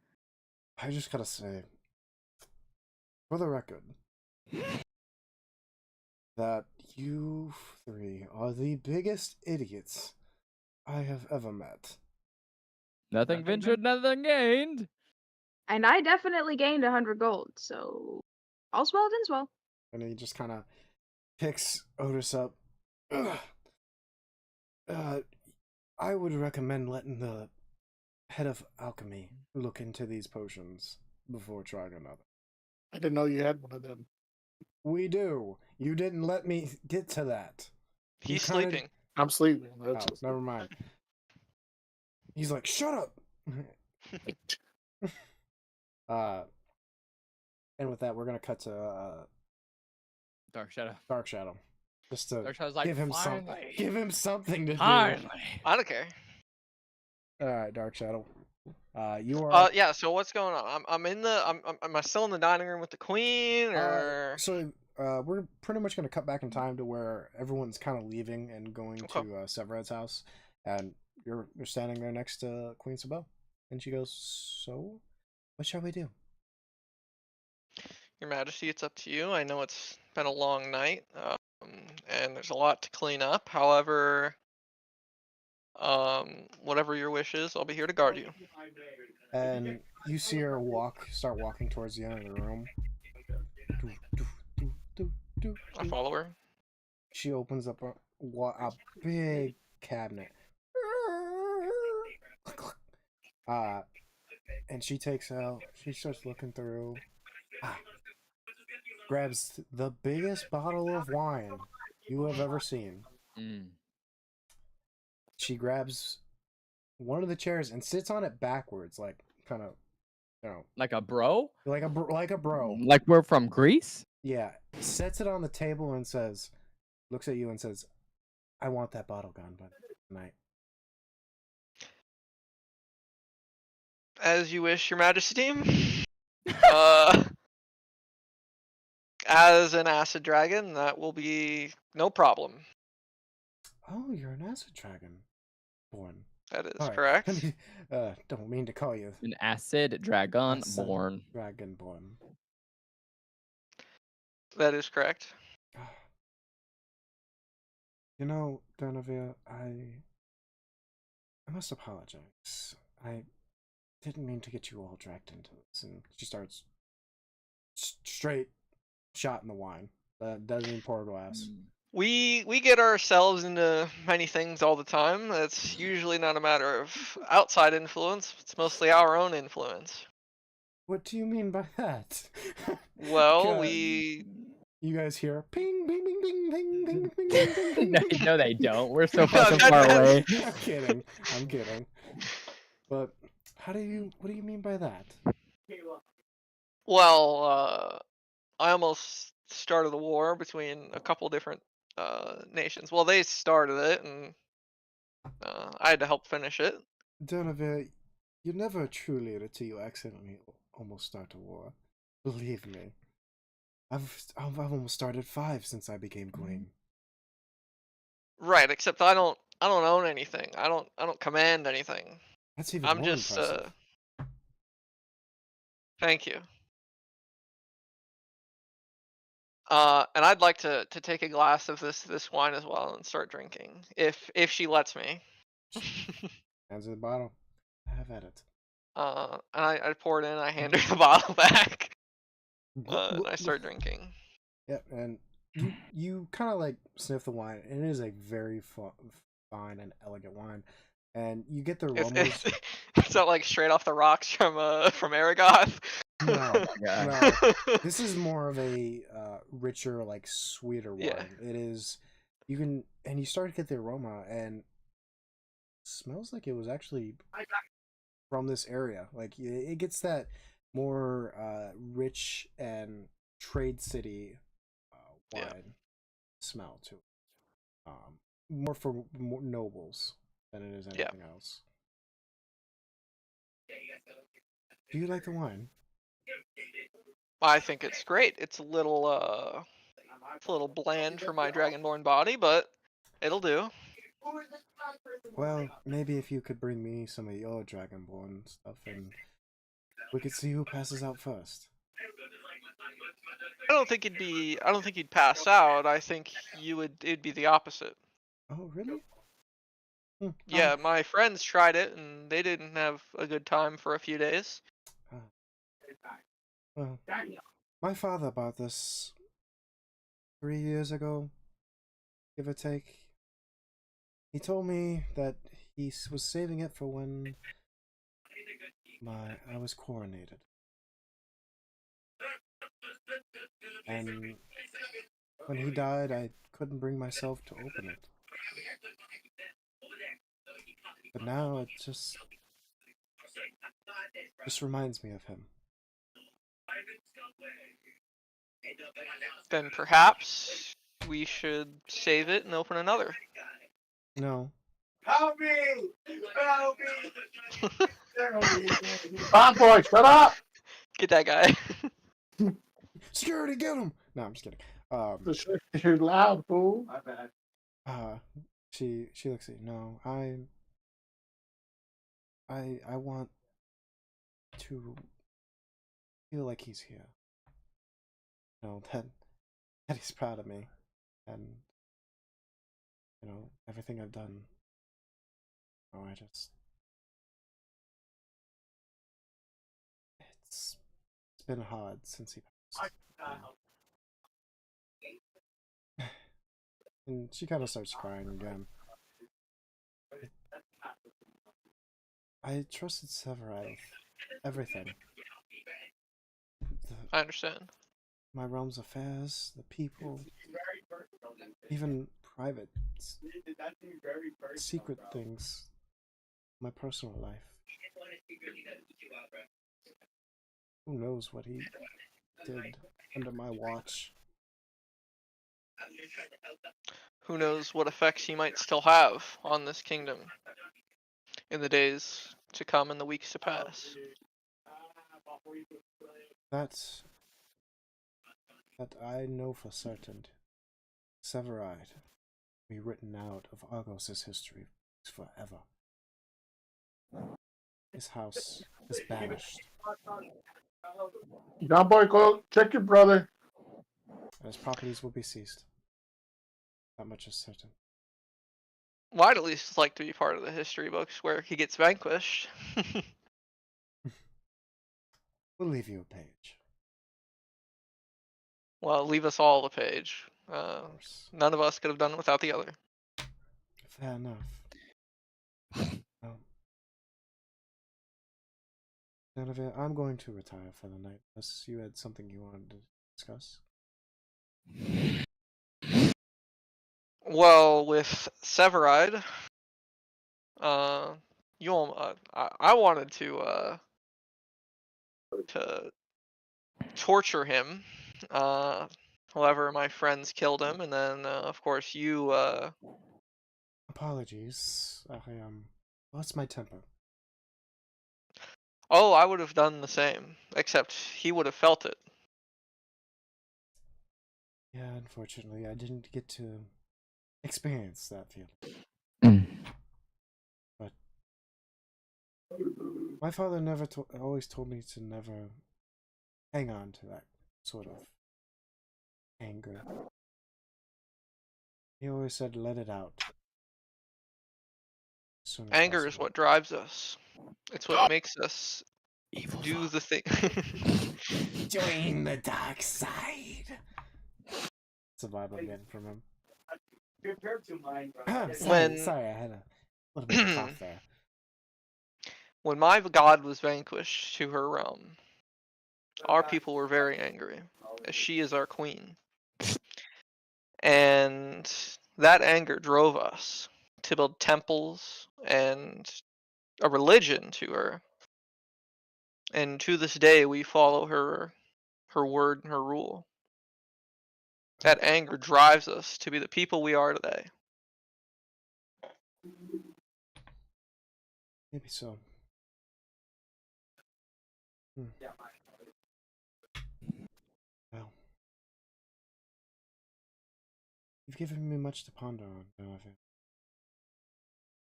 I just gotta say, for the record, that you three are the biggest idiots I have ever met.
Nothing ventured, nothing gained.
And I definitely gained 100 gold, so all's well that ends well.
And he just kind of picks Otis up. Ugh. I would recommend letting the head of alchemy look into these potions before trying another.
I didn't know you had one of them.
We do. You didn't let me get to that.
He's
You kinda-
sleeping.
I'm sleeping.
Oh,
That's
never mind. He's like, shut up! And with that, we're gonna cut to
Dark Shadow.
Dark Shadow. Just to
Dark Shadow's like,
give him
finally.
give him something to do.
Finally.
I don't care.
Alright, Dark Shadow. You are
Yeah. So what's going on? I'm in the. Am I still in the dining room with the queen, or?
we're pretty much gonna cut back in time to where everyone's kind of leaving and going
Okay.
to Severed's house, and you're standing there next to Queen Sabelle, and she goes, "So, what shall we do?"
Your Majesty, it's up to you. I know it's been a long night, and there's a lot to clean up. However, whatever your wish is, I'll be here to guard you.
And you see her start walking towards the end of the room.
I follow her.
She opens up a big cabinet. And she starts looking through. Grabs the biggest bottle of wine you have ever seen. She grabs one of the chairs and sits on it backwards, like kind of,
like a bro?
like a bro.
Like we're from Greece?
Yeah, sets it on the table and looks at you and says, "I want that bottle gone by tonight."
As you wish, Your Majesty. As an acid dragon, that will be no problem.
Oh, you're an acid dragon born.
That is
Alright,
correct.
don't mean to call you
An acid dragon
Acid
born.
dragon born.
That is correct.
You know, Donovan, I must apologize. I didn't mean to get you all dragged into this. And she starts straight shot in the wine. Doesn't even pour a glass.
We get ourselves into many things all the time. That's usually not a matter of outside influence. It's mostly our own influence.
What do you mean by that?
Well,
God.
we.
You guys hear ping, ping, ping, ping, ping, ping, ping, ping, ping, ping,
No,
ping.
no, they don't. We're so
No,
fucking
that-
far
that's-
away.
I'm kidding. But what do you mean by that?
Well, I almost started a war between a couple different nations. Well, they started it, and I had to help finish it.
Donovan, you never truly until you accidentally almost start a war. Believe me. I've almost started 5 since I became queen.
Right, except I don't own anything. I don't command anything.
That's even
I'm
more
just
impressive.
Thank you. And I'd like to take a glass of this wine as well and start drinking, if she lets me.
Hands in the bottle. Have at it.
And I pour it in. I hand her the bottle back. And I start drinking.
Yep, and you kind of like sniff the wine, and it is a very fine and elegant wine. And you get the aromas.
It's not like straight off the rocks from Aragoth.
No,
Yeah.
no. This is more of a richer, like sweeter wine.
Yeah.
It is. You start to get the aroma, and it smells like it was actually from this area. Like it gets that more rich and trade city wine smell to it. More for more nobles than it is anything else. Do you like the wine?
I think it's great. It's a little bland for my dragonborn body, but it'll do.
Well, maybe if you could bring me some of your dragonborn stuff, and We could see who passes out first.
I don't think you'd pass out. I think it'd be the opposite.
Oh, really?
Yeah, my friends tried it and they didn't have a good time for a few days.
Well, my father bought this 3 years ago, give or take. He told me that he was saving it for when I was coronated. And when he died, I couldn't bring myself to open it. But now it just reminds me of him.
Then perhaps we should save it and open another.
No.
Help me! Help me! Bad boy, shut up!
Get that guy.
Security, get him! No, I'm just kidding.
You're loud, fool. My bad.
She looks at you. No, I want to feel like he's here. You know, that he's proud of me, and you know everything I've done. Oh, it's been hard since he passed. And she kind of starts crying again. I trusted Severide with everything.
I understand.
My realm's affairs, the people, even private, secret things, my personal life. Who knows what he did under my watch?
Who knows what effects he might still have on this kingdom in the days to come and the weeks to pass.
That I know for certain. Severide will be written out of Argos' history forever. His house is banished.
John boy, go check your brother.
And his properties will be seized. That much is certain.
Well, I'd at least like to be part of the history books where he gets vanquished.
We'll leave you a page.
Well, leave us all a page.
Of course.
None of us could have done it without the other.
Fair enough. Genevieve, I'm going to retire for the night, unless you had something you wanted to discuss.
Well, with Severide, I wanted to torture him. However, my friends killed him, and then of course you.
Apologies. I lost my temper.
Oh, I would have done the same, except he would have felt it.
Yeah, unfortunately, I didn't get to experience that feeling. But my father always told me to never hang on to that sort of anger. He always said, let it out.
Anger is what drives us. It's what makes us do the thing.
Join the dark side. That's the vibe I'm getting from him. Sorry, I had a little bit of cough there.
When my god was vanquished to her realm, our people were very angry, as she is our queen. And that anger drove us to build temples and a religion to her. And to this day, we follow her word and her rule. That anger drives us to be the people we are today.
Maybe so. Well, you've given me much to ponder on, Donovan.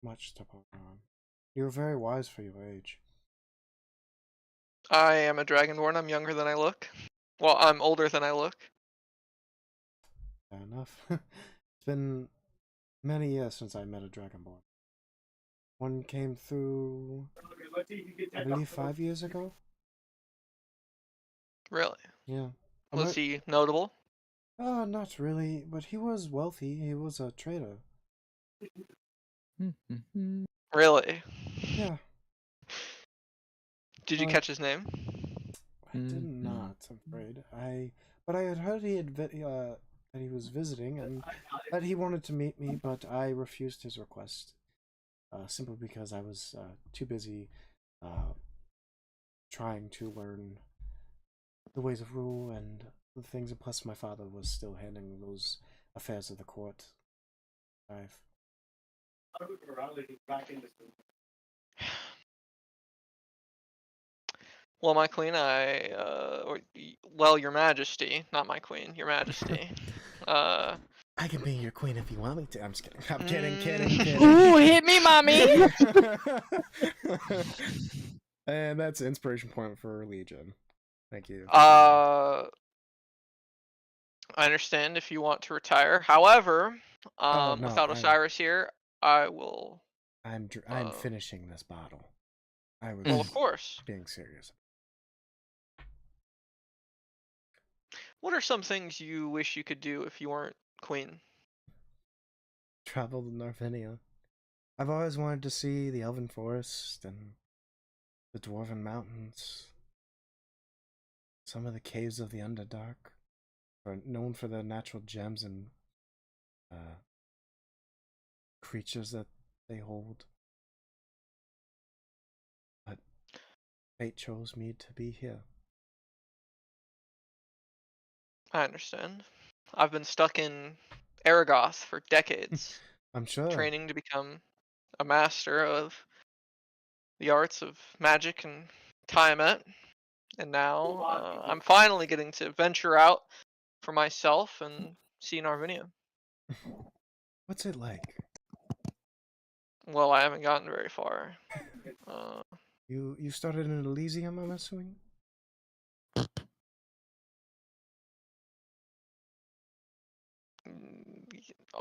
Much to ponder on. You're very wise for your age.
I am a Dragonborn. I'm younger than I look. Well, I'm older than I look.
Fair enough. It's been many years since I met a Dragonborn. One came through, I believe, 5 years ago.
Really?
Yeah.
Was he notable?
Not really, but he was wealthy. He was a trader.
Really?
Yeah.
Did you catch his name?
I did not, I'm afraid. But I had heard that he was visiting and that he wanted to meet me, but I refused his request. Simply because I was too busy trying to learn the ways of rule and the things, and plus my father was still handling those affairs of the court.
Well, my queen, well, your majesty, not my queen, your majesty.
I can be your queen if you want me to. I'm just kidding. I'm kidding.
Ooh, hit me, mommy!
And that's an inspiration point for Legion. Thank you.
I understand if you want to retire. However,
no,
without Osiris here, I will.
I'm finishing this bottle. I was
Well, of course.
being serious.
What are some things you wish you could do if you weren't queen?
Travel to Narvinia. I've always wanted to see the Elven Forest and the Dwarven Mountains. Some of the caves of the Underdark are known for their natural gems and creatures that they hold. But fate chose me to be here.
I understand. I've been stuck in Aragoth for decades.
I'm sure.
Training to become a master of the arts of magic and Tiamat. And now I'm finally getting to venture out for myself and see Narvinia.
What's it like?
Well, I haven't gotten very far.
You started in Elysium, I'm assuming?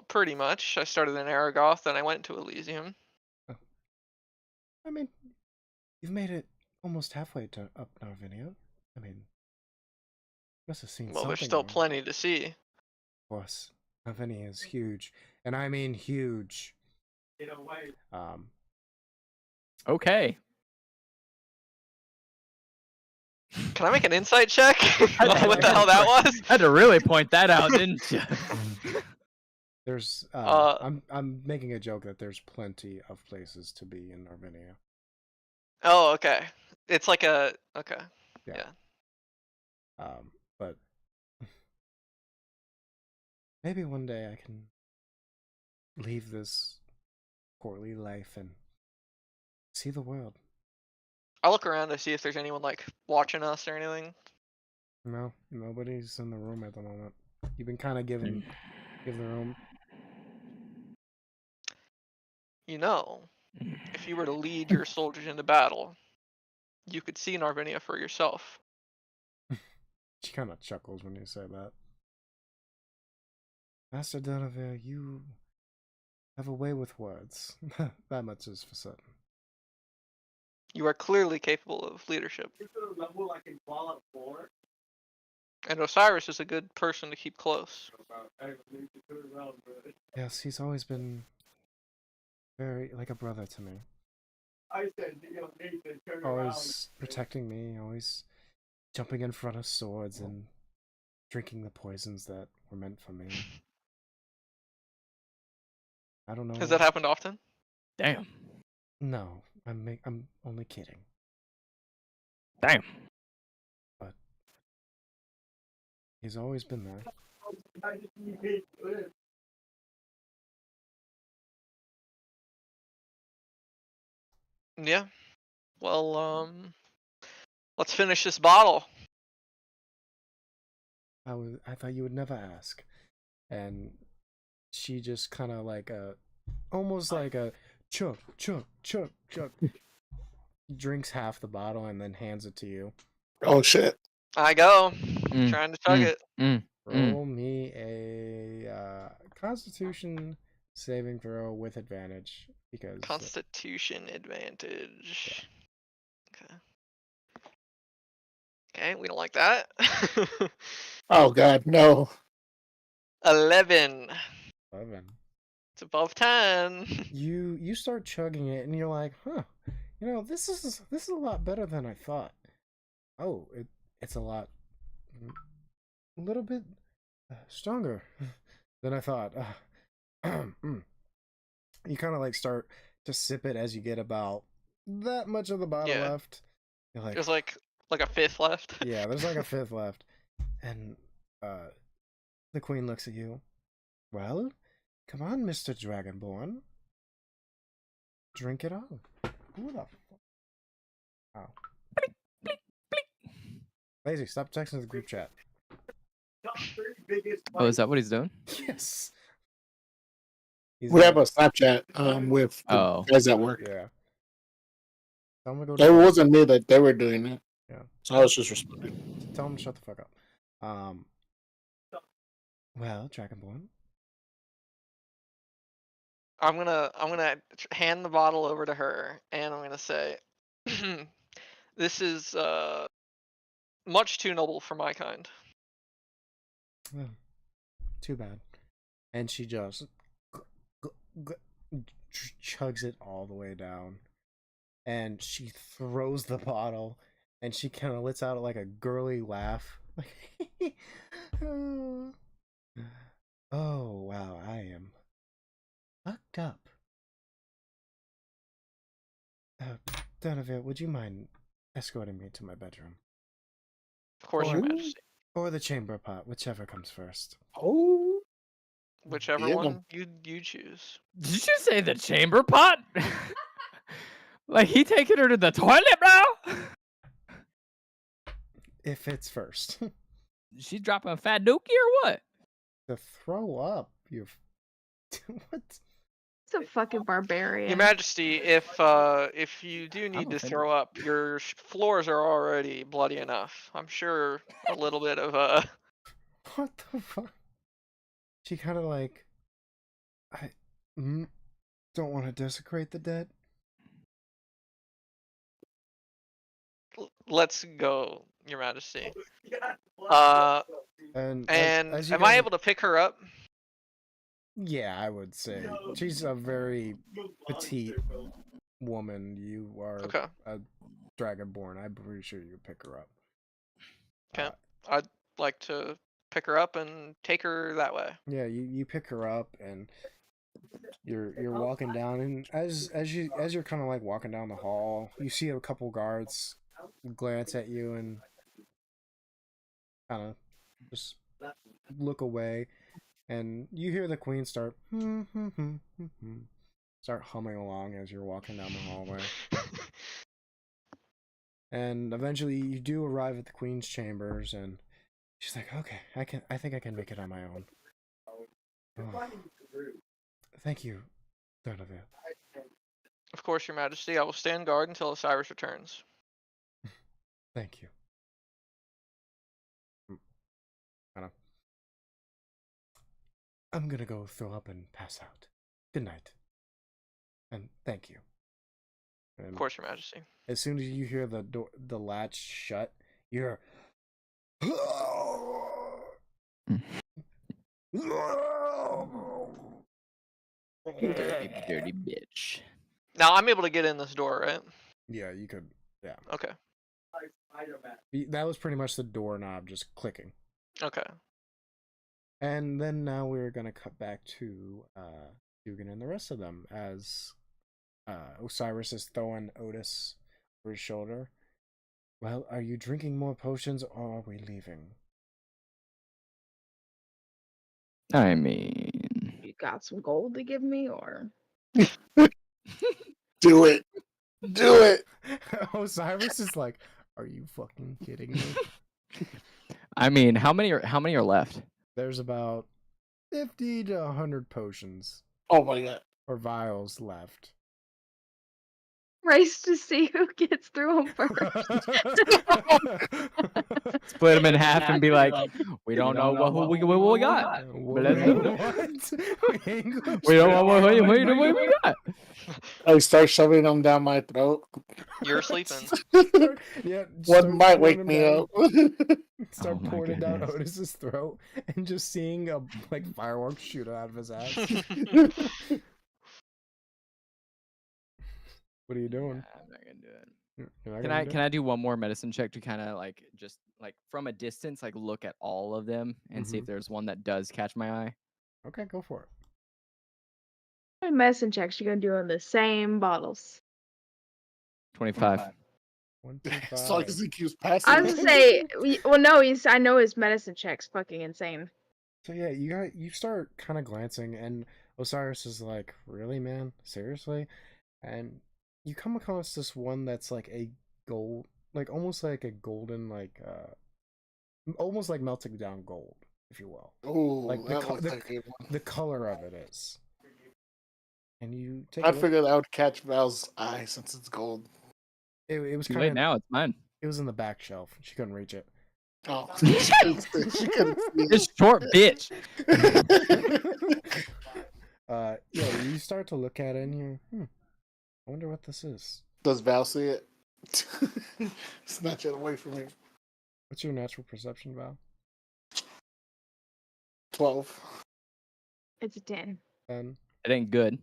Pretty much. I started in Aragoth, then I went to Elysium.
Oh. I mean, you've made it almost halfway to up Narvinia. I mean, must have seen something.
Well, there's still plenty to see.
Of course. Narvinia is huge. And I mean huge.
Okay.
Can I make an insight check? What the hell that was?
Had to really point that out, didn't you?
There's I'm making a joke that there's plenty of places to be in Narvinia.
Oh, okay. It's like a okay. Yeah.
But maybe one day I can leave this courtly life and see the world.
I'll look around to see if there's anyone like watching us or anything.
No, nobody's in the room at the moment. You've been kind of give the room.
You know, if you were to lead your soldiers into battle, you could see Narvinia for yourself.
She kind of chuckles when you say that. Master Donovan, you have a way with words. That much is for certain.
You are clearly capable of leadership. And Osiris is a good person to keep close.
Yes, he's always been very like a brother to me. Always protecting me, always jumping in front of swords and drinking the poisons that were meant for me. I don't know.
Has that happened often?
Damn.
No, I'm only kidding.
Damn.
But he's always been there.
Yeah. Well, let's finish this bottle.
I thought you would never ask. And she just kind of like almost like a chug. drinks half the bottle and then hands it to you.
Oh shit!
I go.
Mm,
Trying to chug it.
Roll me a Constitution saving throw with advantage because
Constitution advantage. Okay. Okay, we don't like that.
Oh god, no!
11.
11.
It's above 10.
You start chugging it and you're like, huh? You know, this is a lot better than I thought. Oh, it's a little bit stronger than I thought. You kind of like start to sip it as you get about that much of the bottle
Yeah.
left. You're like,
There's like a fifth left.
yeah, there's like a fifth left, and the queen looks at you. Well, come on, Mr. Dragonborn. Drink it all. Who the fuck? Wow. Lazy, stop texting the group chat.
Oh, is that what he's doing?
Yes. He's
We
like,
have a Snapchat with the
Oh.
guys at work.
yeah. Tell him to go
It
to bed.
wasn't me that they were doing it.
Yeah.
So I was just responding.
Tell him to shut the fuck up. Well, Dragonborn.
I'm gonna hand the bottle over to her, and I'm gonna say, "This is much too noble for my kind."
Oh, too bad. And she just chugs it all the way down. And she throws the bottle and she kind of lets out like a girly laugh. Oh, wow, I am fucked up. Donovan, would you mind escorting me to my bedroom?
Of course, Your
Or-
Majesty.
Or the chamber pot, whichever comes first.
Oh,
Whichever
Yeah.
one you choose.
Did you say the chamber pot? Like he taking her to the toilet now?
If it's first.
She dropping a fat dookie or what?
To throw up, you. What?
It's a fucking barbarian.
Your Majesty, if you do need to
offended.
throw up, your floors are already bloody enough. I'm sure a little bit of
What the fuck? She kind of like, I don't want to desecrate the dead.
Let's go, Your Majesty.
And
And
as you
am I
guys-
able to pick her up?
Yeah, I would say she's a very petite woman. You are
Okay.
a dragonborn. I'm pretty sure you pick her up.
Okay. I'd like to pick her up and take her that way.
Yeah, you pick her up and you're walking down, and as you're kind of like walking down the hall, you see a couple guards glance at you and kind of just look away, and you hear the queen start start humming along as you're walking down the hallway. And eventually you do arrive at the queen's chambers, and she's like, okay, I think I can make it on my own. Oh, thank you, Donovan.
Of course, Your Majesty. I will stand guard until Osiris returns.
Thank you. I'm gonna go throw up and pass out. Good night. And thank you.
Of
And
course, Your Majesty.
as soon as you hear the door, the latch shut, you're
Dirty bitch.
Now I'm able to get in this door, right?
Yeah, you could. Yeah,
Okay.
that was pretty much the doorknob just clicking.
Okay.
And then now we're gonna cut back to Dugan and the rest of them as Osiris is throwing Otis over his shoulder. Well, are you drinking more potions or are we leaving?
I mean,
You got some gold to give me, or
do it, do it.
Osiris is like, are you fucking kidding me?
how many are left?
There's about 50 to 100 potions
Oh my god.
or vials left.
Race to see who gets through them first.
Split them in half and be like, we don't know what we got. But let's do it.
What?
We don't know what we got.
I start shoving them down my throat.
You're sleeping.
Yeah,
One might wake me up.
Start
Oh my
pouring it down
goodness.
Otis's throat and just seeing a fireworks shoot out of his ass. What are you doing?
I'm not gonna do it.
You're not
Can
gonna
I
do
can I do one more medicine check to kind of like just like from a distance like look at all of them and see if there's one that does catch my eye?
it? Okay, go for it.
How many medicine checks you gonna do on the same bottles?
25.
1,
As
2,
long
5.
as he keeps passing.
I was gonna say, well, no, I know his medicine check's fucking insane.
So yeah, you start kind of glancing, and Osiris is like, "Really, man? Seriously?" And you come across this one that's like a gold, like almost like a golden, almost like melting down gold, if you will.
Oh,
Like
that looks like a good one.
The color of it is. And you take.
I figured I would catch Val's eye since it's gold.
It was
Too
kind
late
of
now. It's mine.
It was in the back shelf. She couldn't reach it.
Oh, she couldn't see
This short bitch.
it.
Yeah, you start to look at it and you're, I wonder what this is.
Does Val see it? Snatch it away from me.
What's your natural perception, Val?
12.
It's a 10.
10.
It ain't good.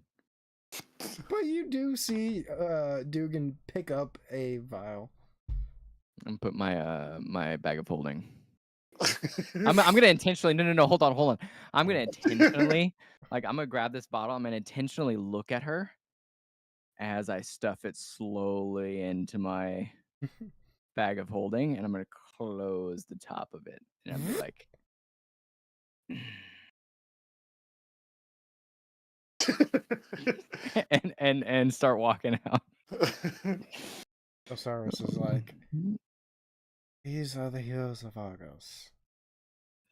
But you do see Dugan pick up a vial.
I'm gonna put my my bag of holding. I'm gonna intentionally no hold on. I'm gonna intentionally I'm gonna grab this bottle. I'm gonna intentionally look at her as I stuff it slowly into my bag of holding, and I'm gonna close the top of it, and I'm gonna be like, and start walking out.
Osiris is like, these are the heroes of Argos.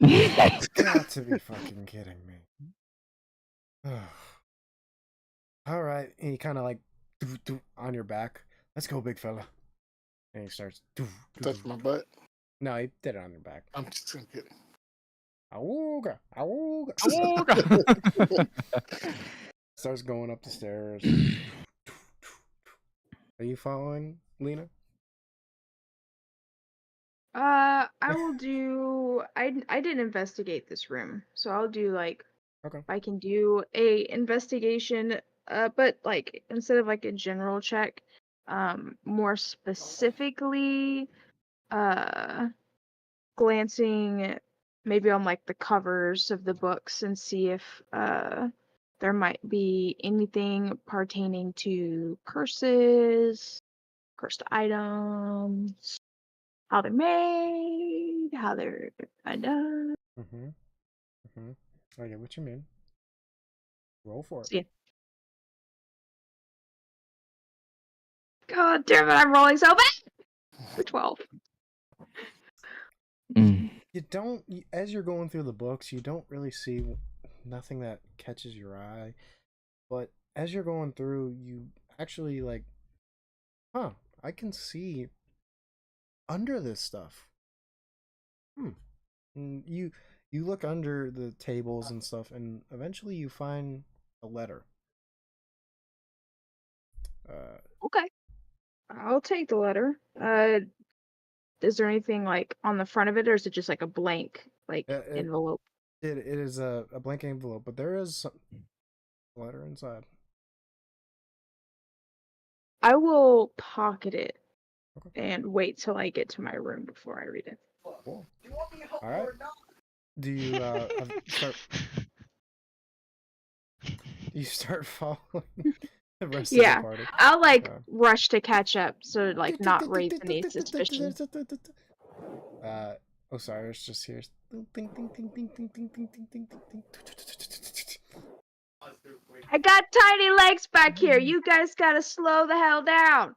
Got to be fucking kidding me. All right, and he kind of like on your back. Let's go, big fella. And he starts.
Touch my butt.
No, he did it on your back.
I'm just kidding.
Awooga, awooga,
Awooga.
Starts going up the stairs. Are you following, Lena?
I will do. I didn't investigate this room, so I'll do like.
Okay.
I can do a investigation, but like instead of like a general check, more specifically, glancing maybe on like the covers of the books and see if there might be anything pertaining to curses, cursed items, how they're made, how they're done.
I get what you mean. Roll for it.
Yeah. God damn it, I'm rolling so bad! For 12.
You don't, as you're going through the books, you don't really see nothing that catches your eye. But as you're going through, you actually like, I can see under this stuff. And you look under the tables and stuff, and eventually you find a letter.
Okay. I'll take the letter. Is there anything like on the front of it, or is it just like a blank envelope?
It is a blank envelope, but there is a letter inside.
I will pocket it and wait till I get to my room before I read it.
Cool. All right. Do you start following the rest of the party?
I'll rush to catch up, so not raise any suspicion.
Osiris just hears
I got tiny legs back here. You guys gotta slow the hell down.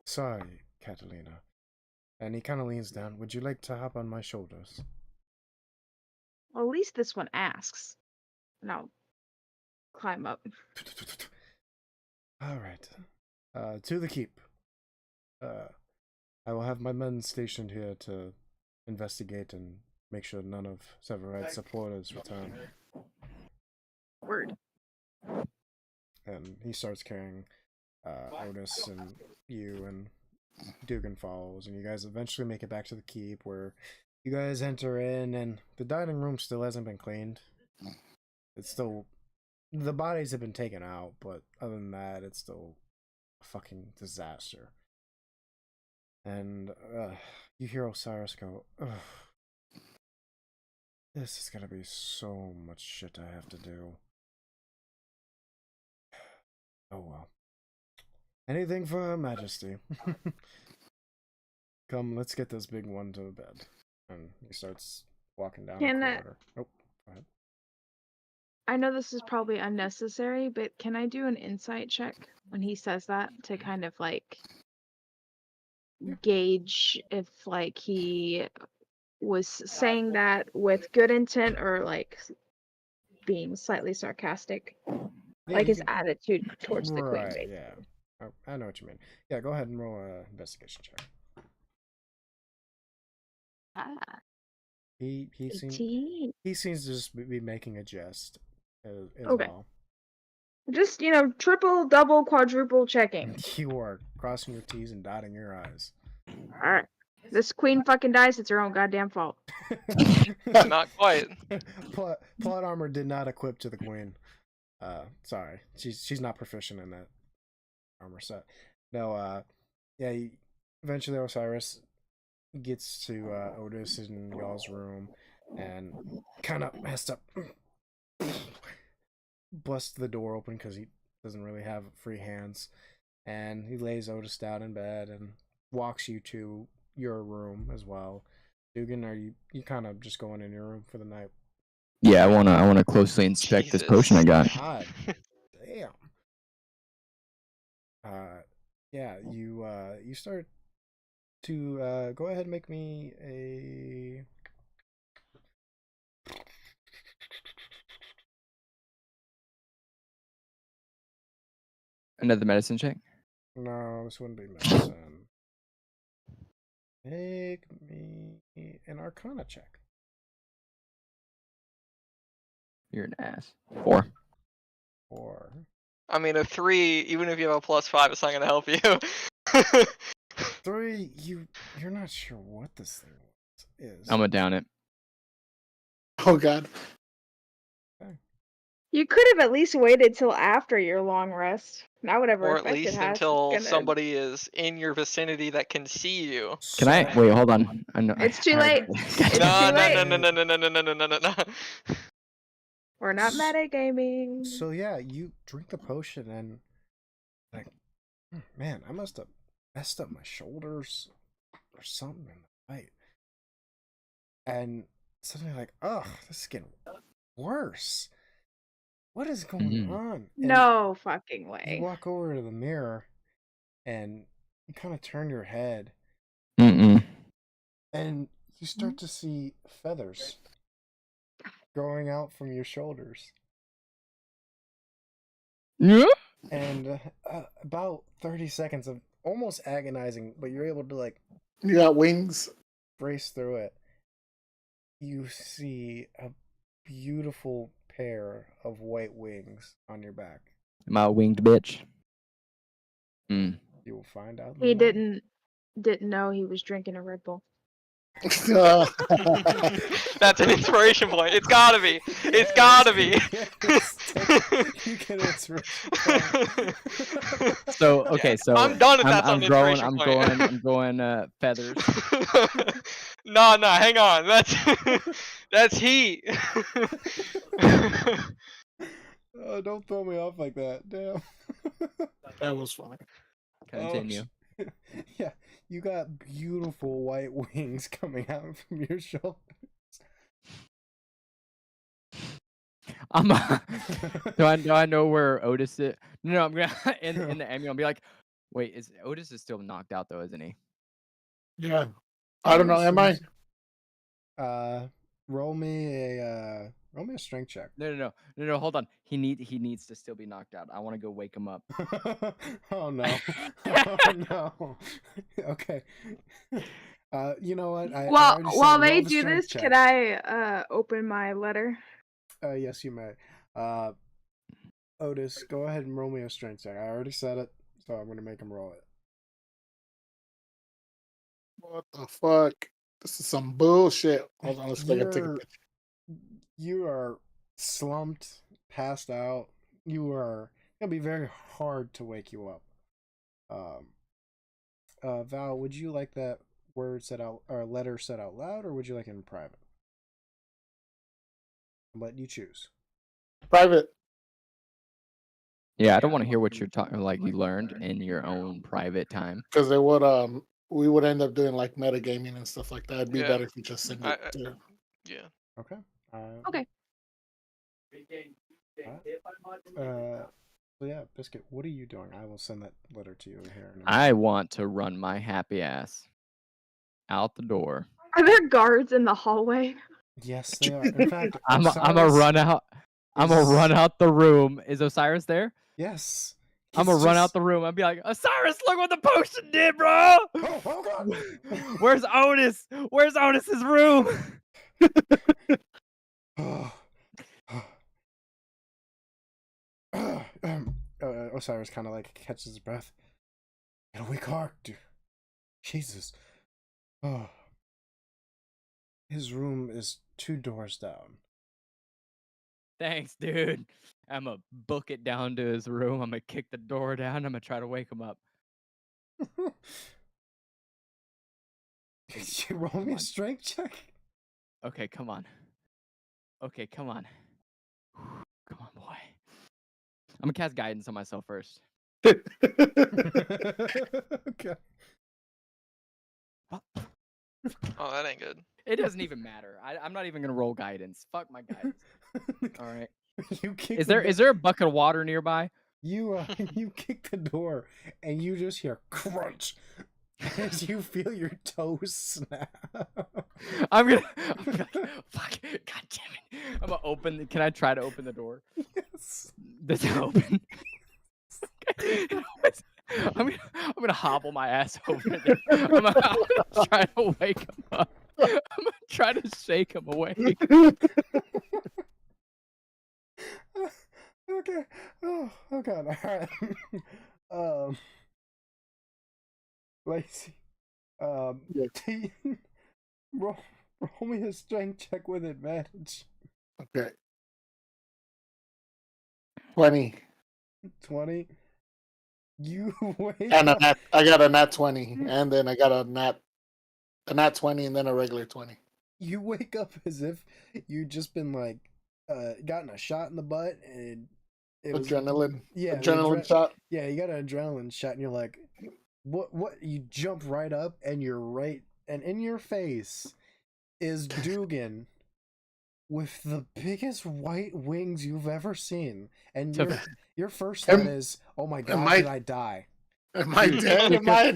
Sorry, Catalina. And he kind of leans down. Would you like to hop on my shoulders?
Well, at least this one asks. And I'll climb up.
All right. To the keep. I will have my men stationed here to investigate and make sure none of Severide's supporters return.
Word.
And he starts carrying Otis and you, and Dugan follows, and you guys eventually make it back to the keep, where you guys enter in, and the dining room still hasn't been cleaned. It's still, the bodies have been taken out, but other than that, it's still a fucking disaster. And you hear Osiris go, ugh, this is gonna be so much shit I have to do. Oh well. Anything for Her Majesty. Come, let's get this big one to bed. And he starts walking down the corridor. Oh, go ahead.
I know this is probably unnecessary, but can I do an insight check when he says that to kind of like gauge if like he was saying that with good intent or like being slightly sarcastic?
Yeah,
like
you
his
can-
attitude towards the queen.
Right,
Basically.
yeah. I know what you mean. Yeah, go ahead and roll an investigation check.
Ah,
He seems
18.
he seems to just be making a jest as
Okay.
well.
Just, triple, double, quadruple checking.
You are crossing your T's and dotting your I's.
Alright. This queen fucking dies, it's her own goddamn fault.
Not quite.
Plot armor did not equip to the queen. Sorry, she's not proficient in that armor set. No, yeah. Eventually, Osiris gets to Otis in y'all's room and kind of messed up. Busts the door open because he doesn't really have free hands, and he lays Otis down in bed and walks you to your room as well. Dugan, are you kind of just going in your room for the night?
Yeah, I wanna closely inspect this potion I got.
God damn. Yeah, you start to go ahead and make me a
Another medicine check.
no, this wouldn't be medicine. Make me an Arcana check.
You're an ass. 4.
Or
I mean, a 3, even if you have a +5, it's not gonna help you.
3, you're not sure what this thing is.
I'm gonna down it.
Oh God.
You could have at least waited till after your long rest. Not whatever
Or at
effect it
least
has.
until
It's gonna-
somebody is in your vicinity that can see you.
Can I wait? Hold on. I know.
It's too late. It's
No,
too
no,
late.
no, no, no, no, no, no, no, no, no, no.
We're not metagaming.
So yeah, you drink the potion and like, man, I must have messed up my shoulders or something in the fight. And suddenly like, ugh, this is getting worse. What is going on? And
No fucking
you
way.
walk over to the mirror and you kind of turn your head
Mm-mm.
and you start to see feathers growing out from your shoulders.
Yeah.
And about 30 seconds of almost agonizing, but you're able to like
You got wings.
brace through it. You see a beautiful pair of white wings on your back.
Am I a winged bitch? Mm.
You will find out. in
He
the morning.
didn't know he was drinking a Red Bull.
That's an inspiration point. It's gotta be. It's gotta be.
You get inspiration.
So okay, so
I'm done if that's
I'm
an
growing.
inspiration
I'm
point.
going feathers.
No, hang on. That's heat.
Oh, don't throw me off like that. Damn.
That was funny.
Continue.
Oh, yeah, you got beautiful white wings coming out from your shoulders.
Do I know where Otis is? No, I'm gonna in the ambulance. I'll be like, wait, Otis is still knocked out though, isn't he?
Yeah. I don't know. Am I?
Roll me a Roll me a strength check.
No. Hold on. He needs to still be knocked out. I want to go wake him up.
Oh no! Oh no! Okay. You know what? I already said
While they
roll the
do
strength
this,
check.
could I open my letter?
Yes, you may. Otis, go ahead and roll me a strength check. I already said it, so I'm gonna make him roll it.
What the fuck? This is some bullshit. Hold on, let's take a picture.
You are slumped, passed out. It'll be very hard to wake you up. Val, would you like that word said out or letter said out loud, or would you like it in private? I'm letting you choose.
Private.
Yeah, I don't want to hear what you're talking like you learned in your own private time.
Because it would we would end up doing like metagaming and stuff like that. It'd be
Yeah.
better if you just send it.
Yeah.
Okay.
Okay.
So yeah, Biscuit, what are you doing? I will send that letter to you here. In a minute.
I want to run my happy ass out the door.
Are there guards in the hallway?
Yes, they are. In fact,
I'm a
Osiris
run out. I'm gonna run out the room. Is Osiris there?
Yes.
I'm gonna run out the room. I'll be like, Osiris, look what the potion did, bro.
Oh God.
Where's Otis? Where's Otis's room?
Osiris kind of like catches his breath. Get a weak heart, dude. Jesus. Oh. His room is 2 doors down.
Thanks, dude. I'm gonna book it down to his room. I'm gonna kick the door down. I'm gonna try to wake him up.
Could you roll me a strength check?
Okay, come on. Okay, come on. Come on, boy. I'm gonna cast guidance on myself first.
Okay.
Oh, that ain't good.
It doesn't even matter. I'm not even gonna roll guidance. Fuck my guidance. All right.
You kick
Is there a bucket of water nearby?
You kick the door and you just hear crunch as you feel your toes snap.
I'm gonna be like, fuck, god damn it. I'm gonna open. Can I try to open the door?
Yes.
Does it open? I'm gonna hobble my ass over there. I'm gonna try to wake him up. I'm gonna try to shake him awake.
Okay. Oh God. All right. Lacey. Roll me a strength check with advantage.
Okay. 20.
20. You wake
And
up.
I got a nat 20, and then I got a nat 20, and then a regular 20.
You wake up as if you'd just been like gotten a shot in the butt and it was
Adrenaline.
yeah,
Adrenaline shot.
Yeah, you got an adrenaline shot and you're like, what you jump right up and you're right, and in your face is Dugan with the biggest white wings you've ever seen. And your first thought is, oh my God, did I die?
Am I dead? Am I in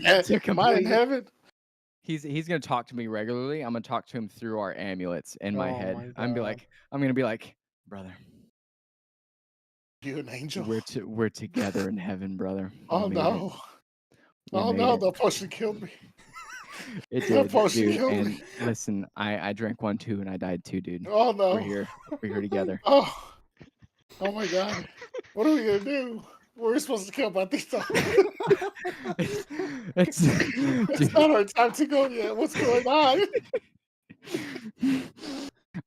heaven?
He's gonna talk to me regularly. I'm gonna talk to him through our amulets in my head. I'm gonna be like, brother,
you an angel?
We're together in heaven, brother.
Oh no! Oh no! The potion killed me.
It did, dude. And
me.
listen, I drank one too, and I died too, dude.
Oh no!
We're here together.
Oh my God! What are we gonna do? We're supposed to kill Batista. It's not our time to go yet. What's going on?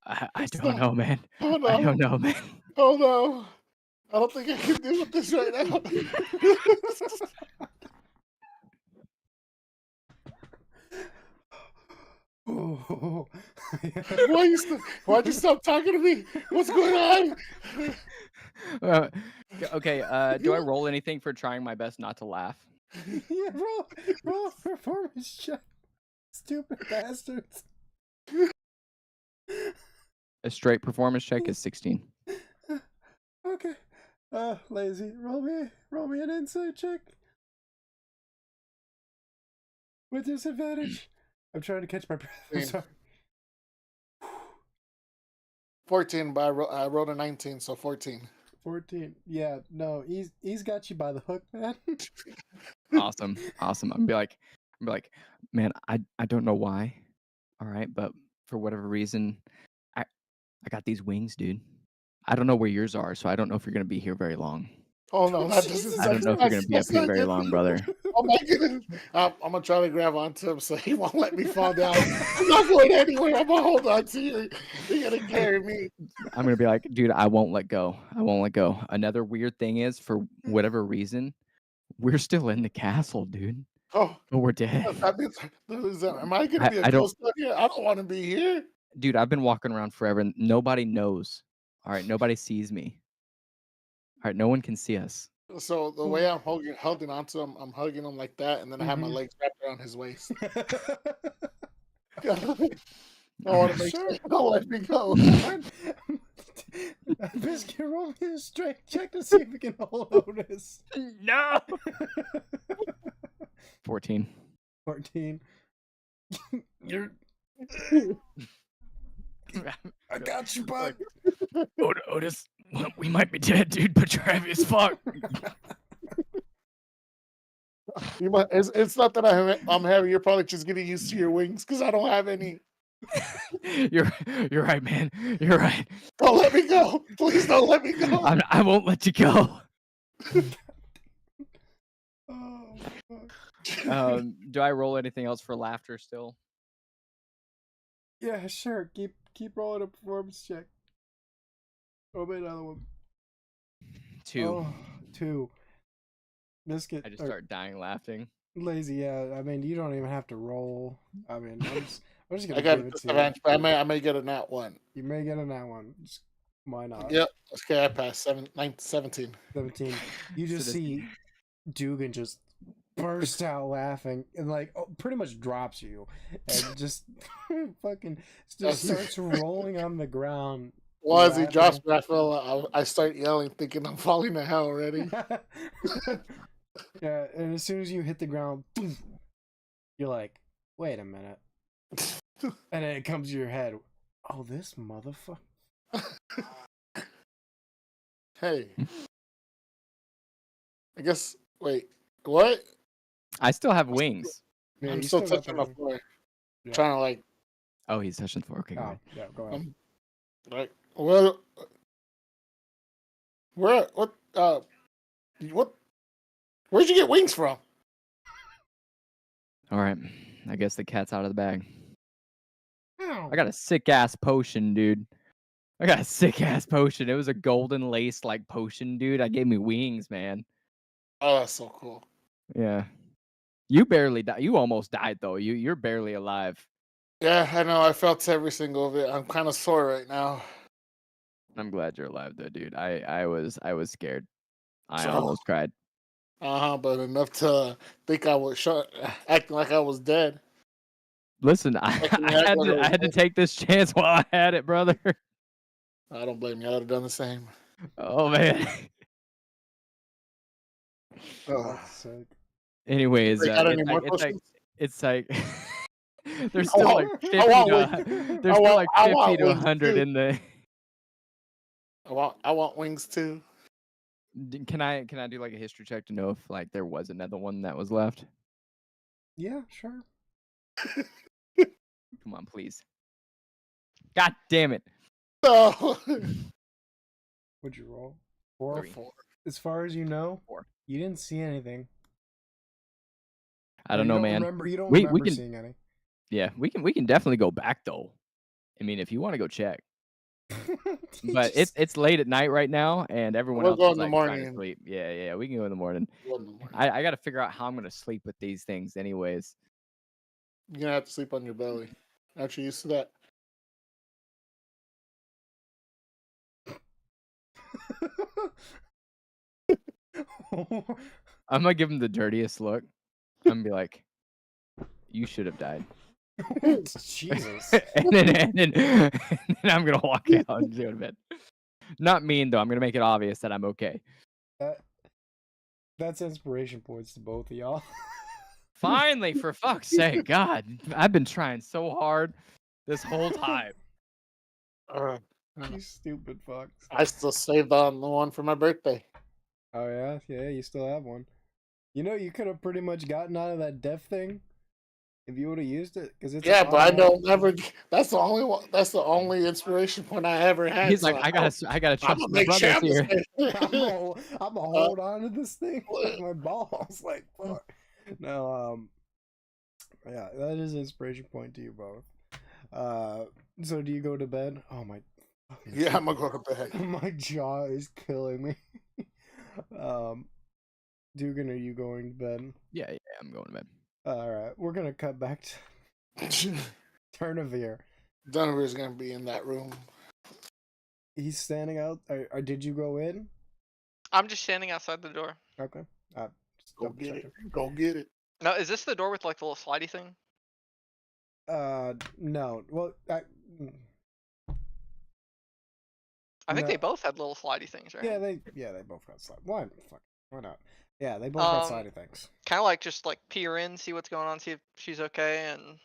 I don't know, man.
Oh no!
I don't know, man.
Oh no! I don't think I can deal with this right now. Why'd you stop talking to me? What's going on?
Okay, do I roll anything for trying my best not to laugh?
Yeah, roll a performance check. Stupid bastards.
A straight performance check is 16.
Okay. Lazy, roll me an insight check. With disadvantage. I'm trying to catch my breath. I'm sorry.
14, but I rolled a 19, so 14.
14. Yeah, no, he's got you by the hook, man.
Awesome. I'm be like, man, I don't know why. All right, but for whatever reason, I got these wings, dude. I don't know where yours are, so I don't know if you're gonna be here very long.
Oh no, that
Jesus.
doesn't.
I don't know if you're gonna be up
that's
here
not
very
good.
long, brother.
Oh my goodness! I'm gonna try to grab onto him so he won't let me fall down. I'm not going anywhere. I'm gonna hold on to you. You're gonna carry me.
I'm gonna be like, dude, I won't let go. I won't let go. Another weird thing is, for whatever reason, we're still in the castle, dude.
Oh,
But we're dead.
that means, am I gonna be a
I don't,
ghost out here? I don't want to be here.
dude. I've been walking around forever, and nobody knows. All right, nobody sees me. All right, no one can see us.
So the way I'm holding onto him, I'm hugging him like that, and then I have my
Mhm.
legs wrapped around his waist. I
Sure.
want to make sure. Don't let me go.
Biscuit, roll me a strength check to see if we can hold Otis.
No. 14.
14. You're. I got you, bud.
Otis, we might be dead, dude, but you're heavy as fuck.
You might, it's not that I'm heavy. You're probably just getting used to your wings because I don't have any.
You're right, man. You're right.
Don't let me go. Please don't let me go.
I won't let you go.
Oh, fuck.
Do I roll anything else for laughter still?
Yeah, sure. Keep rolling a performance check. Oh, wait, another one.
2.
Oh, 2. Biscuit.
I just start dying laughing.
Lazy, yeah. I mean, you don't even have to roll. I mean, I'm just gonna
I got
give
a
it to you.
disadvantage, but I may get a nat one.
You may get a nat one. Just, why not?
Yep. Okay, I passed 17.
17. You just
So
see Dugan just burst out laughing and like pretty much drops you and just fucking just starts rolling on the ground.
Well, as he
laughing.
drops me, I start yelling, thinking I'm falling to hell already.
Yeah, and as soon as you hit the ground, boom, you're like, wait a minute. And then it comes to your head, oh, this motherfucker.
Hey. I guess, wait, what?
I still have wings.
Yeah,
I'm
you
still
got
touching
the
the floor.
Yeah.
Trying to like,
Oh, he's touching the floor. Okay,
Oh, yeah, go ahead.
like, well, where'd you get wings from?
All right. I guess the cat's out of the bag.
Ow.
I got a sick ass potion, dude. I got a sick ass potion. It was a golden lace like potion, dude. I gave me wings, man.
Oh, that's so cool.
Yeah. You barely died. You almost died though. You're barely alive.
Yeah, I know. I felt every single of it. I'm kind of sore right now.
I'm glad you're alive though, dude. I was scared. I
So-
almost cried.
But enough to think I was acting like I was dead.
Listen, I had to take this chance while I had it, brother.
I don't blame you. I would have done the same.
Oh man.
Oh.
That's sick.
Anyways,
They got any more
it's like there's
I
still
want-
like 50
I want
to
wings.
there's still like
I
50
want
to
wings
100
too.
in the.
I want wings too.
Can I do like a history check to know if like there was another one that was left?
Yeah, sure.
Come on, please. God damn it.
No.
What'd you roll? 4?
3.
As far as you know,
4.
you didn't see anything.
I
Or
don't
you
know, man.
You don't
We
remember
can-
seeing any.
Yeah, we can definitely go back though. I mean, if you want to go check.
You
But
just-
it's late at night right now, and everyone
We'll
else
go
is
in the
like trying to
morning.
sleep. Yeah, we can go in the morning.
You're
I got to figure out how I'm gonna sleep with these things, anyways.
gonna have to sleep on your belly. Aren't you used to that?
I'm gonna give him the dirtiest look. I'm gonna be like, "You should have died,"
Jesus.
and then I'm gonna walk out and go to bed. Not mean though. I'm gonna make it obvious that I'm okay.
That's inspiration points to both of y'all.
Finally, for fuck's sake, God, I've been trying so hard this whole time.
You stupid fucks.
I still saved on the one for my birthday.
Oh yeah, yeah, you still have one. You know, you could have pretty much gotten out of that death thing if you would have used it, because it's
Yeah, but I
automatic.
don't never. That's the only one. That's the only inspiration point I ever had.
He's
so
like, I gotta trust
gonna
my
make sure
brothers
I'm
here.
I'm gonna hold on to this thing with my balls. Like, fuck. No, yeah, that is an inspiration point to you both. So do you go to bed? Oh my.
Yeah, I'm gonna go to bed.
My jaw is killing me. Dugan, are you going to bed?
Yeah, I'm going to bed.
All right, we're gonna cut back to Turnavere.
Donover's gonna be in that room.
He's standing out. Or did you go in?
I'm just standing outside the door.
Okay. Just
Go
double
get it.
checking.
Go get it.
No, is this the door with like the little slidey thing?
No. Well,
I think
No.
they both had little slidey things, right?
yeah, they both got slide. Why? Fuck. Why not? Yeah, they both got slidey things.
Kind of like just like peer in, see what's going on, see if she's okay, and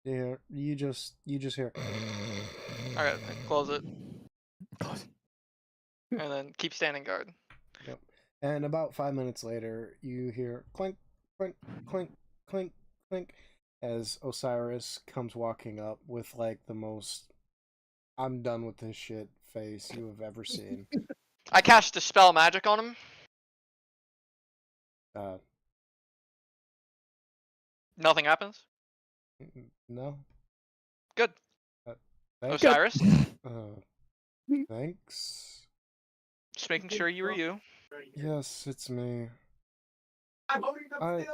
Yeah, you just hear.
alright, close it,
Close.
and then keep standing guard.
Yep. And about 5 minutes later, you hear clink, clink, clink, clink, clink, as Osiris comes walking up with like the most "I'm done with this shit" face you have ever seen.
I cast Dispel Magic on him. Nothing happens.
No.
Good.
Thanks.
Osiris,
Thanks.
just making sure you were you.
Yes, it's me. I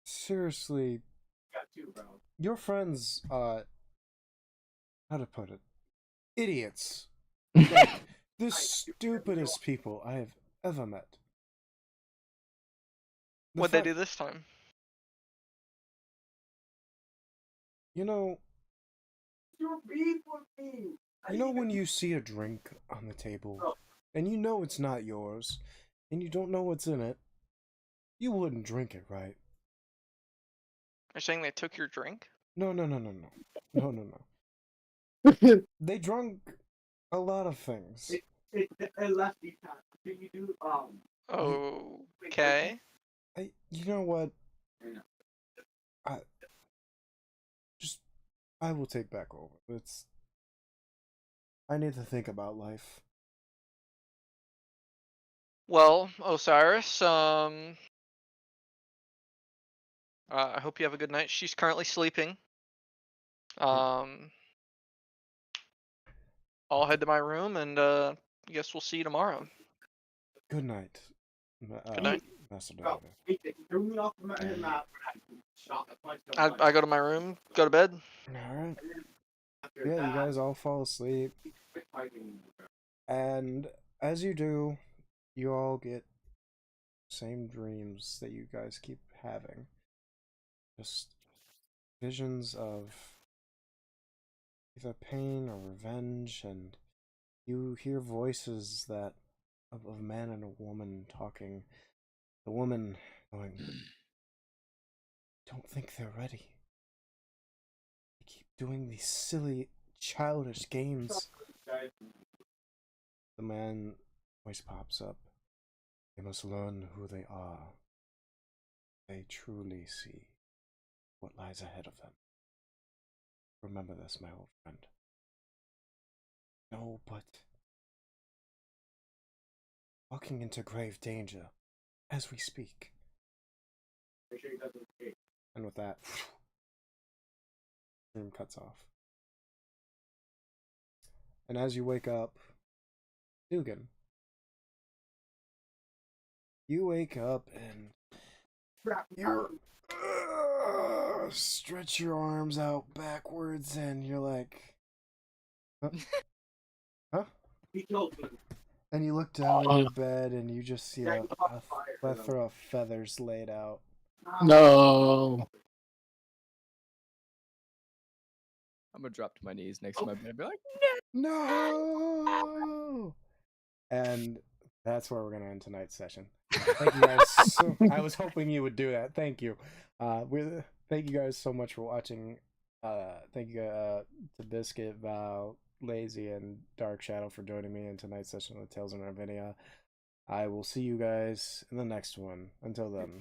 seriously, your friends, how to put it, idiots. Like, the stupidest people I have ever met.
What'd they do this time?
You know when you see a drink on the table, and you know it's not yours, and you don't know what's in it, you wouldn't drink it, right?
You're saying they took your drink?
No. They drunk a lot of things.
Okay.
You know what? I will take back over. I need to think about life.
Well, Osiris, I hope you have a good night. She's currently sleeping. I'll head to my room, and I guess we'll see you tomorrow.
Good night.
Good night.
Master Donovan.
I go to my room, go to bed.
Alright. Yeah, you guys all fall asleep. And as you do, you all get same dreams that you guys keep having. Just visions of either pain or revenge, and you hear voices that of a man and a woman talking. The woman going, "Don't think they're ready. They keep doing these silly, childish games." The man voice pops up. "They must learn who they are. They truly see what lies ahead of them. Remember this, my old friend." "No, but walking into grave danger as we speak." And with that, room cuts off. And as you wake up, Dugan, you wake up and you stretch your arms out backwards, and you're like, huh? And you look down on your bed, and you just see a plethora of feathers laid out.
No.
I'm gonna drop to my knees next to my bed and be like,
No! And that's where we're gonna end tonight's session. Thank you guys. I was hoping you would do that. Thank you. Thank you guys so much for watching. Thank you to Biscuit, Val, Lazy, and Dark Shadow for joining me in tonight's session with Tales of Narvinia. I will see you guys in the next one. Until then.